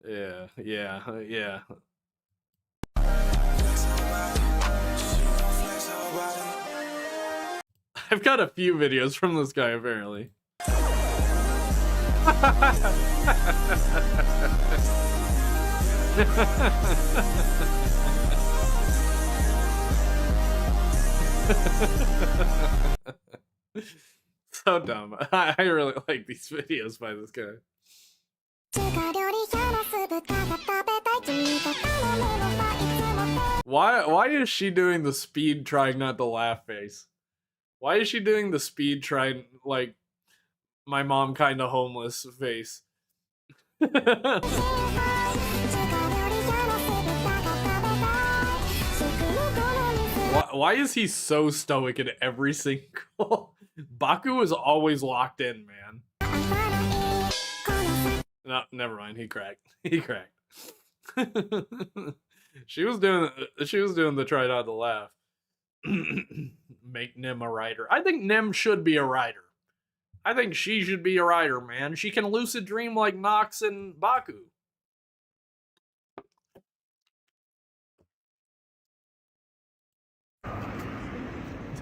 Yeah. I've got a few videos from this guy, apparently. So dumb. I really like these videos by this guy. Why is she doing the speed trying not to laugh face? Why is she doing the speed trying like my mom kinda homeless face? Why is he so stoic in every single... Baku is always locked in, man. No, never mind. He cracked. He cracked. She was doing the try not to laugh. Make Nim a rider. I think Nim should be a rider. I think she should be a rider, man. She can lucid dream like Nox and Baku.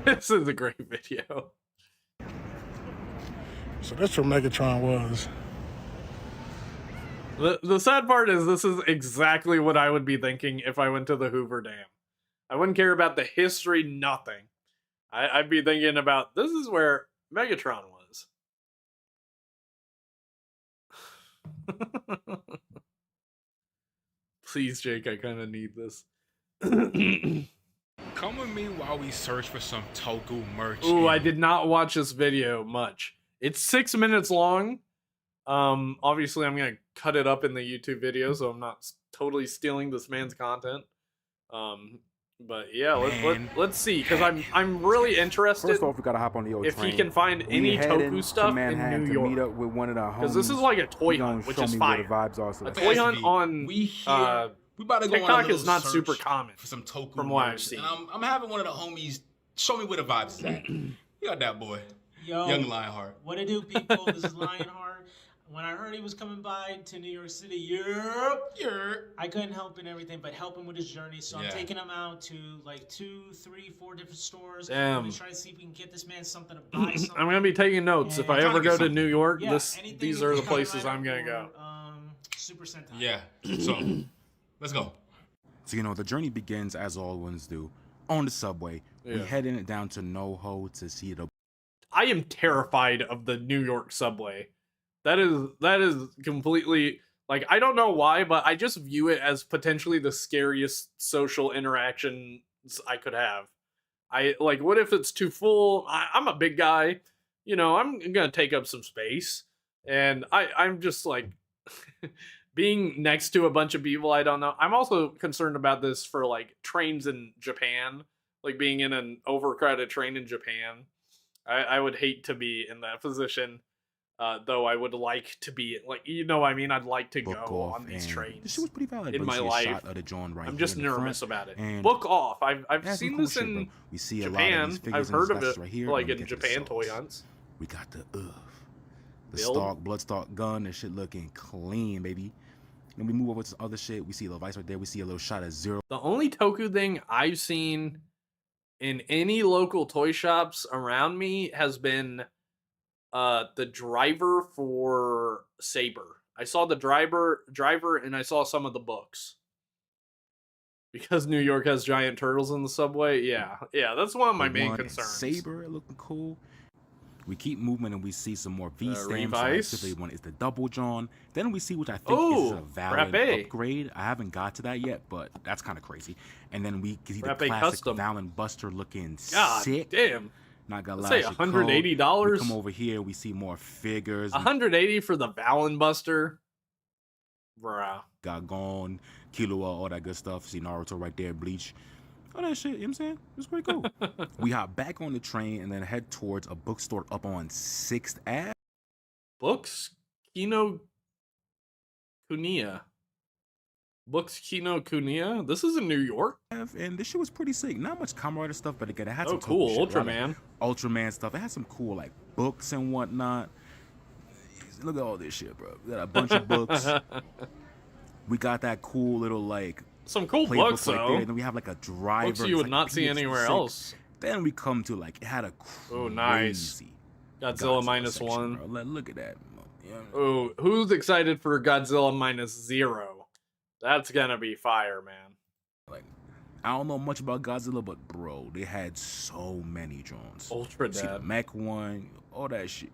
This is a great video. So that's what Megatron was. The sad part is this is exactly what I would be thinking if I went to the Hoover Dam. I wouldn't care about the history, nothing. I'd be thinking about, this is where Megatron was. Please, Jake, I kind of need this. Come with me while we search for some Toku merch. Ooh, I did not watch this video much. It's 6 minutes long. Obviously, I'm gonna cut it up in the YouTube video, so I'm not totally stealing this man's content. But yeah, let's see, because I'm really interested. First off, we gotta hop on the old if train. he can find any Toku stuff in New York. Meet up with one of the homies. Because this is like a toy hunt, which is fire. Vibes are, so a toy hunt on we about to go TikTok on a is not search super common for some Toku from what I've merch. seen. And I'm having one of the homies Show me where the vibes is at. You got that boy. Yo, Young Lionheart. What it do, people? This is Lionheart. When I heard he was coming by to New York City, I couldn't help and everything but help him with his journey. So I'm taking him out to like 2, 3, 4 different stores. Damn. I'm gonna try to see if we can get this man something to buy. Something. I'm gonna be taking notes. If I ever go to New York, these are the places I'm gonna go. Super Sentai. Yeah. So let's go. So the journey begins as all ones do on the subway. Yeah. We heading down to NoHo to see the. I am terrified of the New York subway. That is completely, like, I don't know why, but I just view it as potentially the scariest social interactions I could have. What if it's too full? I'm a big guy, I'm gonna take up some space, and I'm just like being next to a bunch of people I don't know. I'm also concerned about this for like trains in Japan, like being in an overcrowded train in Japan. I would hate to be in that position. Though I would like to be I'd like to go on these trains. This shit was pretty valid in my life. I'm just nervous about it. Book off. I've seen this in we see Japan. A lot of these I've heard of it right here, like in Japan toy hunts. We got the Bloodstalk gun. That shit looking clean, baby. And we move over to other shit. We see a little Vice right there. We see a little shot of Zero. The only Toku thing I've seen in any local toy shops around me has been the driver for Saber. I saw the driver, and I saw some of the books. Because New York has giant turtles in the subway, yeah, that's one of my main concerns. Saber looking cool. We keep moving and we see some more V stamps. Revice. One is the double John. Then we see which I think is a valid upgrade. I haven't got to that yet, but that's kind of crazy. And then we see the classic Valen Buster looking sick. Damn. Not gonna lie. Say $180. Come over here, we see more figures. $180 for the Valen Buster, bruh. Got Gon, Killua, all that good stuff. See Naruto right there, Bleach, all that shit. You know what I'm saying? It was pretty cool. We hop back on the train and then head towards a bookstore up on 6th Ave. Books Kino Kuniya. Books Kino Kuniya. This is in New York, and this shit was pretty sick. Not much Kamen Rider stuff, but again, it had some cool shit, Ultraman, Ultraman stuff. It had some cool like books and whatnot. Look at all this shit, bro. We got a bunch of books. We got that cool little like some cool books right though. There. And then we have like a driver. Books you would not see anywhere else. Then we come to like it had a crazy nice Godzilla -1. Bro. Look at that. Oh, who's excited for Godzilla -0? That's gonna be fire, man. Like, I don't know much about Godzilla, but bro, they had so many drones. Ultra See the mech one, all that shit.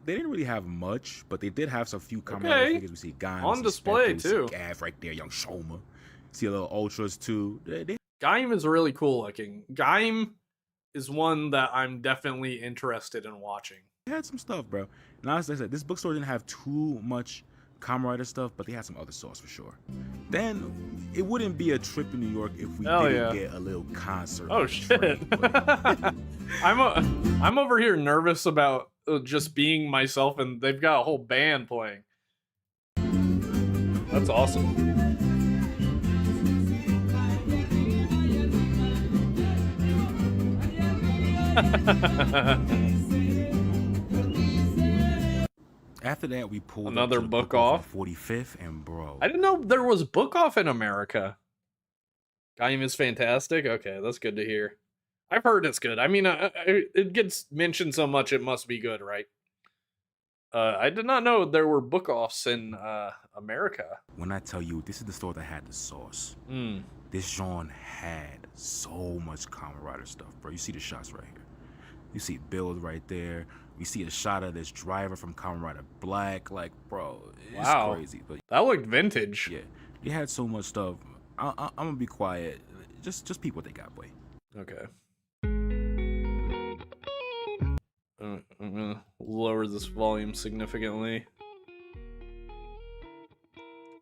They didn't really have much, but they did have some few Kamen Rider figures. We see Gaim on display too. Gav right there, young Shoma. See a little Ultras too. Gaim is really cool looking. Gaim is one that I'm definitely interested in watching. They had some stuff, bro. And as I said, this bookstore didn't have too much Kamen Rider stuff, but they had some other sauce for sure. Then it wouldn't be a trip in New York if we didn't get a little concert. Oh shit! I'm over here nervous about just being myself, and they've got a whole band playing. That's awesome. After that, we pulled another book off. 45th, and bro, I didn't know there was book off in America. Gaim is fantastic. Okay, that's good to hear. I've heard it's good. I mean, it gets mentioned so much, it must be good, right? I did not know there were book offs in America. When I tell you, this is the store that had the sauce. This Jean had so much Kamen Rider stuff, bro. You see the shots right here. You see Build right there. We see a shot of this driver from Kamen Rider Black. Like, bro, it's crazy. But that looked vintage. Yeah, they had so much stuff. I'm gonna be quiet. Just peep what they got, boy. Okay. I'm gonna lower this volume significantly.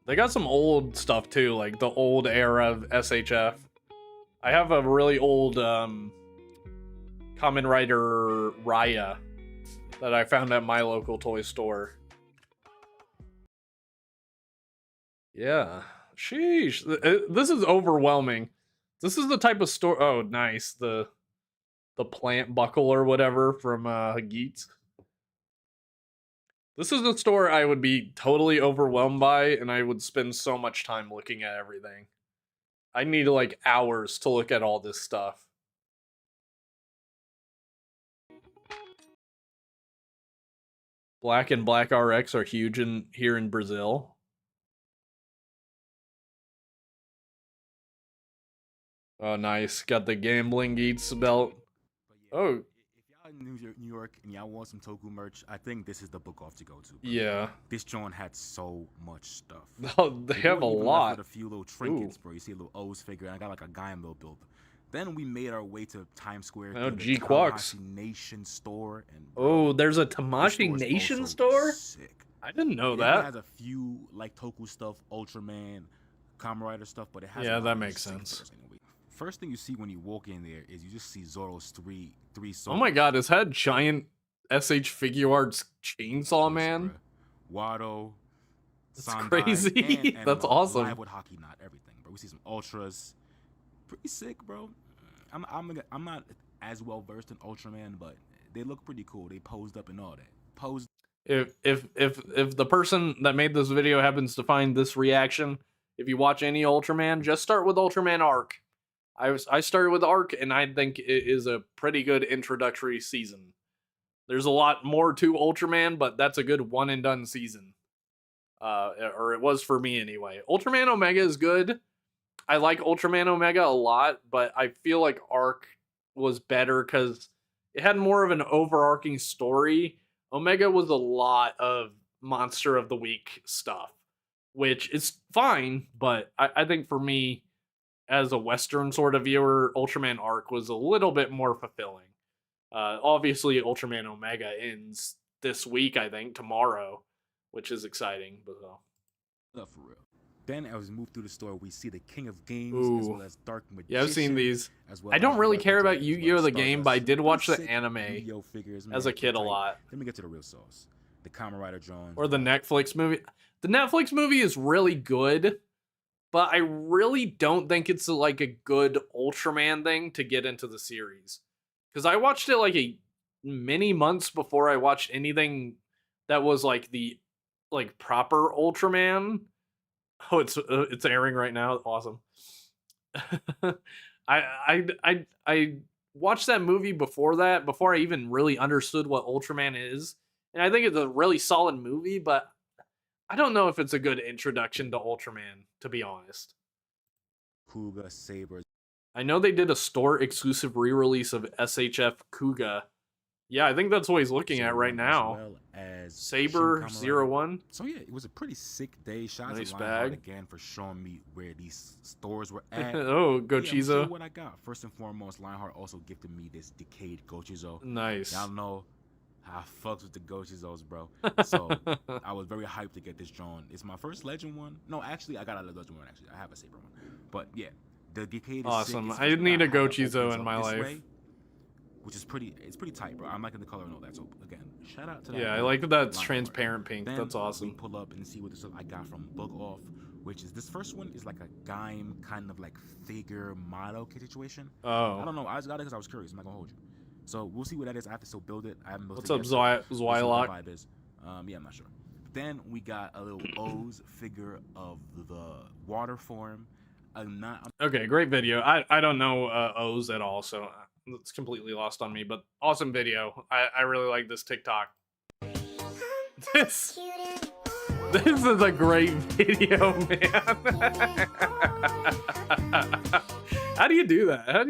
They got some old stuff too, like the old era of SHF. I have a really old Kamen Rider Raya that I found at my local toy store. Yeah. Sheesh. This is overwhelming. This is the type of store. Oh, nice. The the plant buckle or whatever from Geets. This is a store I would be totally overwhelmed by, and I would spend so much time looking at everything. I need like hours to look at all this stuff. Black and Black RX are huge here in Brazil. Oh, nice. Got the gambling Geets belt. Oh. If y'all in New York and y'all want some Toku merch, I think this is the book off to go to. Bro. Yeah. This joint had so much stuff. Oh, they have a lot. With a few little trinkets, bro. You see a little O's figure, and I got like a Gaim little build. Then we made our way to Times Square. Oh, G-Quacks. Nation store. And bro, there's a Tamashii Nation store? Sick. I didn't know that. It has a few like Toku stuff, Ultraman, Kamen Rider stuff, but it has that makes sense. First thing you see when you walk in there is you just see Zoro's three swords. Oh my god, is that a giant SH Figure Arts chainsaw man? Wado. That's crazy. And that's awesome. Live with Hockey Knot, everything, bro. We see some Ultras. Pretty sick, bro. I'm not as well versed in Ultraman, but they look pretty cool. They posed up and all that. If the person that made this video happens to find this reaction, if you watch any Ultraman, just start with Ultraman Arc. I started with Arc, and I think it is a pretty good introductory season. There's a lot more to Ultraman, but that's a good one and done season. Or it was for me anyway. Ultraman Omega is good. I like Ultraman Omega a lot, but I feel like Arc was better because it had more of an overarching story. Omega was a lot of Monster of the Week stuff, which is fine, but I think for me, as a Western sort of viewer, Ultraman Arc was a little bit more fulfilling. Obviously, Ultraman Omega ends this week, I think, tomorrow, which is exciting. But for real. Then as we move through the store, we see the King of Games as well as Dark Magician. Yeah, I've seen these. I don't really care about Yu-Gi-Oh! The game, but I did watch the anime as a kid a lot. Then we get to the real sauce. The Kamen Rider John. Or the Netflix movie. The Netflix movie is really good, but I really don't think it's like a good Ultraman thing to get into the series. Because I watched it like many months before I watched anything that was like the proper Ultraman. Oh, it's airing right now. Awesome. I watched that movie before I even really understood what Ultraman is. And I think it's a really solid movie, but I don't know if it's a good introduction to Ultraman, to be honest. Kuga, Saber. I know they did a store exclusive re-release of SHF Kuga. Yeah, I think that's what he's looking at right now. Well as Saber 01. So yeah, it was a pretty sick day. Shout out nice to bag again for showing me where these stores were at. Oh, Gochizo. Yeah, what I got. First and foremost, Lionheart also gifted me this Decade Gochizo. Nice. Y'all know I fucks with the Gochizos, bro. So I was very hyped to get this John. It's my first Legend one. No, actually, I got a Legend one. Actually, I have a Saber one. But yeah, the Decade is awesome. Sick. I need a Gochizo in my life. Way, which is pretty tight, bro. I'm liking the color and all that. So again, shout out to that. Yeah, I like that that's transparent pink. Then that's awesome. We pull up and see what this I got from Book Off, which is this first one is like a Gaim kind of like figure model situation. Oh. I don't know. I just got it because I was curious. I'm not gonna hold you. So we'll see what that is. I have to still build it. I haven't built What's it up, yet. Zwylock? Yeah, I'm not sure. Then we got a little O's figure of the water form. Okay, great video. I don't know O's at all, so it's completely lost on me, but awesome video. I really like this TikTok. This is a great video, man. How do you do that?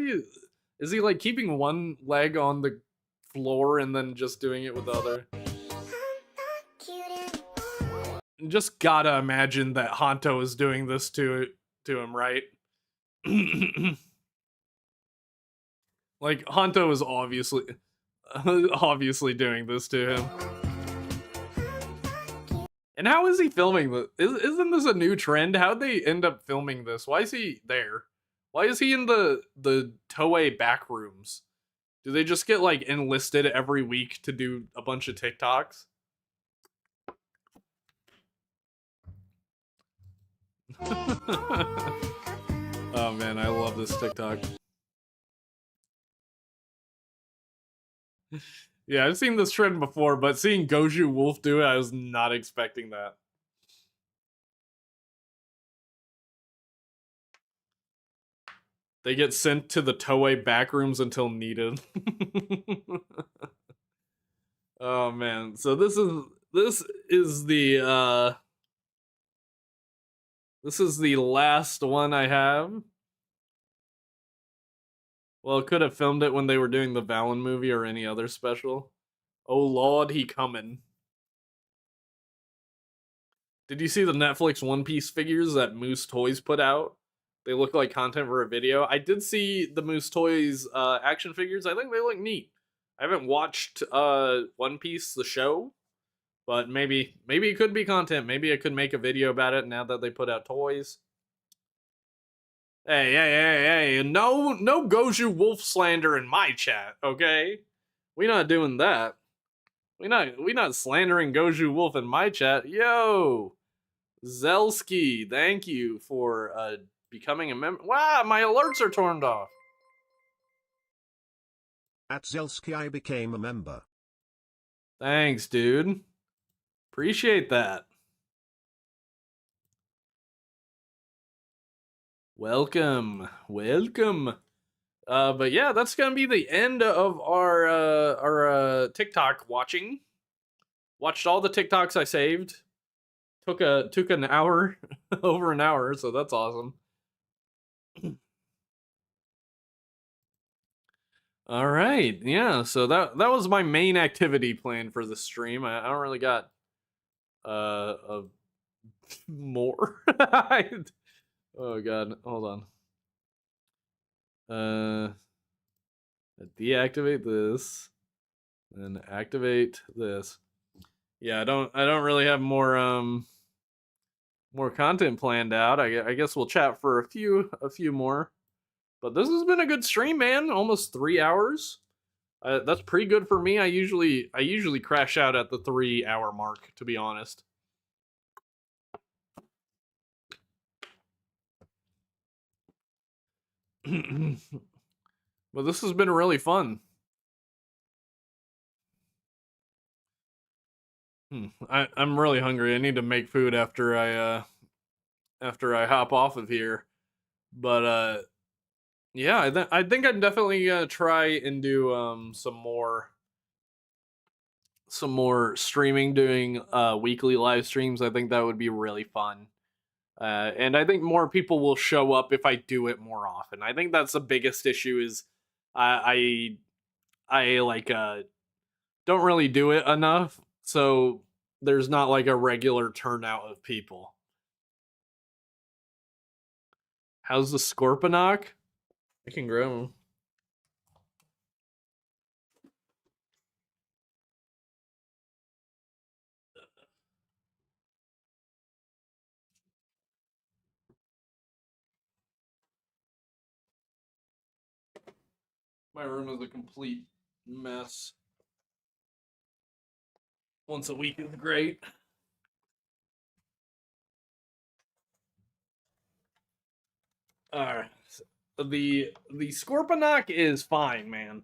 Is he like keeping one leg on the floor and then just doing it with the other? Just gotta imagine that Hanto is doing this to him, right? Like Hanto is obviously doing this to him. And how is he filming this? Isn't this a new trend? How'd they end up filming this? Why is he there? Why is he in the Toei back rooms? Do they just get like enlisted every week to do a bunch of TikToks? Oh man, I love this TikTok. Yeah, I've seen this trend before, but seeing Goju Wolf do it, I was not expecting that. They get sent to the Toei backrooms until needed. Oh man, so this is the this is the last one I have. Well, could have filmed it when they were doing the Valen movie or any other special. Oh Lord, he coming. Did you see the Netflix One Piece figures that Moose Toys put out? They look like content for a video. I did see the Moose Toys action figures. I think they look neat. I haven't watched One Piece the show, but maybe it could be content. Maybe I could make a video about it now that they put out toys. Hey, no Goju Wolf slander in my chat, okay? We not doing that. We not slandering Goju Wolf in my chat. Yo, Zelski, thank you for becoming a member. Wow, my alerts are turned off. At Zelski I became a member. Thanks, dude. Appreciate that. Welcome. But yeah, that's gonna be the end of our TikTok watching. Watched all the TikToks I saved. Took an hour, over an hour, so that's awesome. All right, yeah. So that was my main activity plan for the stream. I don't really got a more. Oh god, hold on. Deactivate this, then activate this. Yeah, I don't really have more content planned out. I guess we'll chat for a few more. But this has been a good stream, man. Almost 3 hours. That's pretty good for me. I usually crash out at the 3 hour mark, to be honest. But this has been really fun. I'm really hungry. I need to make food after I hop off of here. But yeah, I think I'm definitely gonna try and do some more streaming, doing weekly live streams. I think that would be really fun. And I think more people will show up if I do it more often. I think that's the biggest issue is I like don't really do it enough, so there's not like a regular turnout of people. How's the Scorponok? I can grow him. My room is a complete mess. Once a week is great. Alright. The Scorponok is fine, man.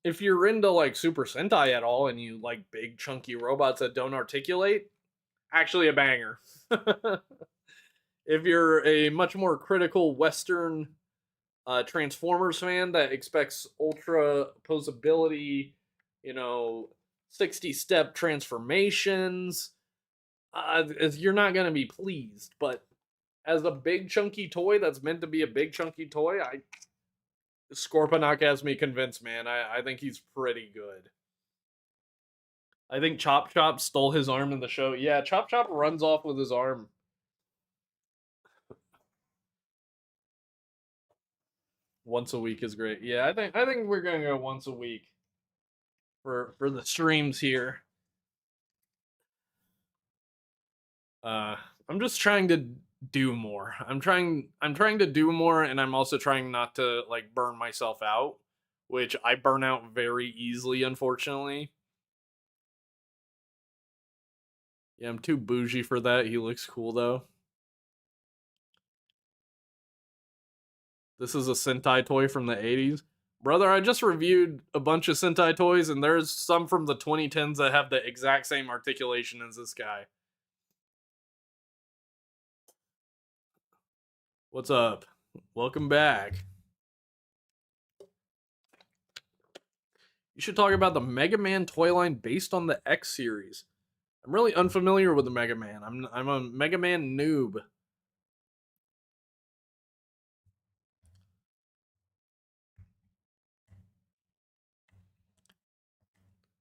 If you're into like Super Sentai at all and you like big chunky robots that don't articulate, actually a banger. If you're a much more critical Western Transformers fan that expects ultra posability, 60-step transformations, you're not gonna be pleased. But as a big chunky toy that's meant to be a big chunky toy, Scorponok has me convinced, man. I think he's pretty good. I think Chop Chop stole his arm in the show. Yeah, Chop Chop runs off with his arm. Once a week is great. Yeah, I think we're gonna go once a week for the streams here. I'm just trying to do more. I'm trying to do more, and I'm also trying not to like burn myself out, which I burn out very easily, unfortunately. Yeah, I'm too bougie for that. He looks cool though. This is a Sentai toy from the 80s. Brother, I just reviewed a bunch of Sentai toys, and there's some from the 2010s that have the exact same articulation as this guy. What's up? Welcome back. You should talk about the Mega Man toy line based on the X series. I'm really unfamiliar with the Mega Man. I'm a Mega Man noob.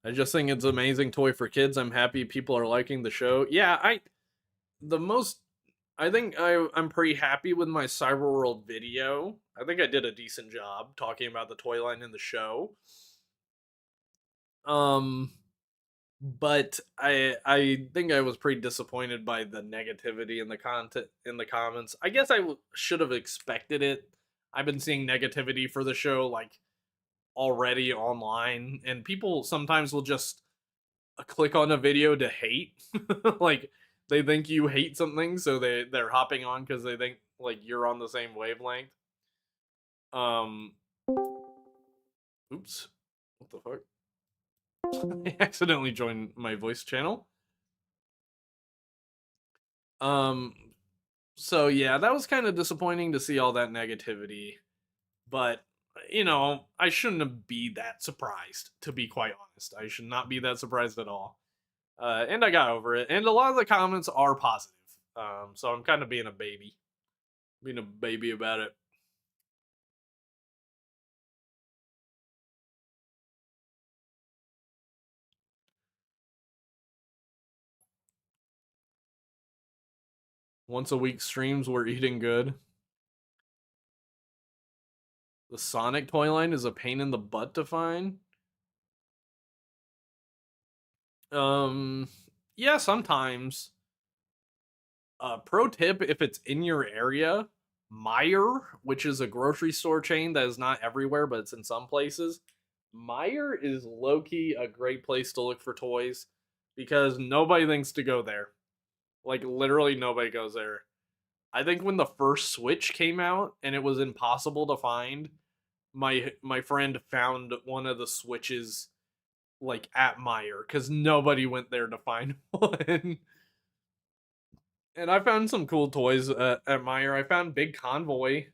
I just think it's an amazing toy for kids. I'm happy people are liking the show. Yeah, I think I'm pretty happy with my Cyberworld video. I think I did a decent job talking about the toy line in the show. But I think I was pretty disappointed by the negativity in the content in the comments. I guess I should have expected it. I've been seeing negativity for the show like already online, and people sometimes will just click on a video to hate. Like they think you hate something, so they're hopping on because they think like you're on the same wavelength. Oops, what the fuck? I accidentally joined my voice channel. So yeah, that was kind of disappointing to see all that negativity, but you know, I shouldn't be that surprised, to be quite honest. I should not be that surprised at all. And I got over it, and a lot of the comments are positive. So I'm kind of being a baby about it. Once a week streams were eating good. The Sonic toy line is a pain in the butt to find. Yeah, sometimes. Pro tip, if it's in your area, Meijer, which is a grocery store chain that is not everywhere, but it's in some places, Meijer is low-key a great place to look for toys because nobody thinks to go there. Like, literally nobody goes there. I think when the first Switch came out and it was impossible to find, my friend found one of the Switches like at Meijer because nobody went there to find one. And I found some cool toys at Meijer. I found Big Convoy,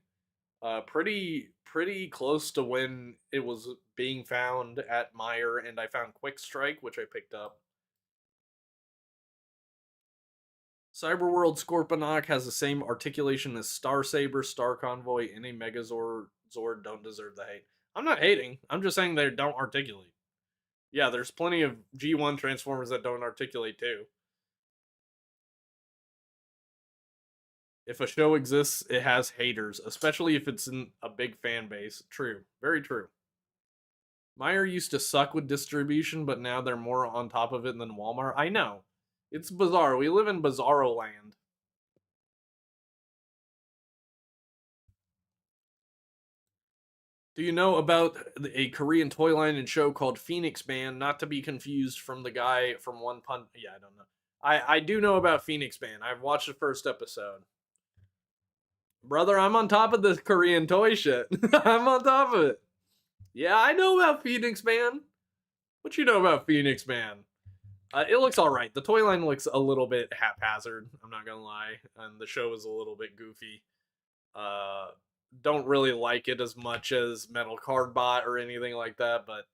pretty close to when it was being found at Meijer, and I found Quick Strike, which I picked up. Cyberworld Scorponok has the same articulation as Star Saber, Star Convoy, and a Megazord don't deserve the hate. I'm not hating. I'm just saying they don't articulate. Yeah, there's plenty of G1 Transformers that don't articulate too. If a show exists, it has haters, especially if it's in a big fan base. True. Very true. Meijer used to suck with distribution, but now they're more on top of it than Walmart. I know. It's bizarre. We live in bizarro land. Do you know about a Korean toy line and show called Phoenix Man? Not to be confused from the guy from One Punch. Yeah, I don't know. I do know about Phoenix Man. I've watched the first episode. Brother, I'm on top of this Korean toy shit. I'm on top of it. Yeah, I know about Phoenix Man. What you know about Phoenix Man? It looks alright. The toy line looks a little bit haphazard, I'm not gonna lie. And the show is a little bit goofy. Don't really like it as much as Metal Cardbot or anything like that, but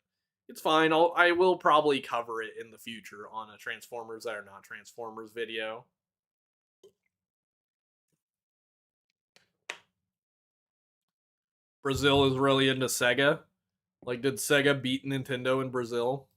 it's fine. I will probably cover it in the future on a Transformers that are not Transformers video. Brazil is really into Sega. Like, did Sega beat Nintendo in Brazil?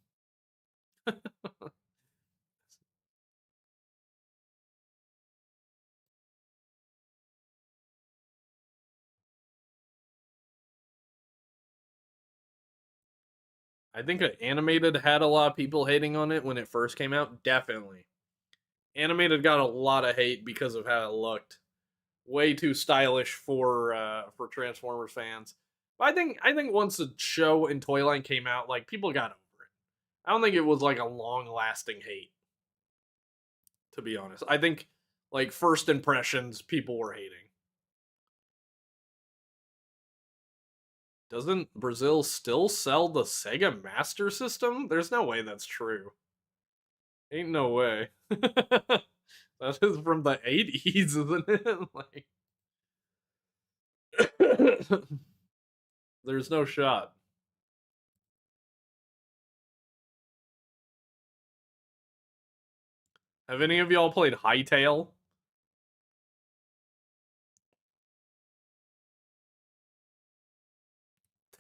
I think Animated had a lot of people hating on it when it first came out. Definitely. Animated got a lot of hate because of how it looked. Way too stylish for Transformers fans. But I think once the show and toy line came out, like people got over it. I don't think it was like a long lasting hate. To be honest, I think like first impressions, people were hating. Doesn't Brazil still sell the Sega Master System? There's no way that's true. Ain't no way. That is from the 80s, isn't it? Like, there's no shot. Have any of y'all played Hytale?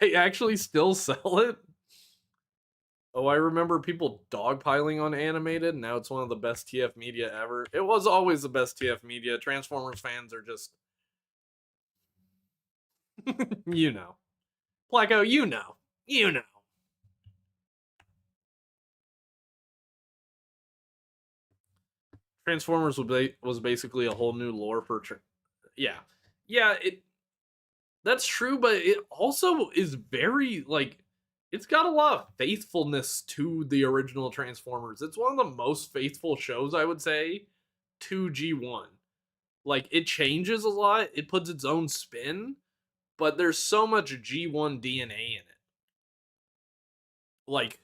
They actually still sell it? Oh, I remember people dogpiling on animated. Now it's one of the best TF media ever. It was always the best TF media. Transformers fans are just... you know. Placo, you know. You know. Transformers was basically a whole new lore for... yeah. Yeah, that's true, but it also is very, like... It's got a lot of faithfulness to the original Transformers. It's one of the most faithful shows, I would say, to G1. Like, it changes a lot. It puts its own spin, but there's so much G1 DNA in it. Like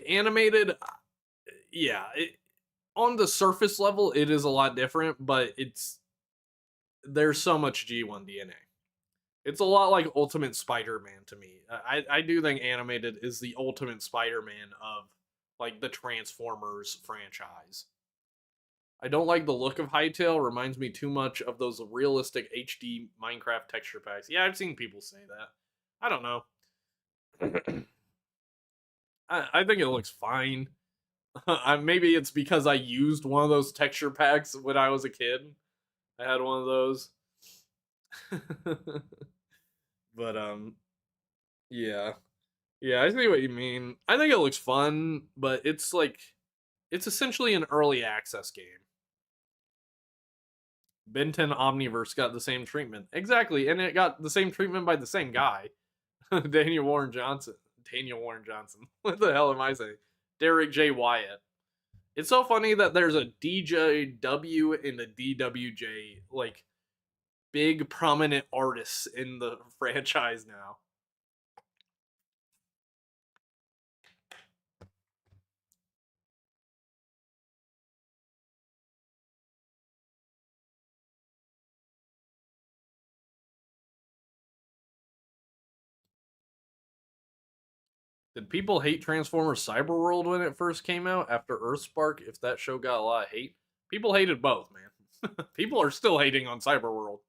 animated, yeah. On the surface level, it is a lot different, but there's so much G1 DNA. It's a lot like Ultimate Spider-Man to me. I do think animated is the Ultimate Spider-Man of, like, the Transformers franchise. I don't like the look of Hytale. Reminds me too much of those realistic HD Minecraft texture packs. Yeah, I've seen people say that. I don't know. I think it looks fine. Maybe it's because I used one of those texture packs when I was a kid. I had one of those. But, yeah. Yeah, I see what you mean. I think it looks fun, but it's essentially an early access game. Ben 10 Omniverse got the same treatment. Exactly, and it got the same treatment by the same guy. Daniel Warren Johnson. What the hell am I saying? Derek J. Wyatt. It's so funny that there's a DJW and a DWJ, like, big prominent artists in the franchise now. Did people hate Transformers Cyberworld when it first came out after Earthspark? If that show got a lot of hate, people hated both, man. People are still hating on Cyberworld.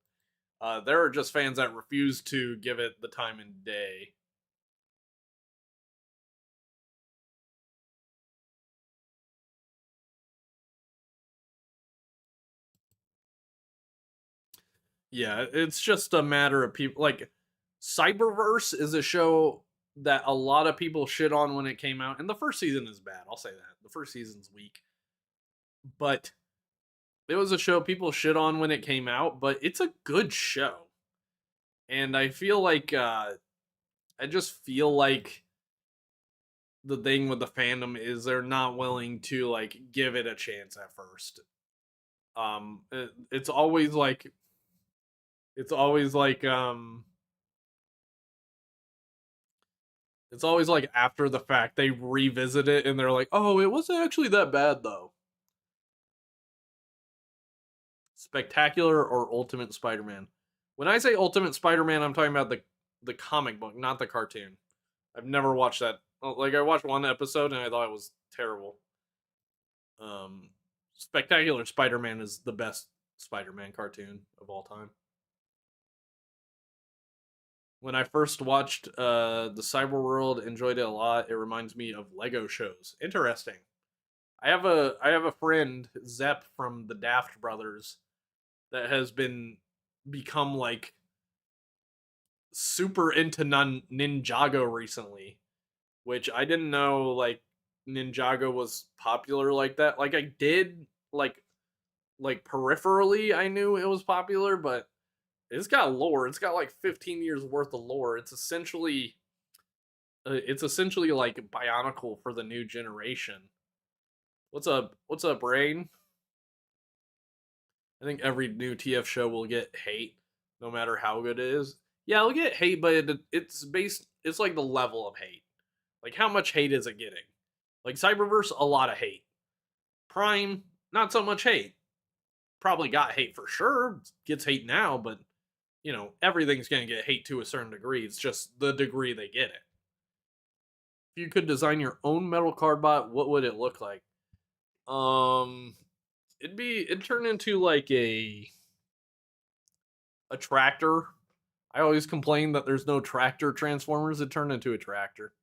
There are just fans that refuse to give it the time and day. Yeah, it's just a matter of people. Like, Cyberverse is a show that a lot of people shit on when it came out, and the first season is bad. I'll say that. The first season's weak. But it was a show people shit on when it came out, but it's a good show. And I feel like, I just feel like the thing with the fandom is they're not willing to, like, give it a chance at first. It's always like it's always like after the fact they revisit it and they're like, oh, it wasn't actually that bad though. Spectacular or Ultimate Spider-Man? When I say Ultimate Spider-Man, I'm talking about the comic book, not the cartoon. I've never watched that. Like, I watched one episode and I thought it was terrible. Spectacular Spider-Man is the best Spider-Man cartoon of all time. When I first watched the Cyberworld, enjoyed it a lot. It reminds me of Lego shows. Interesting. I have a friend, Zepp from the Daft Brothers, that has become like super into Ninjago recently, which I didn't know, like, Ninjago was popular like that. Like, I did, like peripherally I knew it was popular, but it's got lore. It's got like 15 years worth of lore. It's essentially like Bionicle for the new generation. What's up, Rain? I think every new TF show will get hate, no matter how good it is. Yeah, I'll get hate, but it's like the level of hate. Like, how much hate is it getting? Like, Cyberverse, a lot of hate. Prime, not so much hate. Probably got hate for sure. Gets hate now, but, you know, everything's going to get hate to a certain degree. It's just the degree they get it. If you could design your own metal card bot, what would it look like? It'd turn into like a tractor. I always complain that there's no tractor Transformers. It turned into a tractor.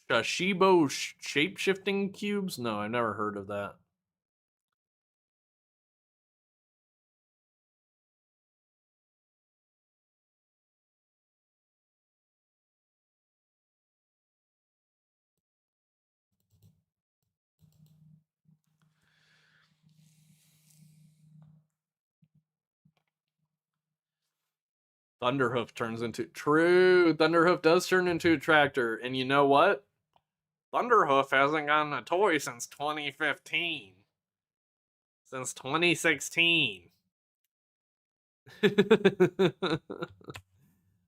Shibo shape-shifting cubes? No, I've never heard of that. Thunderhoof turns into... True, Thunderhoof does turn into a tractor. And you know what? Thunderhoof hasn't gotten a toy since 2015. Since 2016.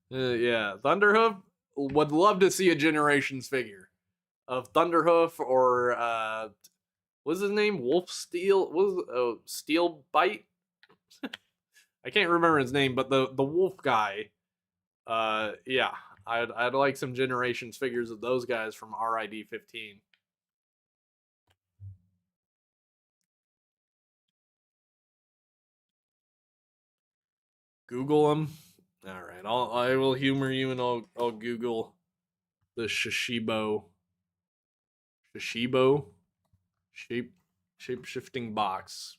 Yeah, Thunderhoof would love to see a Generations figure of Thunderhoof or what's his name? Wolf Steel? What was Steel Bite? I can't remember his name, but the wolf guy. Yeah, I'd like some Generations figures of those guys from RID 15. Google them. All right, I will humor you and I'll Google the Shishibo shape-shifting box.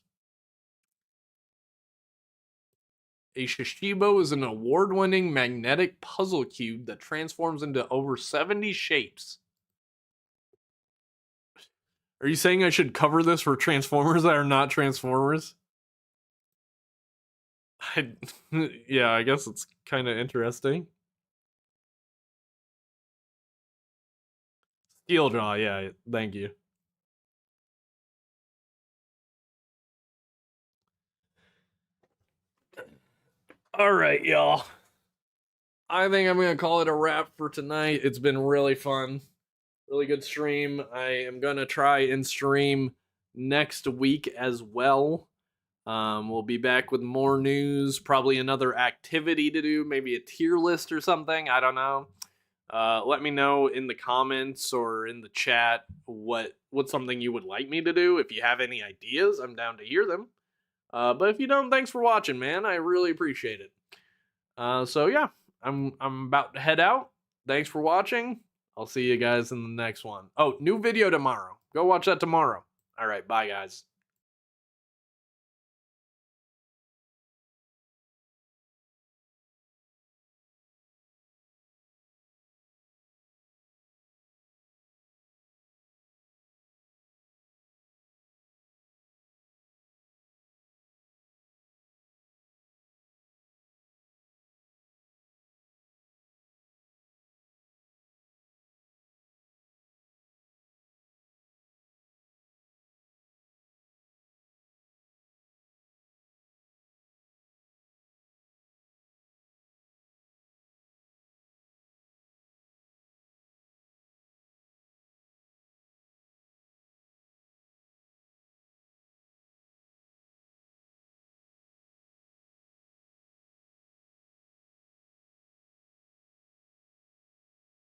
A Shishibo is an award-winning magnetic puzzle cube that transforms into over 70 shapes. Are you saying I should cover this for Transformers that are not Transformers? Yeah, I guess it's kind of interesting. Steeljaw, yeah, thank you. All right, y'all. I think I'm going to call it a wrap for tonight. It's been really fun. Really good stream. I am going to try and stream next week as well. We'll be back with more news, probably another activity to do, maybe a tier list or something. I don't know. Let me know in the comments or in the chat what's something you would like me to do. If you have any ideas, I'm down to hear them. But if you don't, thanks for watching, man. I really appreciate it. So yeah, I'm about to head out. Thanks for watching. I'll see you guys in the next one. Oh, new video tomorrow. Go watch that tomorrow. All right, bye guys.